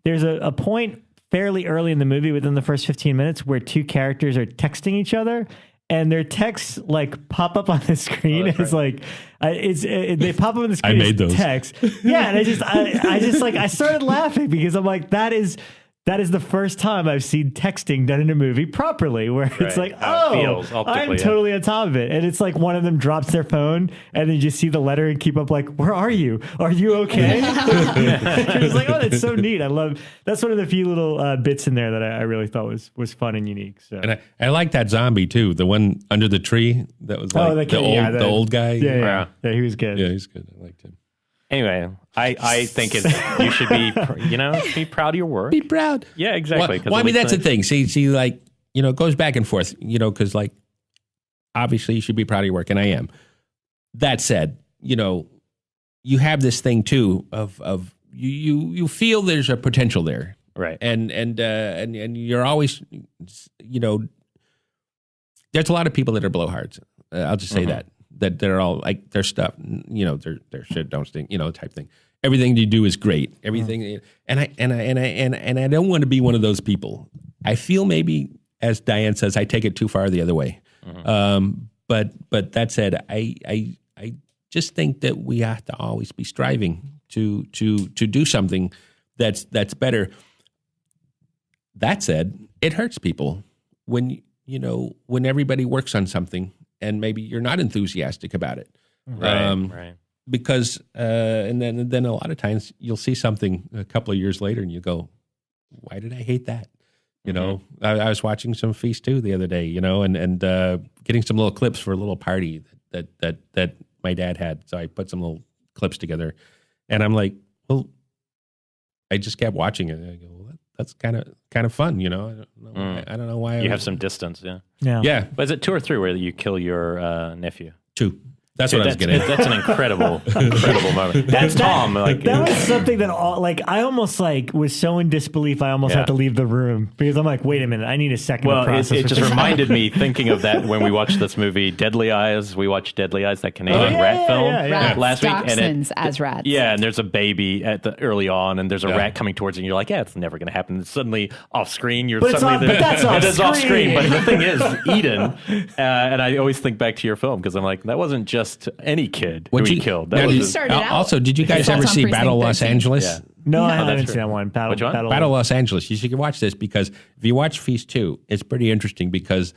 there's a point fairly early in the movie, within the first 15 minutes, where two characters are texting each other, and their texts pop up on the screen. It's they pop up on the screen. I made those text. Yeah, and I started laughing because I'm like, that is the first time I've seen texting done in a movie properly, where it's I'm totally on top of it. And it's like one of them drops their phone, and then you just see the letter and keep up where are you? Are you okay? It's like, oh, that's so neat. That's one of the few little bits in there that I really thought was fun and unique. So. And I like that zombie too, the one under the tree that was the old guy. Yeah, he was good. Yeah, he's good. I liked him. Anyway, I think you should be proud of your work. Be proud. Yeah, exactly. Well, I mean, that's the thing. See, it goes back and forth, because obviously you should be proud of your work, and I am. That said, you have this thing too of you feel there's a potential there. Right. And you're always, there's a lot of people that are blowhards. I'll just say that they're all like their stuff, their shit don't stink, type thing. Everything you do is great. Everything, and I don't want to be one of those people. I feel maybe, as Diane says, I take it too far the other way. But that said, I just think that we have to always be striving to do something that's better. That said, it hurts people when everybody works on something and maybe you're not enthusiastic about it. Right. Because and then a lot of times you'll see something a couple of years later and you go, why did I hate that? I was watching some Feast 2 the other day, and getting some little clips for a little party that my dad had. So I put some little clips together, and I'm like, well, I just kept watching it. And I go, well, that's kind of fun, I don't know why. You have some distance, yeah. But is it 2 or 3 where you kill your nephew? 2. That's what I was getting. That's an incredible moment. That's Tom. That was something that I almost was so in disbelief. I almost had to leave the room because I'm like, wait a minute, I need a second to process. It just reminded me thinking of that when we watched this movie, Deadly Eyes. We watched Deadly Eyes, that Canadian rat film last week, and as rats. Yeah, and there's a baby early on, and there's a rat coming towards you, and you're like, it's never going to happen. And suddenly off screen, that's off screen. But the thing is, Eden, and I always think back to your film because I'm like, that wasn't just any kid who he killed. Also, did you guys ever see Battle Los Angeles? Yeah. No, I haven't seen that one. Battle Los Angeles. You should watch this because if you watch Feast 2, it's pretty interesting because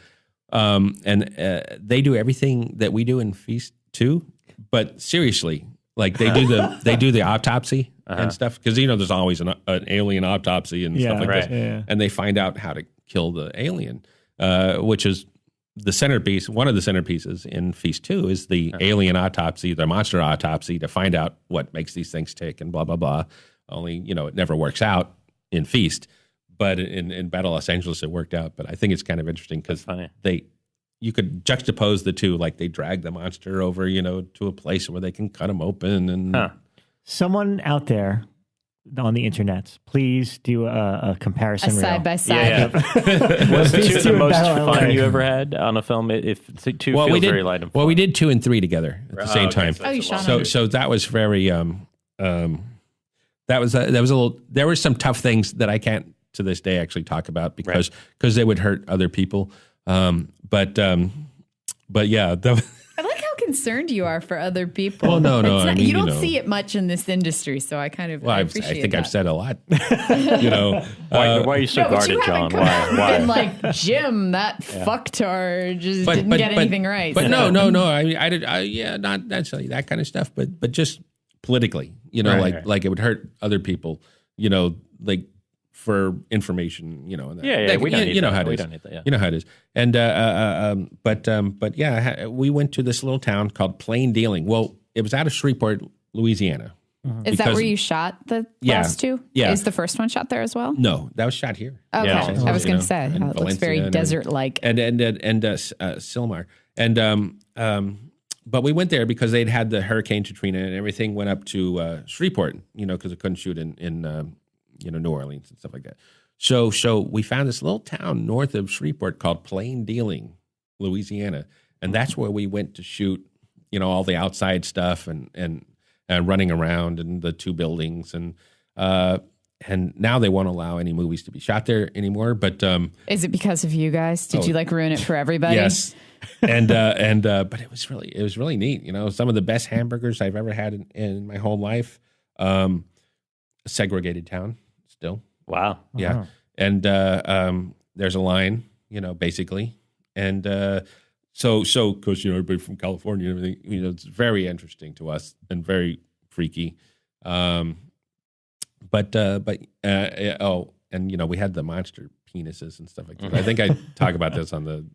they do everything that we do in Feast 2, but seriously, they do the autopsy and stuff because there's always an alien autopsy and stuff like this, and they find out how to kill the alien, which is the centerpiece. One of the centerpieces in Feast 2 is the alien autopsy, the monster autopsy, to find out what makes these things tick and blah blah blah. Only it never works out in Feast, but in Battle Los Angeles it worked out. But I think it's kind of interesting because you could juxtapose the two, they drag the monster over to a place where they can cut him open and someone out there on the internet, please do a comparison side by side. Was 2 the most fun you ever had on a film? If 2 feels very light and fun. Well, we did 2 and 3 together at the same time. You shot so that was very that was a little. There were some tough things that I can't to this day actually talk about because they would hurt other people. But yeah. I like how concerned you are for other people. Well, no. You don't see it much in this industry, so I kind of appreciate I think that. I've said a lot. Why are you so guarded, John? Why? Been like, Jim, that fucktard just didn't get anything right. But no. I did. Not necessarily that kind of stuff, but just politically, like it would hurt other people, for information, we don't need that. How it is. We don't need that, You know how it is. And but yeah, we went to this little town called Plain Dealing. Well, it was out of Shreveport, Louisiana. Is that where you shot the last 2? Yeah. Is the first one shot there as well? No, that was shot here. Okay, yeah. I was going to say it looks very desert-like. And Silmar, but we went there because they'd had the Hurricane Katrina and everything went up to Shreveport, because it couldn't shoot in New Orleans and stuff like that. So we found this little town north of Shreveport called Plain Dealing, Louisiana, and that's where we went to shoot, all the outside stuff and running around and the 2 buildings and now they won't allow any movies to be shot there anymore. But is it because of you guys? Did you ruin it for everybody? Yes. And but it was really neat. Some of the best hamburgers I've ever had in my whole life. A segregated town still. Wow. Yeah. Uh-huh. And there's a line, basically. And so because everybody from California and everything, it's very interesting to us and very freaky. And we had the monster penises and stuff like that. I think I talk about this on the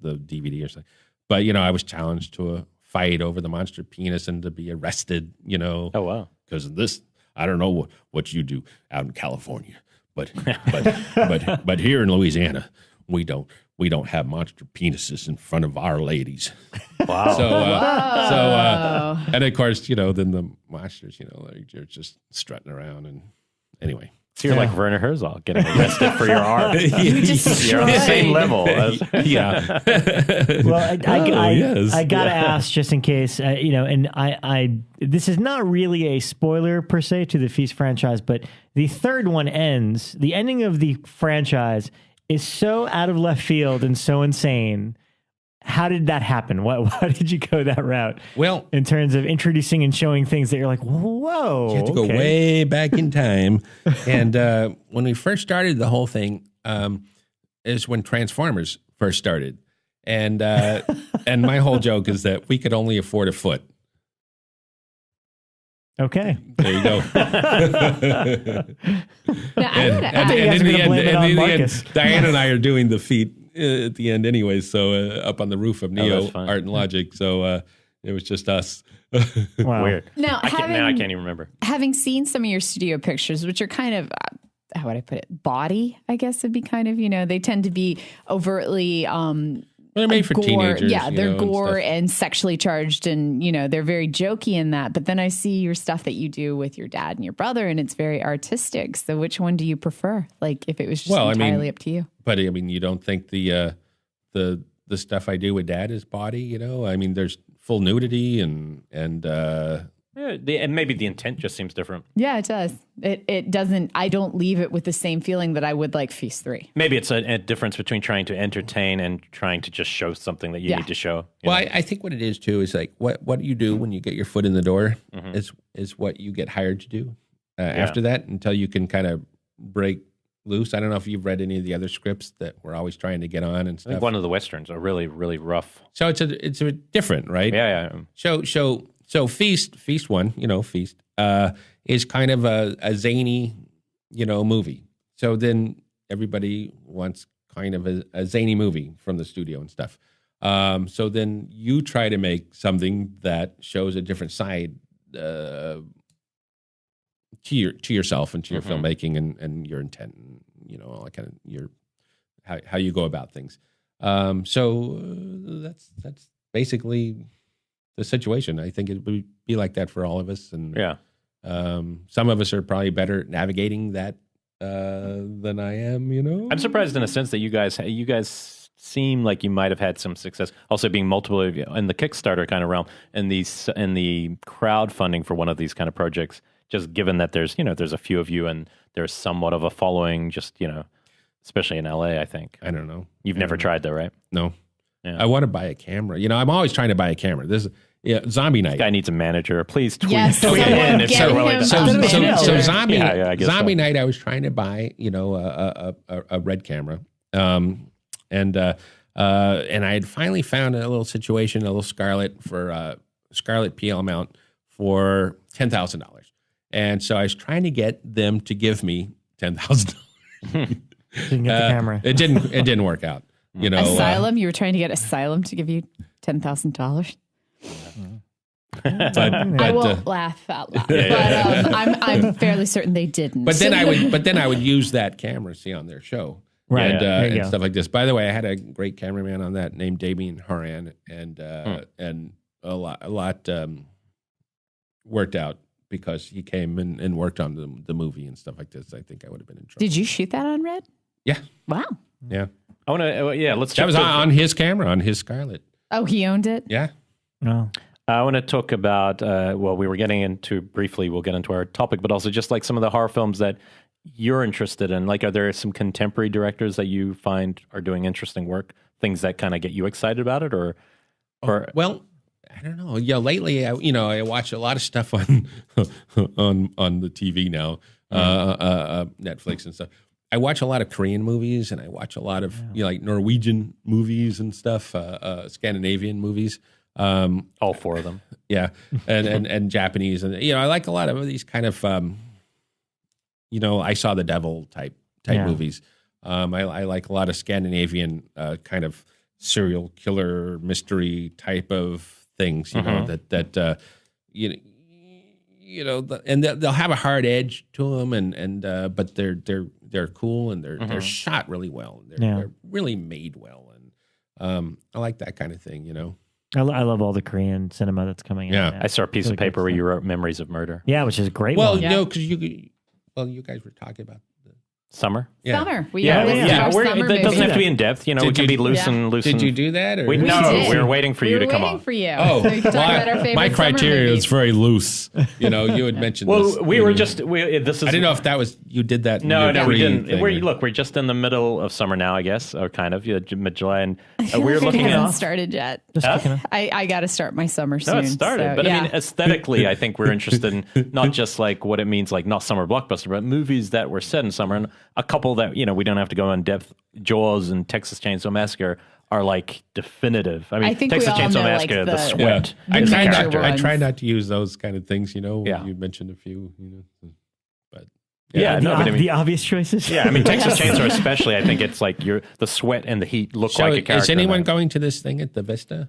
DVD or something. But I was challenged to a fight over the monster penis and to be arrested. Oh wow! Because of this, I don't know what you do out in California, but here in Louisiana, we don't have monster penises in front of our ladies. Wow. So and of course, then the monsters, you're just strutting around and anyway. So you're like Werner Herzog getting arrested for your art. You're on the same level. Yeah. Well, I gotta ask just in case, and I this is not really a spoiler per se to the Feast franchise, but the third one ends. The ending of the franchise is so out of left field and so insane. how did that happen? Why did you go that route? Well, in terms of introducing and showing things that you're like, whoa. you have to go way back in time. And when we first started the whole thing, is when Transformers first started. And my whole joke is that we could only afford a foot. Okay. There you go. And in the end, Diane and I are doing the feat at the end anyway, so up on the roof of Neo Art and Logic, so it was just us. Wow. Weird. Now I can't even remember. Having seen some of your studio pictures, which are kind of, how would I put it, body, I guess would be kind of, they tend to be overtly they're made for gore. teenagers. Yeah, they're gore and and sexually charged, and they're very jokey in that. But then I see your stuff that you do with your dad and your brother, and it's very artistic. So which one do you prefer? Like, if it was just entirely up to you. But I mean, you don't think the stuff I do with Dad is body? I mean, there's full nudity and and maybe the intent just seems different. Yeah, it does. It doesn't. I don't leave it with the same feeling that I would like Feast 3. Maybe it's a difference between trying to entertain and trying to just show something that you need to show. Well, I think what it is too is like what you do when you get your foot in the door is what you get hired to do after that, until you can kind of break loose. I don't know if you've read any of the other scripts that we're always trying to get on and stuff. I think one of the westerns are really, really rough. So it's a different, right? Yeah. So Feast one, Feast, is kind of a zany, movie. So then everybody wants kind of a zany movie from the studio and stuff. So then you try to make something that shows a different side to yourself and to your filmmaking and your intent and all that kind of how you go about things. So that's basically the situation. I think it would be like that for all of us, and some of us are probably better at navigating that than I am. I'm surprised in a sense that you guys seem like you might have had some success. Also, being multiple of you in the Kickstarter kind of realm, and the crowdfunding for one of these kind of projects. Just given that there's a few of you and there's somewhat of a following, just especially in LA. I think. I don't know. You've never tried though, right? No. Yeah. I want to buy a camera. I'm always trying to buy a camera. This Zombie Night. This guy needs a manager. Please tweet Yes, in if you're willing to. So Zombie so. Night. I was trying to buy a red camera, and I had finally found a little situation, a little Scarlett for Scarlett PL mount for $10,000, and so I was trying to get them to give me $10,000. Didn't get the camera. It didn't work out. Asylum. You were trying to get Asylum to give you $10,000. I won't laugh out loud, but I'm fairly certain they didn't. But then I would use that camera, see, on their show, right? And stuff like this. By the way, I had a great cameraman on that named Damien Horan, and a lot worked out because he came and worked on the movie and stuff like this. I think I would have been in trouble. Did you shoot that on Red? Yeah. Wow. Yeah. I want to. Let's. That was on his camera, on his Scarlett. Oh, he owned it. Yeah. No. I want to talk about. We were getting into briefly. We'll get into our topic, but also just like some of the horror films that you're interested in. Like, are there some contemporary directors that you find are doing interesting work? Things that kind of get you excited about it, or well, I don't know. Yeah, lately, I watch a lot of stuff on the TV now, Netflix and stuff. I watch a lot of Korean movies, and I watch a lot of like Norwegian movies and stuff, Scandinavian movies. All four of them, yeah, and Japanese, and I like a lot of these kind of I Saw the Devil type movies. I like a lot of Scandinavian kind of serial killer mystery type of things. And they'll have a hard edge to them, and but they're cool, and they're shot really well, and they're really made well, and I like that kind of thing. I love all the Korean cinema that's coming out. I saw a piece of paper where you wrote Memories of Murder. Yeah, which is a great. Well, no, because you guys were talking about Summer. Summer. We Yeah, always do our summer it doesn't movies. have to be in depth. You know, we can be loose and loose. Did and, you do that? Or? We were waiting for you to come on. For you. Oh, so we can talk about our favorite my criteria summer is very loose. You know, you had mentioned this. Well, we were just. This is. I didn't know if that was you did that. No, we didn't. Thing, We're just in the middle of summer now, I guess, or kind of mid-July, and we're looking at. It started yet. I got to start my summer soon. No, it started, so, but I mean, aesthetically, I think we're interested in not just like what it means, like not summer blockbuster, but movies that were set in summer, and a couple that we don't have to go in depth. Jaws and Texas Chainsaw Massacre are like definitive. I mean, think Texas we all Chainsaw know, Massacre, like, the sweat. Yeah. I try not to use those kind of things. Yeah. You mentioned a few. But the obvious choices. Yeah, I mean, Texas Chainsaw especially. I think it's like the sweat and the heat look like a character. Is anyone going to this thing at the Vista?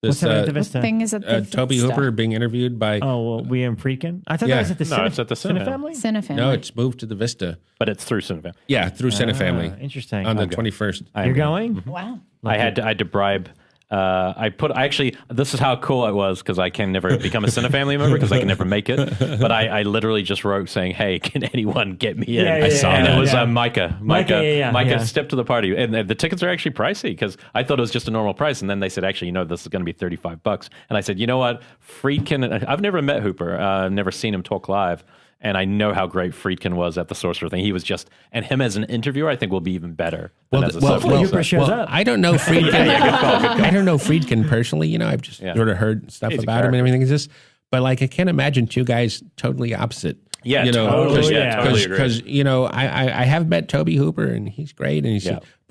What's that at the Vista? What thing is at the Toby Vista? Hooper being interviewed by. Oh, well, William Friedkin? I thought that was at the it's at the Cinefamily? Cinefamily. No, it's moved to the Vista. But it's through Cinefam. Yeah, through Cinefamily. Interesting. On the 21st. You're going? Wow. I had to bribe. This is how cool it was because I can never become a Cinefamily member because I can never make it. But I literally just wrote saying, "Hey, can anyone get me in?" I saw and that. it was Yeah. Micah. Micah stepped to the party, and the tickets are actually pricey because I thought it was just a normal price, and then they said, "Actually, this is going to be $35." And I said, "You know what, Friedkin? I've never met Hooper. I've never seen him talk live." And I know how great Friedkin was at the Sorcerer thing. He was and him as an interviewer, I think will be even better. Hooper shows up. I don't know Friedkin. Good call. I don't know Friedkin personally. I've just sort of heard stuff about him and everything. But like, I can't imagine two guys totally opposite. Yeah, totally agree. Because I have met Toby Hooper and he's great and he's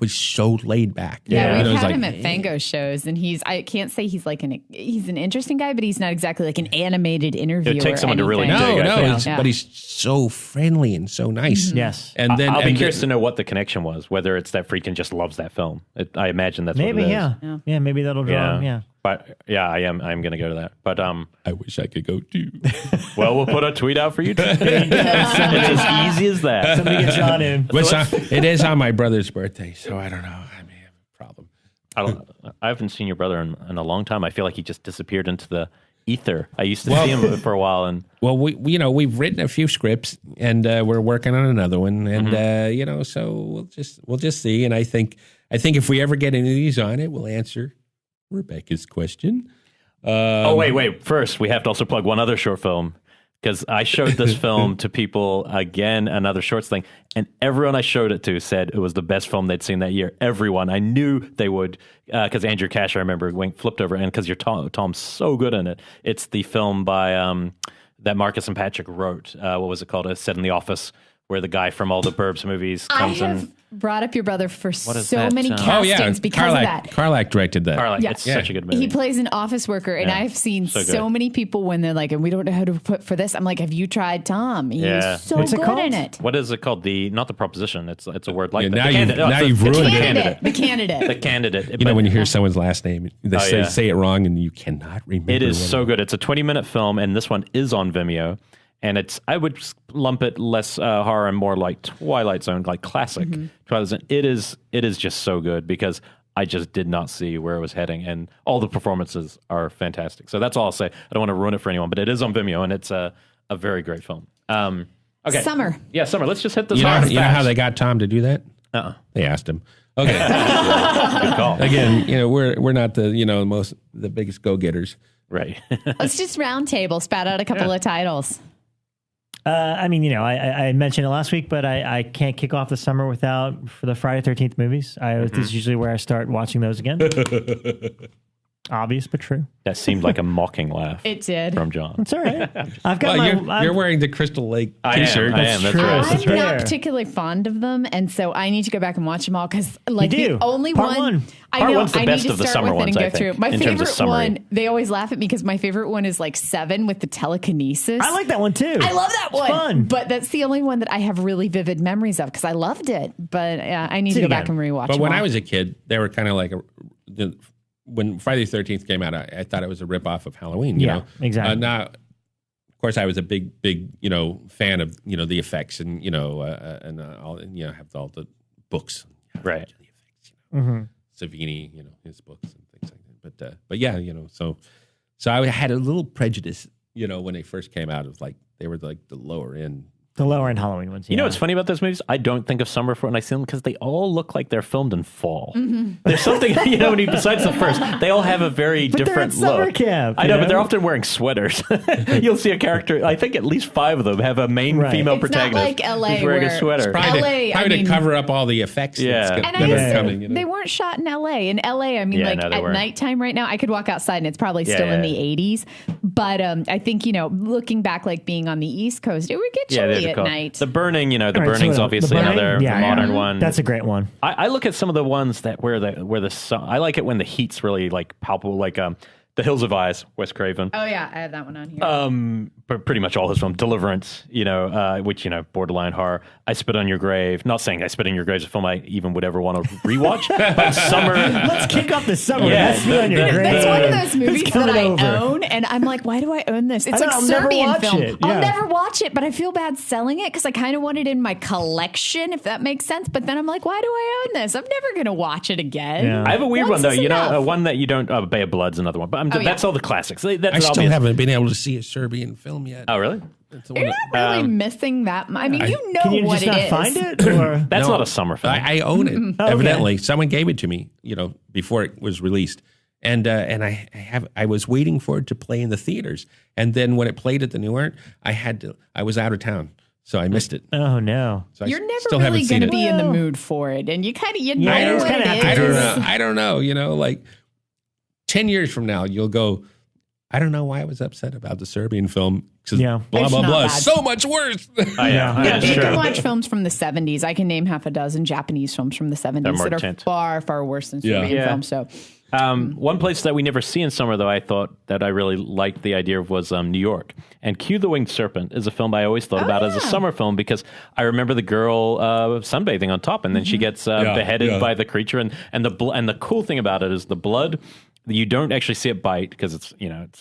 so laid back. Yeah, we've had him at Fango shows, and I can't say he's like he's an interesting guy, but he's not exactly like an animated interviewer. It takes someone to really dig. But he's so friendly and so nice. Mm-hmm. Yes, and then I'll be curious to know what the connection was. Whether it's that Friedkin just loves that film. I imagine that's maybe what it is. Yeah, maybe that'll draw him. Yeah. But I'm going to go to that. But I wish I could go too. Well, we'll put a tweet out for you. It's as easy as that. Somebody get John in. It is on my brother's birthday, so I don't know. I may have a problem. I haven't seen your brother in a long time. I feel like he just disappeared into the ether. I used to see him for a while, and we've written a few scripts, and we're working on another one, and so we'll just see. And I think if we ever get any of these on it, we'll answer Rebekah's question. Wait. First, we have to also plug one other short film because I showed this film to people again, another shorts thing, and everyone I showed it to said it was the best film they'd seen that year. Everyone. I knew they would because Andrew Cash, I remember, flipped over, and because Tom's so good in it. It's the film by that Marcus and Patrick wrote. What was it called? It's set in the office where the guy from all the Burbs movies comes in. Brought up your brother for so that? many castings because of that. Carlack directed that. It's such a good movie. He plays an office worker, and I've seen so many people when they're like, and we don't know how to put for this. I'm like, have you tried Tom? He's so good in it. What is it called? Not the proposition. It's a word like that. Now you've ruined it. The candidate. The candidate. When you hear someone's last name, they say it wrong, and you cannot remember. It is so good. It's a 20-minute film, and this one is on Vimeo. And I would lump it less horror and more like Twilight Zone, like classic Twilight Zone. It is just so good because I just did not see where it was heading, and all the performances are fantastic. So that's all I'll say. I don't want to ruin it for anyone, but it is on Vimeo, and it's a very great film. Okay, Summer. Yeah, Summer. Let's just hit this. You know how they got Tom to do that? They asked him. Okay, good call. Again, we're not the biggest go getters, right? Let's just round table, spat out a couple of titles. I mentioned it last week, but I can't kick off the summer for the Friday 13th movies. This is usually where I start watching those again. Obvious, but true. That seemed like a mocking laugh. It did. From John. It's all right. I've got you're wearing the Crystal Lake t-shirt. I am. That's true. I'm not particularly fond of them, and so I need to go back and watch them all because, the only Part one. I know one's the I best need to of the start summer with it and ones, go I think, through. My in terms of favorite summary. one, they always laugh at me because my favorite one is like 7 with the telekinesis. I like that one too. I love that one. It's fun. But that's the only one that I have really vivid memories of because I loved it. But I need to go back and rewatch it. But when I was a kid, they were kind of like when Friday the 13th came out, I thought it was a ripoff of Halloween. You know? Exactly. Now, of course, I was a big fan of the effects and all have all the books, right? The effects, Savini, his books and things like that. But yeah, so I had a little prejudice, when they first came out. It was like they were like the lower end The lower end Halloween ones. You know what's funny about those movies? I don't think of summer when I see them because they all look like they're filmed in fall. Mm-hmm. There's something, besides the first, they all have a very different they're at summer look. camp, I know, but they're often wearing sweaters. You'll see a character, I think at least 5 of them have a main female it's protagonist not like LA who's wearing a sweater. LA, to cover up all the effects. Yeah. And they weren't shot in LA. In LA, I mean, at nighttime right now, I could walk outside and it's probably still in the 80s. But I think, looking back, like being on the East Coast, it would get chilly at night. The Burning, the Burning's obviously another modern one. That's a great one. I look at some of the ones that where the sun, I like it when the heat's really like palpable, like The Hills of Eyes, Wes Craven. Oh yeah, I have that one on here. Pretty much all his films. Deliverance, which borderline horror. I Spit on Your Grave. Not saying I Spit on Your Grave is a film I even would ever want to rewatch, but summer. Let's kick off the summer. Yeah, Spit on Your Grave. That's one of those movies that I own, and I'm like, why do I own this? It's like a Serbian film. Yeah. I'll never watch it, but I feel bad selling it because I kind of want it in my collection, if that makes sense. But then I'm like, why do I own this? I'm never going to watch it again. Yeah. I have a weird one though. One that you don't. Bay of Blood's another one, but that's all the classics. I still haven't been able to see a Serbian film yet. Oh, really? You're not really missing that much. I mean, can you what just it not is. Find it? Or? That's not a summer film. I own it. Evidently, someone gave it to me. Before it was released, and I was waiting for it to play in the theaters, and then when it played at the New Art, I was out of town. So I missed it. Oh no! So You're never really going to be in the mood for it, and you kind of know what it is. I don't know. Like 10 years from now, you'll go, I don't know why I was upset about the Serbian film. Blah, blah, blah. So much worse. You can watch films from the 70s. I can name half a dozen Japanese films from the 70s that are far, far worse than Serbian films. So, one place that we never see in summer, though, I thought that I really liked the idea of was New York. And Q the Winged Serpent is a film I always thought about as a summer film because I remember the girl sunbathing on top, and then she gets beheaded by the creature. And the cool thing about it is the blood. You don't actually see it bite because it's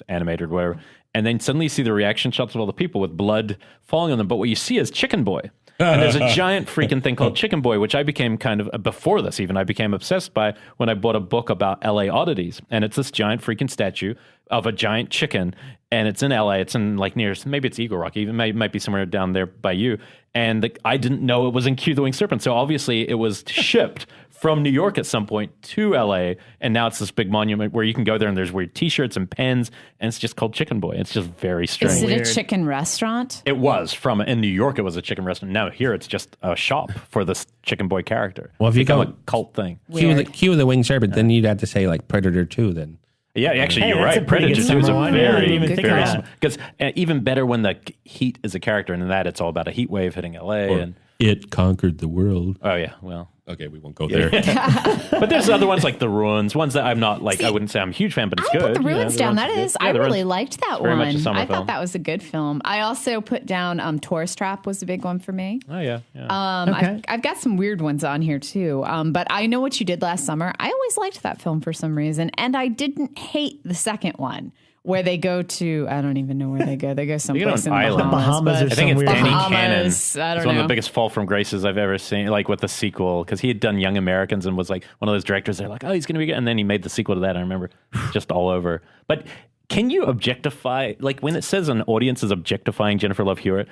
animated or whatever. And then suddenly you see the reaction shots of all the people with blood falling on them. But what you see is Chicken Boy. And there's a giant freaking thing called Chicken Boy, which I became before this even, I became obsessed by when I bought a book about LA oddities. And it's this giant freaking statue of a giant chicken. And it's in LA. It's in maybe it's Eagle Rock, even might be somewhere down there by you. And I didn't know it was in Q the Winged Serpent. So obviously it was shipped from New York at some point to LA, and now it's this big monument where you can go there and there's weird t-shirts and pens, and it's just called Chicken Boy. It's just very strange. Is it a chicken restaurant? It was. In New York, it was a chicken restaurant. Now here it's just a shop for this Chicken Boy character. Well, if you go a cult thing. Q the Winged Serpent, then you'd have to say like Predator 2 then. Yeah, actually, you're right. Predator 2 is a very because even better when the heat is a character, and in that it's all about a heat wave hitting LA. It conquered the world. Oh, yeah, well. Okay, we won't go there. But there's other ones like The Ruins, ones that I'm not I wouldn't say I'm a huge fan, but it's good. I put The Ruins down. That is, I really liked that one. I thought that was a good film. I also put down Tourist Trap was a big one for me. Oh, yeah. I've got some weird ones on here too. But I Know What You Did Last Summer. I always liked that film for some reason. And I didn't hate the second one. Where they go to, I don't even know where they go. They go someplace in the Bahamas. I think it's Danny Cannon. I don't know. It's one of the biggest fall from graces I've ever seen, like with the sequel, because he had done Young Americans and was like one of those directors. They're like, oh, he's going to be good. And then he made the sequel to that. I remember just all over. But can you objectify, like when it says an audience is objectifying Jennifer Love Hewitt,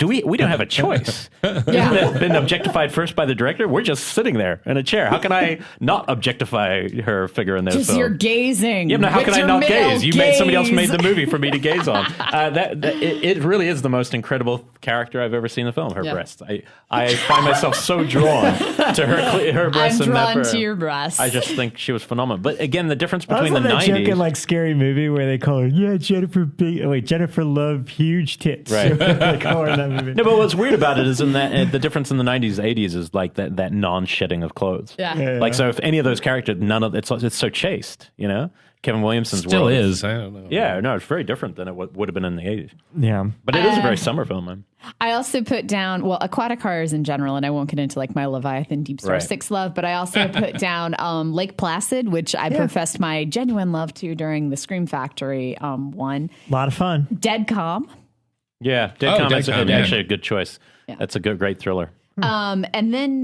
we don't have a choice. Isn't it been objectified first by the director? We're just sitting there in a chair. How can I not objectify her figure in this film? Because you're gazing. Yeah, how can I not gaze? Somebody else made the movie for me to gaze on. It really is the most incredible character I've ever seen in the film. Her breasts. I find myself so drawn to her breasts. I'm drawn to your breasts. I just think she was phenomenal. But again, the difference between the 90s. That joke in like Scary Movie where they call her, Jennifer Love huge tits. Right. They call her in that movie. No, but what's weird about it is in that the difference in the 90s, 80s is like that non-shedding of clothes. Yeah. Like, so if any of those characters, it's so chaste, Kevin Williamson's still world is. I don't know. Yeah, no, it's very different than it would have been in the 80s. Yeah. But it is a very summer film, man. I also put down, aquatic horrors in general, and I won't get into like my Leviathan Deep Star 6 love, but I also put down Lake Placid, which I professed my genuine love to during the Scream Factory one. A lot of fun. Dead Calm. Yeah, Dead Calm is actually a good choice. Yeah. That's a great thriller. And then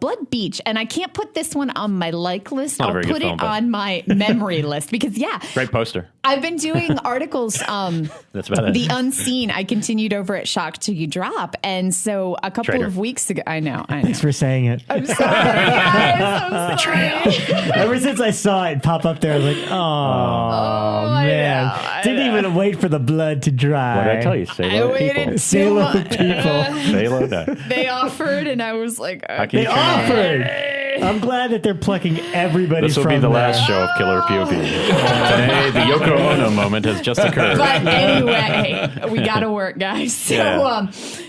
Blood Beach. And I can't put this one on my like list. I'll put film, it on my memory list because, great poster. I've been doing articles. That's about it. The Unseen, I continued over at Shock Till You Drop. And so a couple of weeks ago, I know. Thanks for saying it. I'm sorry, guys. I'm sorry. Ever since I saw it pop up there, I was like, oh man. Didn't even wait for the blood to dry. What did I tell you? Say low people. Say low people. Say low no. They offered, and I was like, They offered. I'm glad that they're plucking everybody This will from be the there. last show of Killer POV. Today, the Yoko Ono moment has just occurred. But anyway, we got to work, guys.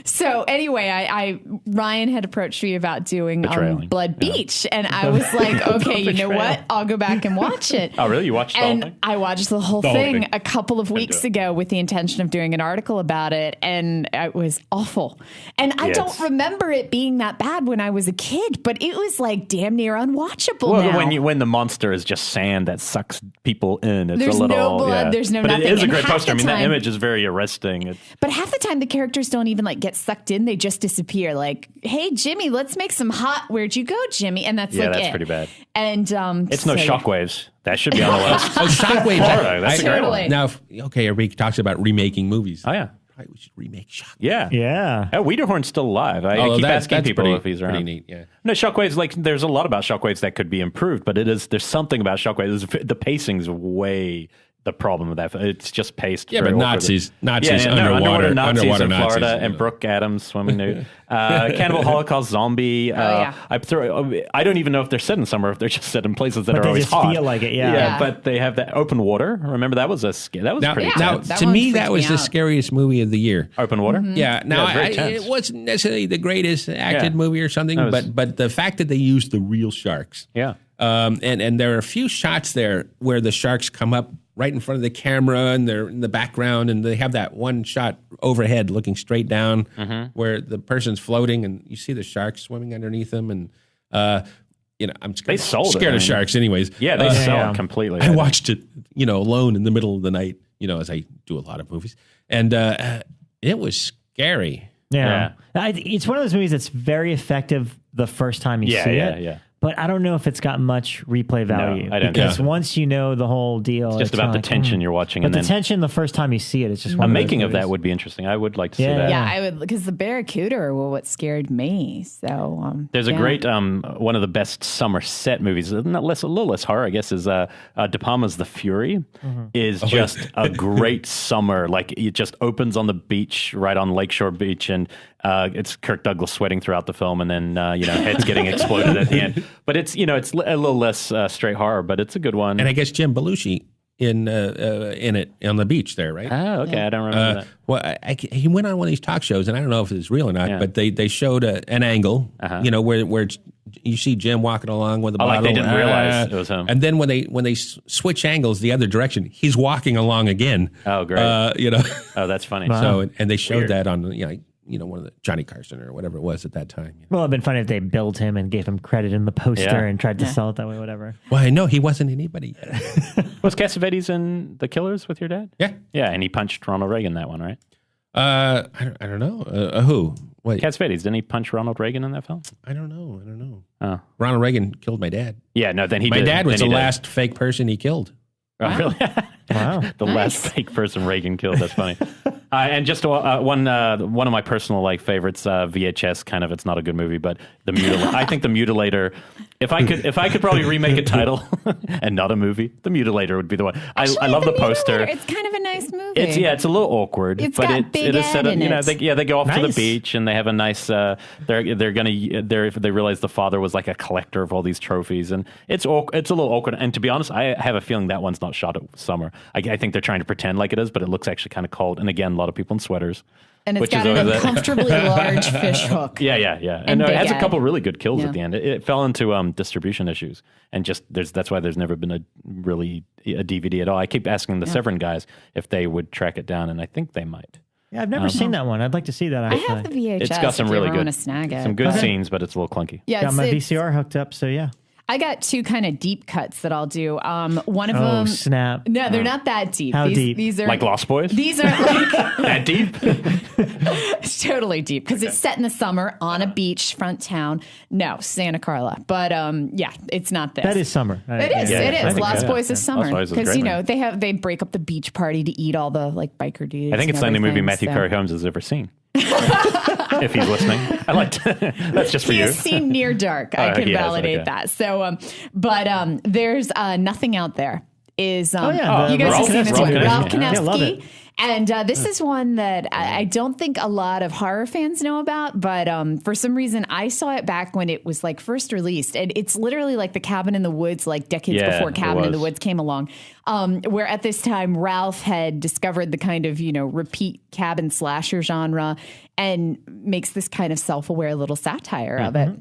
So anyway, Ryan had approached me about doing Blood Beach, and I was like, okay, you know what? I'll go back and watch it. Oh, really? You watched the whole thing? And I watched the whole thing a couple of weeks ago with the intention of doing an article about it, and it was awful. And I don't remember it being that bad when I was a kid, but it was like damn near unwatchable now. When the monster is just sand that sucks people in, it's There's a little no blood, there's no but nothing. it is a And great half poster. I the mean, that time- image is very arresting. But half the time the characters don't even like get sucked in; they just disappear. Like, hey Jimmy, let's make some hot. Where'd you go, Jimmy? And that's that's it. pretty bad. And It's no Shockwaves. That should be on the list. Oh, Shockwaves. That's a great Totally. one. Now, everybody talks about remaking movies. Oh yeah. Probably we should remake Shockwaves. Yeah. Oh, Wiederhorn's still alive. I keep asking people if he's around. Pretty neat, yeah. No, Shockwaves, like, there's a lot about Shockwaves that could be improved, but there's something about Shockwaves. The pacing's way the problem with that. It's just paced. Yeah, very but awkwardly. Nazis underwater Nazis underwater in Florida, Nazis, and Brooke Adams swimming nude. Cannibal Holocaust Zombie. I don't even know if they're set in summer, if they're just set in places that But are they always just hot. feel like it, yeah. But they have that open water. Remember that was pretty Now, tense. that to one me, freaked that was me the out. scariest movie of the year. Open water. Yeah. Now, Yeah, it's very tense. it wasn't necessarily the greatest acted movie or something, No, it was- but the fact that they used the real sharks. Yeah. And there are a few shots there where the sharks come up right in front of the camera and they're in the background and they have that one shot overhead looking straight down where the person's floating and you see the sharks swimming underneath them. And, I'm scared, They sold it, scared I of mean. sharks anyways. Yeah, they sell it completely. I watched it, alone in the middle of the night, as I do a lot of movies. And it was scary. Yeah. It's one of those movies that's very effective the first time you see it. Yeah. But I don't know if it's got much replay value. I don't because know. once you know the whole deal, It's just about the like, tension you're watching. But And the then tension the first time you see it, it's just a one of those making of that movies. would be interesting. I would like to see Yeah. that. Yeah, I would, because the Barracuda were what scared me. So There's a great one of the best summer set movies, a little less horror, I guess, is De Palma's The Fury. Is just a great summer. Like it just opens on the beach, right on Lakeshore Beach, and it's Kirk Douglas sweating throughout the film, and then heads getting exploded at the end. But it's it's a little less straight horror, but it's a good one. And I guess Jim Belushi in it on the beach there, right? Oh, okay, I don't remember that. Well, he went on one of these talk shows, and I don't know if it's real or not, but they showed an angle, where you see Jim walking along with a bottle. Like they didn't realize it was him. And then when they switch angles the other direction, he's walking along again. Oh, great. Oh, that's funny. So and they showed that on one of the Johnny Carson or whatever it was at that time. Well, it'd been funny if they billed him and gave him credit in the poster and tried to sell it that way, whatever. Well, no, he wasn't anybody yet. Was Cassavetes in The Killers with your dad? Yeah. Yeah, and he punched Ronald Reagan that one, right? I don't know. Who? Wait. Cassavetes, didn't he punch Ronald Reagan in that film? I don't know. Oh. Ronald Reagan killed my dad. Yeah, no, then he My did. dad was Then the he did. last fake person he killed. Oh, really? Wow. The last fake person Reagan killed. That's funny. And just one of my personal favorites, VHS. Kind of, it's not a good movie, but I think the Mutilator. If I could probably remake a title and not a movie, the Mutilator would be the one. I love the poster. It's kind of a nice movie. It's a little awkward, It's but got Big it is set up. Ed in it. They go off to the Nice. beach and they have a nice. They realize the father was like a collector of all these trophies, and it's a little awkward. And to be honest, I have a feeling that one's not shot at summer. I think they're trying to pretend like it is, but it looks actually kind of cold. And again, a lot of people in sweaters. And it's which got is an always uncomfortably large fish hook. Yeah. And it Big has a Ed. couple really good kills Yeah. at the end. It fell into distribution issues, and that's why there's never been a DVD at all. I keep asking the Severin guys if they would track it down, and I think they might. Yeah, I've never seen that one. I'd like to see that, I actually. have the VHS. It's got some if you really ever good, want to snag it. some good scenes, but it's a little clunky. Yeah, Got it's, my it's- VCR hooked up, so yeah. I got two kind of deep cuts that I'll do. One of Oh, them, snap. no, they're not that deep. How deep? These are Like Lost Boys? These aren't like That deep? it's totally deep because it's set in the summer on a beach, front town. No, Santa Carla, but yeah, it's not this. That is summer. It is. Yeah, it I is. think Lost so, Boys yeah. is summer Lost Boys is a because great you know movie. they break up the beach party to eat all the like biker dudes. I think it's the only movie Matthew Perry Perry Holmes has ever seen. If he's listening, I like to, that's just for He you. has seen Near Dark. I can he has, validate okay. that. So, but there's Nothing Out There. Is yeah, you guys Ralph- have seen this Ralph one? Kinefsky. Ralph Yeah, love it. Kinefsky. And this is one that I don't think a lot of horror fans know about, but for some reason I saw it back when it was like first released. And it's literally like the Cabin in the Woods, like decades Yeah, before it Cabin in the was. Woods came along, where at this time Ralph had discovered the kind of, repeat cabin slasher genre and makes this kind of self-aware little satire of it.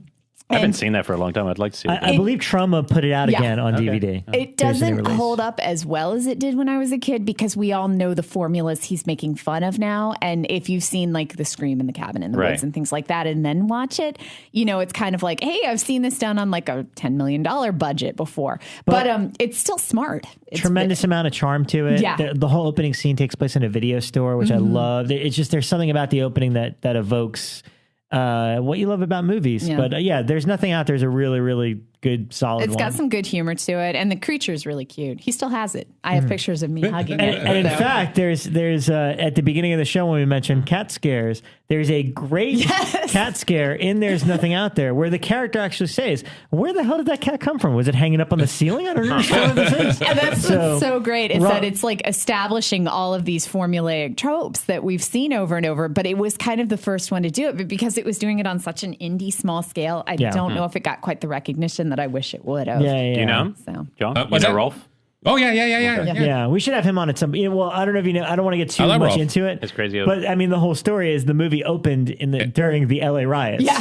I haven't seen that for a long time. I'd like to see it. I believe Trauma put it out Yeah. again on DVD. It There's a new doesn't release. hold up as well as it did when I was a kid because we all know the formulas he's making fun of now. And if you've seen like The Scream in the Cabin in the Right. Woods and things like that and then watch it, it's kind of like, hey, I've seen this done on like a $10 million budget before. But it's still smart. It's Tremendous amount of charm to it. Yeah. The whole opening scene takes place in a video store, which I love. It's just there's something about the opening that evokes what you love about movies. Yeah. But there's Nothing Out There's a really, really good, solid It's one. got some good humor to it, and the creature's really cute. He still has it. I have pictures of me hugging it. And in So- fact, there's at the beginning of the show when we mentioned cat scares, there's a great cat scare in There's Nothing Out There where the character actually says, "Where the hell did that cat come from? Was it hanging up on the ceiling? I don't understand what this is." And that's what's so great is Rob- that it's like establishing all of these formulaic tropes that we've seen over and over, but it was kind of the first one to do it. But because it was doing it on such an indie small scale, I don't know if it got quite the recognition that I wish it would have. Yeah. Do you know him? So John? You what's know that? Rolf? Oh yeah. Yeah, we should have him on at some. Well, I don't know if you know. I don't want to get too I love much Rolf. into it. It's crazy. But I mean, the whole story is the movie opened during the LA riots. Yeah.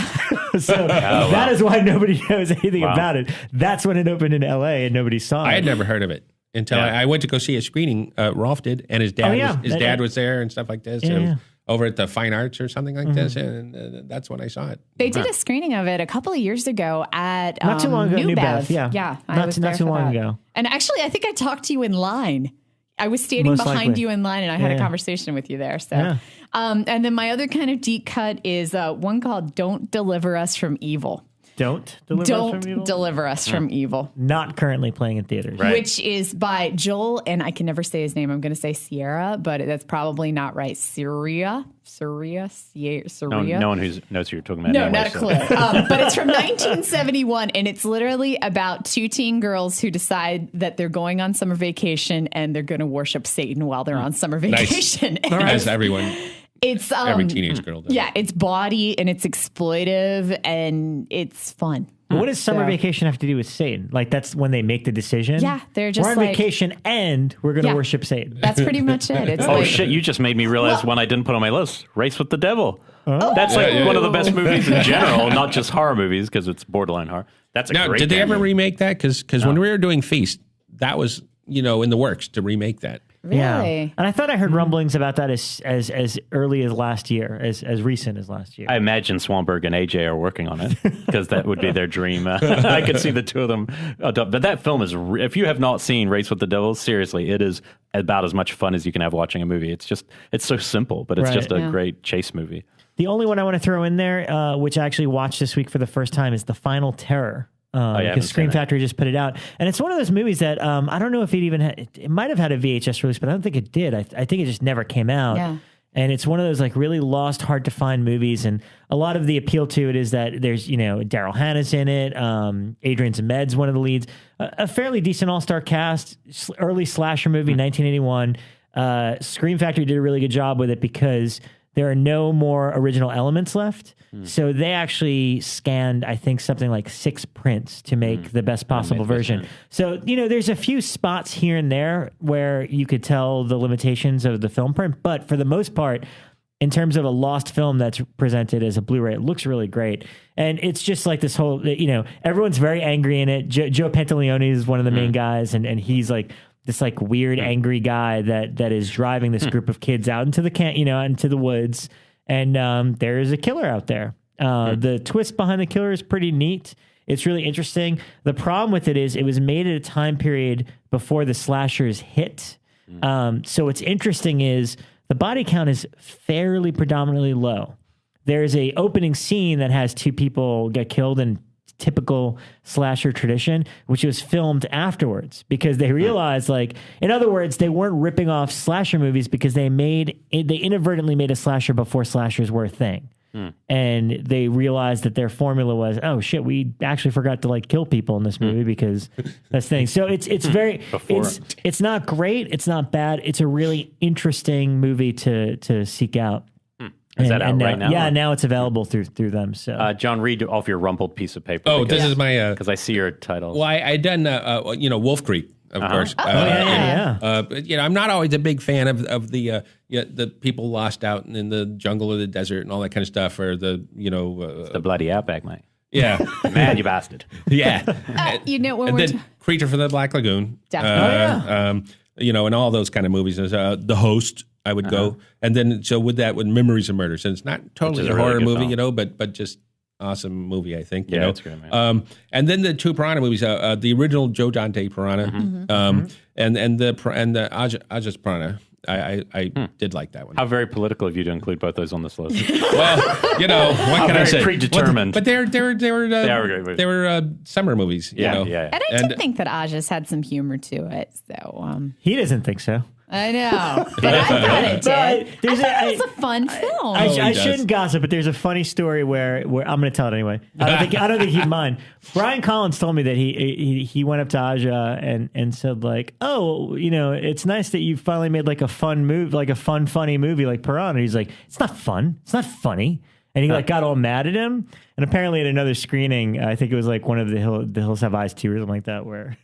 So that is why nobody knows anything Wow. about it. That's when it opened in LA and nobody saw it. I had never heard of it until Yeah. I went to go see a screening. Rolf did, and his dad. Oh, yeah. His dad was there and stuff like this. Yeah, It was yeah. over at the Fine Arts or something like this, and that's when I saw it. they did a screening of it a couple of years ago at Not too long ago, New New Bev. Bev, yeah. I Not was too there for long that. ago. And actually, I think I talked to you in line. I was standing Most behind likely. you in line, and I had a Yeah. conversation with you there. So, Yeah. and then my other kind of deep cut is one called "Don't Deliver Us from Evil." Don't deliver us Don't from evil? deliver us from evil. Not currently playing in theaters. Right. Which is by Joel, and I can never say his name. I'm going to say Sierra, but that's probably not right. Sierra. No one who knows who you're talking about. No, anyway, not a so- clue. But it's from 1971, and it's literally about two teen girls who decide that they're going on summer vacation and they're going to worship Satan while they're on summer vacation. As everyone, It's every teenage girl does. yeah, it's bawdy and it's exploitive and it's fun. What does summer So- vacation have to do with Satan? Like that's when they make the decision. Yeah, they're just we're on like- vacation and we're going to Yeah. worship Satan. That's pretty much it. It's Oh like, shit! You just made me realize one I didn't put on my list: Race with the Devil. Oh. That's like one of the best movies in general, not just horror movies because it's borderline horror. That's a Now, great. did they damn ever movie. remake that? Because when we were doing Feast, that was in the works to remake that. really? Yeah. And I thought I heard rumblings about that as early as last year, as recent as last year. I imagine Swanberg and AJ are working on it because that would be their dream. I could see the two of them. But that film is, if you have not seen Race with the Devil, seriously, it is about as much fun as you can have watching a movie. It's so simple, but it's Right. just a Yeah. great chase movie. The only one I want to throw in there, which I actually watched this week for the first time, is The Final Terror. I haven't Because Scream seen it. Factory just put it out. And it's one of those movies that I don't know if it even had, it might have had a VHS release, but I don't think it did. I think it just never came out. Yeah. And it's one of those like really lost, hard to find movies. And a lot of the appeal to it is that there's, Daryl Hannah's in it. Adrian Zemed's one of the leads. A fairly decent all-star cast, early slasher movie, 1981. Scream Factory did a really good job with it because there are no more original elements left. So they actually scanned, I think, something like 6 prints to make the best possible version. So, there's a few spots here and there where you could tell the limitations of the film print. But for the most part, in terms of a lost film that's presented as a Blu-ray, it looks really great. And it's just like this whole, everyone's very angry in it. Joe Pantaleone is one of the main guys, and he's like this like weird angry guy that is driving this group of kids out into the out into the woods, and there is a killer out there. The twist behind the killer is pretty neat. It's really interesting. The problem with it is it was made at a time period before the slashers hit. So what's interesting is the body count is fairly predominantly low. There's a opening scene that has 2 people get killed in typical slasher tradition, which was filmed afterwards because they realized, like, in other words, they weren't ripping off slasher movies because they inadvertently made a slasher before slashers were a thing. And they realized that their formula was, oh shit, we actually forgot to like kill people in this movie because that's the thing. So it's very, it's not great. It's not bad. It's a really interesting movie to seek out. Is that out right now? Yeah, now it's available through them. So, John, read off your rumpled piece of paper. Oh, this is my... Because I see your title. Well, I done, Wolf Creek, of course. yeah. I'm not always a big fan of the people lost out in the jungle or the desert and all that kind of stuff, or the, the bloody outback, mate. Yeah. Man, you bastard. Yeah. When then Creature from the Black Lagoon. Definitely. And all those kind of movies. The Host, I would go. And then, so with Memories of Murder. So it's not totally a horror movie, but just awesome movie, I think. It's great, man. And then the 2 Piranha movies, the original Joe Dante Piranha, and the Aja's Piranha. I did like that one. How very political of you to include both those on this list. Well, what can I say? Predetermined. But they were great movies. They were summer movies. Yeah. And I did think that Aja's had some humor to it. So he doesn't think so. I know, but I thought it did. It was a fun film. I shouldn't gossip, but there's a funny story where I'm going to tell it anyway. I don't think he'd mind. Brian Collins told me that he went up to Aja and said, like, oh, it's nice that you finally made like a fun movie, like a funny movie like Piranha. He's like, it's not fun. It's not funny. And he got all mad at him. And apparently at another screening, I think it was like one of the Hills Have Eyes 2 or something like that, where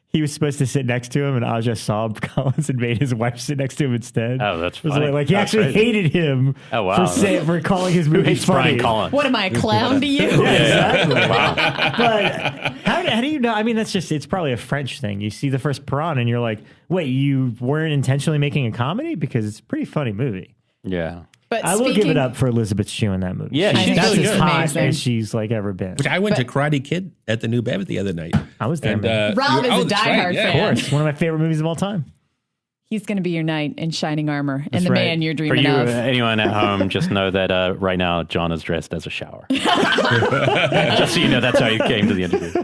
he was supposed to sit next to him, and Aja saw Collins and made his wife sit next to him instead. Oh, that's funny. Like he actually hated him for calling his movie funny. Brian Collins? What am I, a clown to you? Exactly. Wow. But how do you know? I mean, it's probably a French thing. You see the first Piranha and you're like, wait, you weren't intentionally making a comedy? Because it's a pretty funny movie. Yeah. But I will give it up for Elizabeth Shue in that movie. Yeah, she's really as good. hot as she's like ever been. Which I went to Karate Kid at the New Bev the other night. I was there. Rob is a diehard fan. Of course, one of my favorite movies of all time. He's going to be your knight in shining armor and That's the right. man you're dreaming For you, of. anyone at home, just know that right now John is dressed as a shower. Just so you know, that's how you came to the interview.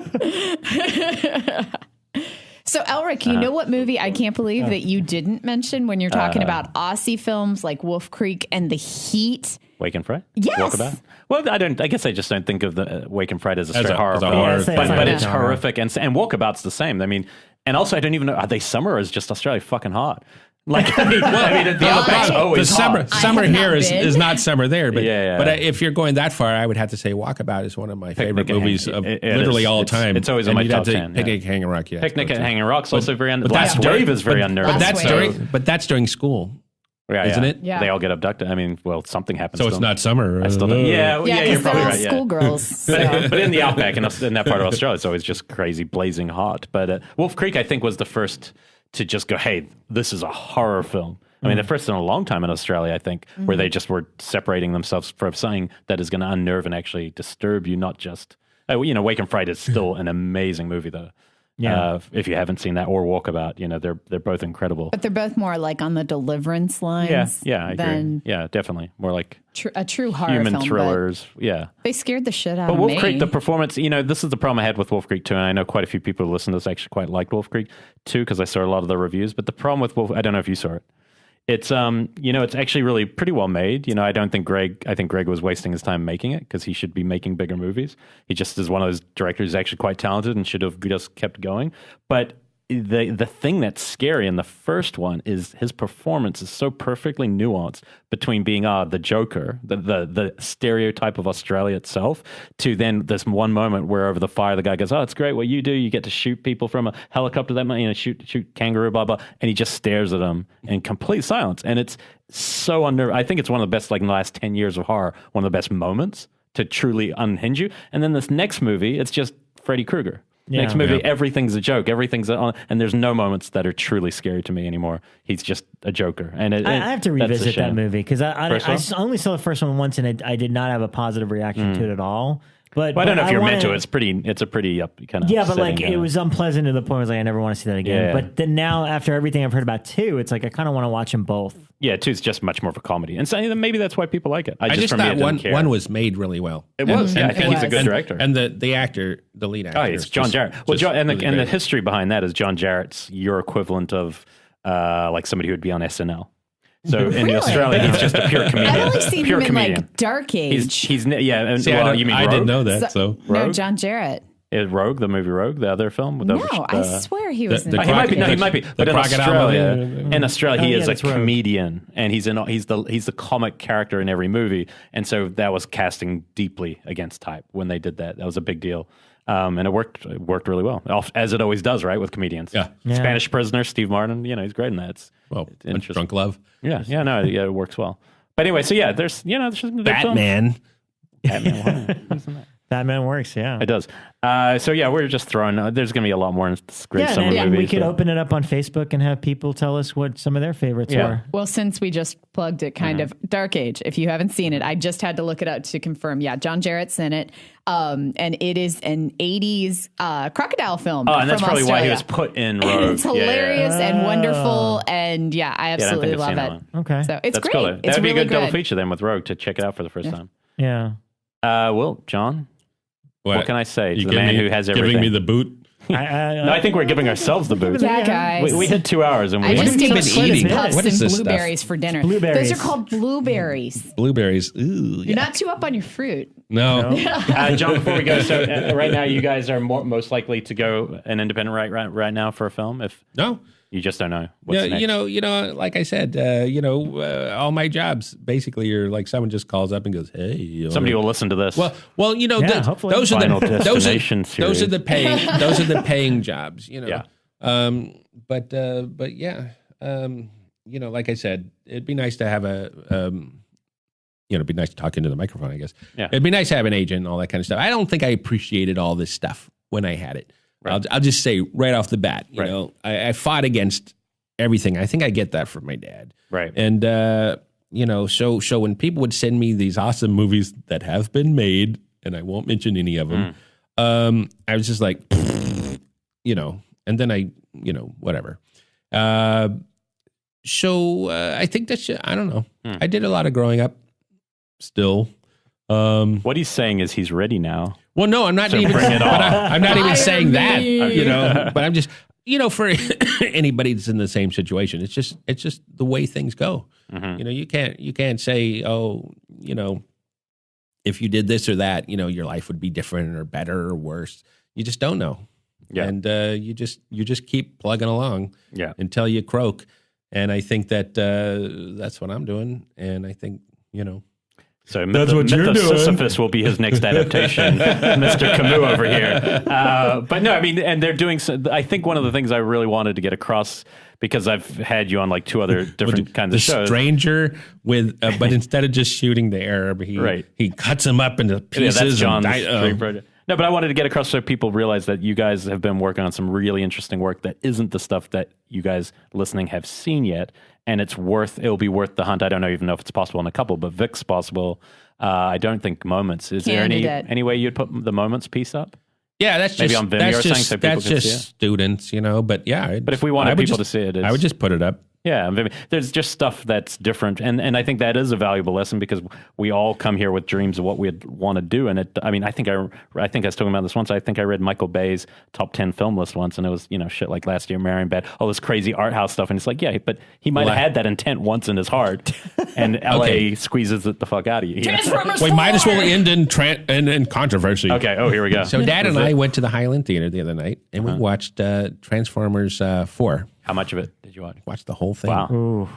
So, Elric, you know what movie I can't believe that you didn't mention when you're talking about Aussie films like Wolf Creek and The Heat? Wake and Fright? Yes. Walkabout? Well, I guess I just don't think of the Wake and Fright as a straight horror film. horror film. But Yeah. it's horrific. And Walkabout's the same. I mean, and also I don't even know, are they summer or is just Australia fucking hot? Like, the outback's always hot. Summer have here not is been. not summer there, but Yeah. but if you're going that far, I would have to say Walkabout is one of my favorite Picnic and movies Hang- of it literally is. all It's- time. it's always on And my you'd have top to 10, Picnic and Hanging Rock, yes. Picnic and Hanging Rock's also very but that's Last during- Wave is very unnerving. But that's during school, isn't it? Yeah. They all get abducted. I mean, well, something happens So to it's them. not summer. I still don't. Yeah, Yeah, you're because they're probably all right. Yeah. schoolgirls. So. But in the outback, in that part of Australia, it's always just crazy, blazing hot. But Wolf Creek, I think, was the first to just go, hey, this is a horror film. I mean, the first in a long time in Australia, I think, where they just were separating themselves from something that is going to unnerve and actually disturb you, not just... Wake and Fright is still an amazing movie, though. Yeah. If you haven't seen that, or Walkabout, they're both incredible. But they're both more like on the deliverance lines. Yeah, I agree. than Yeah, definitely. More like a true horror human film. thrillers. Yeah. They scared the shit out But of Wolf me. Creek, the performance, this is the problem I had with Wolf Creek 2, and I know quite a few people who listen to this actually quite liked Wolf Creek 2 because I saw a lot of the reviews. But the problem with Wolf, I don't know if you saw it. It's it's actually really pretty well made. I think Greg was wasting his time making it because he should be making bigger movies. He just is one of those directors who's actually quite talented and should have just kept going. But the thing that's scary in the first one is his performance is so perfectly nuanced between being the Joker, the stereotype of Australia itself, to then this one moment where over the fire the guy goes, "Oh, it's great what you do. You get to shoot people from a helicopter that shoot kangaroo, blah blah," and he just stares at them in complete silence, and it's so I think it's one of the best, like in the last 10 years of horror, one of the best moments to truly unhinge you. And then this next movie, it's just Freddy Krueger. Next movie, everything's a joke. Everything's on, and there's no moments that are truly scary to me anymore. He's just a Joker, and I have to that's a revisit that shame. movie because I First one? only saw the first one once, and I did not have a positive reaction to it at all. But Well, I don't know if you're meant to. wanna- It's a pretty up kind of. Yeah, but like it was unpleasant to the point where I was like, I never want to see that again. Yeah. But then now, after everything I've heard about 2, it's like I kind of want to watch them both. Yeah, 2's just much more of a comedy, and so maybe that's why people like it. I just for me, thought it didn't care. one was made really well. It was. Yeah, I think he's a good director. And the actor, the lead actor. Oh, it's John Jarrett. Well, the history behind that is John Jarrett's your equivalent of like somebody who would be on SNL. So in Really? Australia, he's just a pure comedian. I've only seen pure him comedian. in like Dark Age. He's yeah. And, See, well, you mean I Rogue? didn't know that. So no, John Jarrett. Rogue, the movie Rogue, the other film. No, I swear he was in He might be. No, he might be. But in Australia, he is a that's Rogue. comedian, and he's the comic character in every movie, and so that was casting deeply against type when they did that. That was a big deal, and it worked really well, as it always does, right, with comedians. Yeah. Spanish Prisoner, Steve Martin. He's great in that. It's interesting. Drunk Love. Yeah, it works well. But anyway, so yeah, there's there's just Batman. Batman works, yeah. It does. So yeah, we're just throwing. There's going to be a lot more great summer and movies. we could open it up on Facebook and have people tell us what some of their favorites were. Well, since we just plugged it, kind of Dark Age. If you haven't seen it, I just had to look it up to confirm. Yeah, John Jarrett's in it, and it is an '80s crocodile film. Oh, and that's from probably why he Australia. was put in And Rogue. it's hilarious and wonderful, and I I don't think absolutely I've love seen it. that one. Okay. So it's That's great. cool. It's That would be really a good double feature then with Rogue to check it out for the first time. Yeah. Will, John, what can I say to You the man who has everything? Giving me the boot. No, I think we're giving ourselves the boot. Yeah, guys. We hit 2 hours and we I just have you ate been eating? puffs What and is this stuff? blueberries for dinner. Blueberries. Those are called blueberries. Blueberries. Ooh, You're not too up on your fruit. No. John, before we go, so right now you guys are most likely to go an independent right now for a film. If No. you just don't know what's next. You know, like I said, all my jobs basically are like someone just calls up and goes, "Hey, Somebody will listen to this. Well, hopefully. those are Final the Destination those are series. the paying jobs, Yeah. But yeah, like I said, it'd be nice to have it'd be nice to talk into the microphone, I guess. Yeah. It'd be nice to have an agent and all that kind of stuff. I don't think I appreciated all this stuff when I had it. Right. I'll just say right off the bat, Right. I fought against everything. I think I get that from my dad. Right. And, so when people would send me these awesome movies that have been made, and I won't mention any of them, I was just like, and then I, whatever. I think that's, I don't know. I did a lot of growing up still. What he's saying is he's ready now. Well, no, I'm not So even. bring it on. I'm not even saying that. me. But I'm just, for anybody that's in the same situation, it's just the way things go. You can't say, if you did this or that, your life would be different or better or worse. You just don't know. Yeah. And you just keep plugging along. Yeah. Until you croak. And I think that that's what I'm doing. And I think So That's what you're doing. Sisyphus will be his next adaptation, Mr. Camus over here. But no, I mean, and they're doing. I think one of the things I really wanted to get across, because I've had you on like 2 other different kinds of shows. The stranger with, but instead of just shooting the Arab, he cuts him up into pieces. Yeah, that's John's and dream project. No, but I wanted to get across so people realize that you guys have been working on some really interesting work that isn't the stuff that you guys listening have seen yet. And it'll be worth the hunt. I don't even know if it's possible in a couple, but Vic's possible. I don't think Moments. Is there any way you'd put the Moments piece up? Yeah, that's maybe just on Vimeo or something so people that's can just see it. students, But yeah, But if we wanted people to see it, I would just put it up. Yeah, there's just stuff that's different, and I think that is a valuable lesson because we all come here with dreams of what we'd want to do. And I think I was talking about this once. I think I read Michael Bay's top 10 film list once, and it was shit like Last Year, Marion Bad, all this crazy art house stuff, and it's like but he might have had that intent once in his heart, and LA squeezes it the fuck out of you. We might as well end in controversy. Okay. Oh, here we go. So Dad and I went to the Highland Theater the other night, and we watched Transformers 4. How much of it did you watch? Watched the whole thing. Wow. Ooh.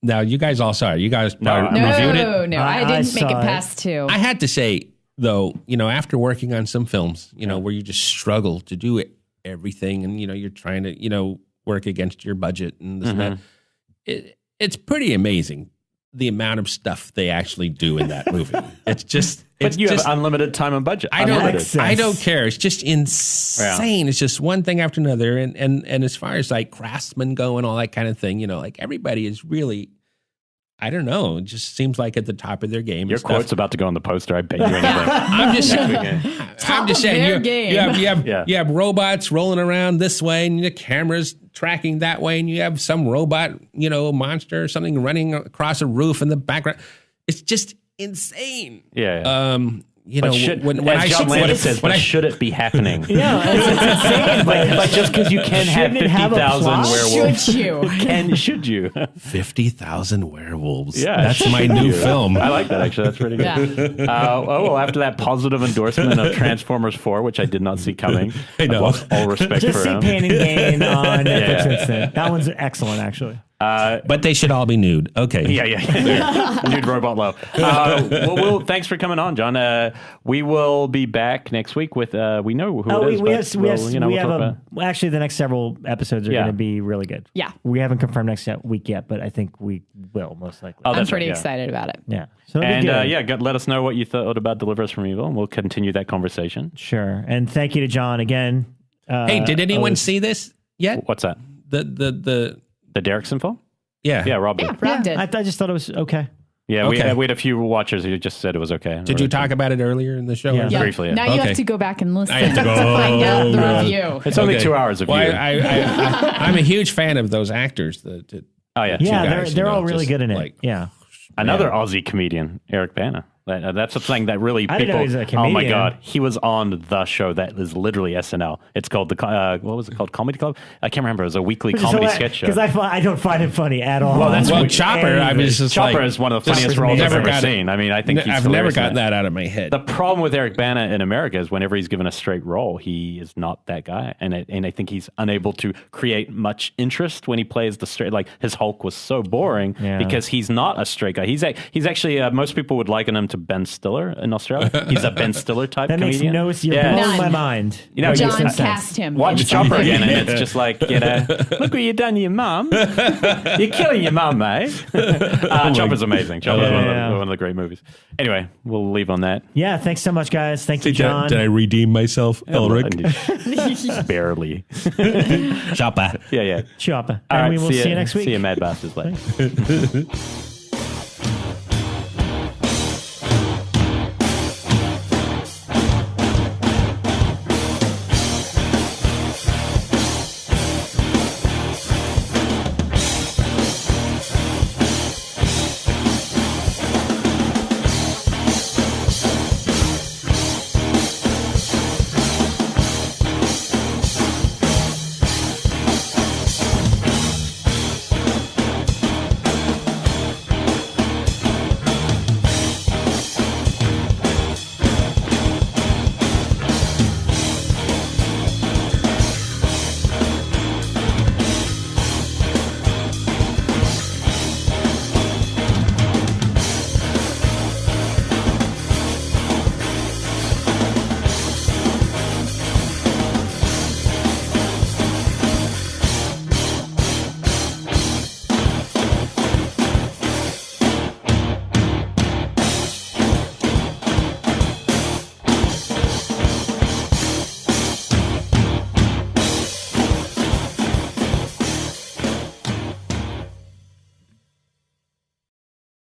Now, you guys all saw it. You guys probably No, reviewed it? no, I didn't make it saw it. past 2. I had to say, though, after working on some films, where you just struggle to do everything and, you're trying to, work against your budget and this and that, it's pretty amazing the amount of stuff they actually do in that movie. It's just... But you have unlimited time and budget. I don't care. It's just insane. Yeah. It's just one thing after another. And as far as like craftsmen go and all that kind of thing, like everybody is really I don't know. It just seems like at the top of their game. Your quote's about to go on the poster. I bet you anything. I'm just saying. I'm just saying. You have robots rolling around this way, and the camera's tracking that way, and you have some robot, monster or something running across a roof in the background. It's just insane. Yeah. When John Landis says, should it be happening? Yeah, it's insane. Like just because you can have 50,000 werewolves. Should you? 50,000 werewolves. Yeah, that's my new film. I like that, actually. That's pretty good. Yeah. After that positive endorsement of Transformers 4, which I did not see coming. I know. I've lost all respect Just for see him. Pain and Gain on Netflix instead. That one's excellent, actually. But they should all be nude. Okay. Yeah. Nude robot love. Thanks for coming on, John. We will be back next week with we know who it is. Actually, the next several episodes are going to be really good. Yeah. We haven't confirmed next week yet, but I think we will most likely. I'm pretty excited about it. Yeah. So let us know what you thought about Deliver Us from Evil, and we'll continue that conversation. Sure. And thank you to John again. Hey, did anyone see this yet? What's that? The Derrickson film? Yeah, Rob did. Yeah, Rob did. I just thought it was okay. Yeah, okay. we had a few watchers who just said it was okay. Did you talk about it earlier in the show? Yeah. Briefly. Yeah. Now you have to go back and listen I have to go, find out the review. It's only 2 hours of view. I'm a huge fan of those actors. They're all really good in it. Another Aussie comedian, Eric Bana. That's the thing that really people. I didn't know he's a comedian. Oh my god, he was on the show that is literally SNL. It's called what was it called? Comedy Club? I can't remember. It was a weekly comedy sketch show. Because I don't find it funny at all. Chopper. Chopper is one of the funniest roles I've ever seen. I mean, I think I've never gotten that out of my head. The problem with Eric Bana in America is whenever he's given a straight role, he is not that guy, and I think he's unable to create much interest when he plays the straight. Like his Hulk was so boring because he's not a straight guy. He's actually most people would liken him to Ben Stiller in Australia. He's a Ben Stiller type comedian. You're blowing my mind. John cast him. Watch Chopper again, and it's just like, look what you done to your mum. You're killing your mum, mate. Chopper's amazing. Chopper's one of the great movies. Anyway, we'll leave on that. Yeah, thanks so much, guys. Thank you, John. Did I redeem myself, Elric? Barely. Chopper. Yeah. Chopper. All right, we will see you next week. See you, Mad Bastards. Later.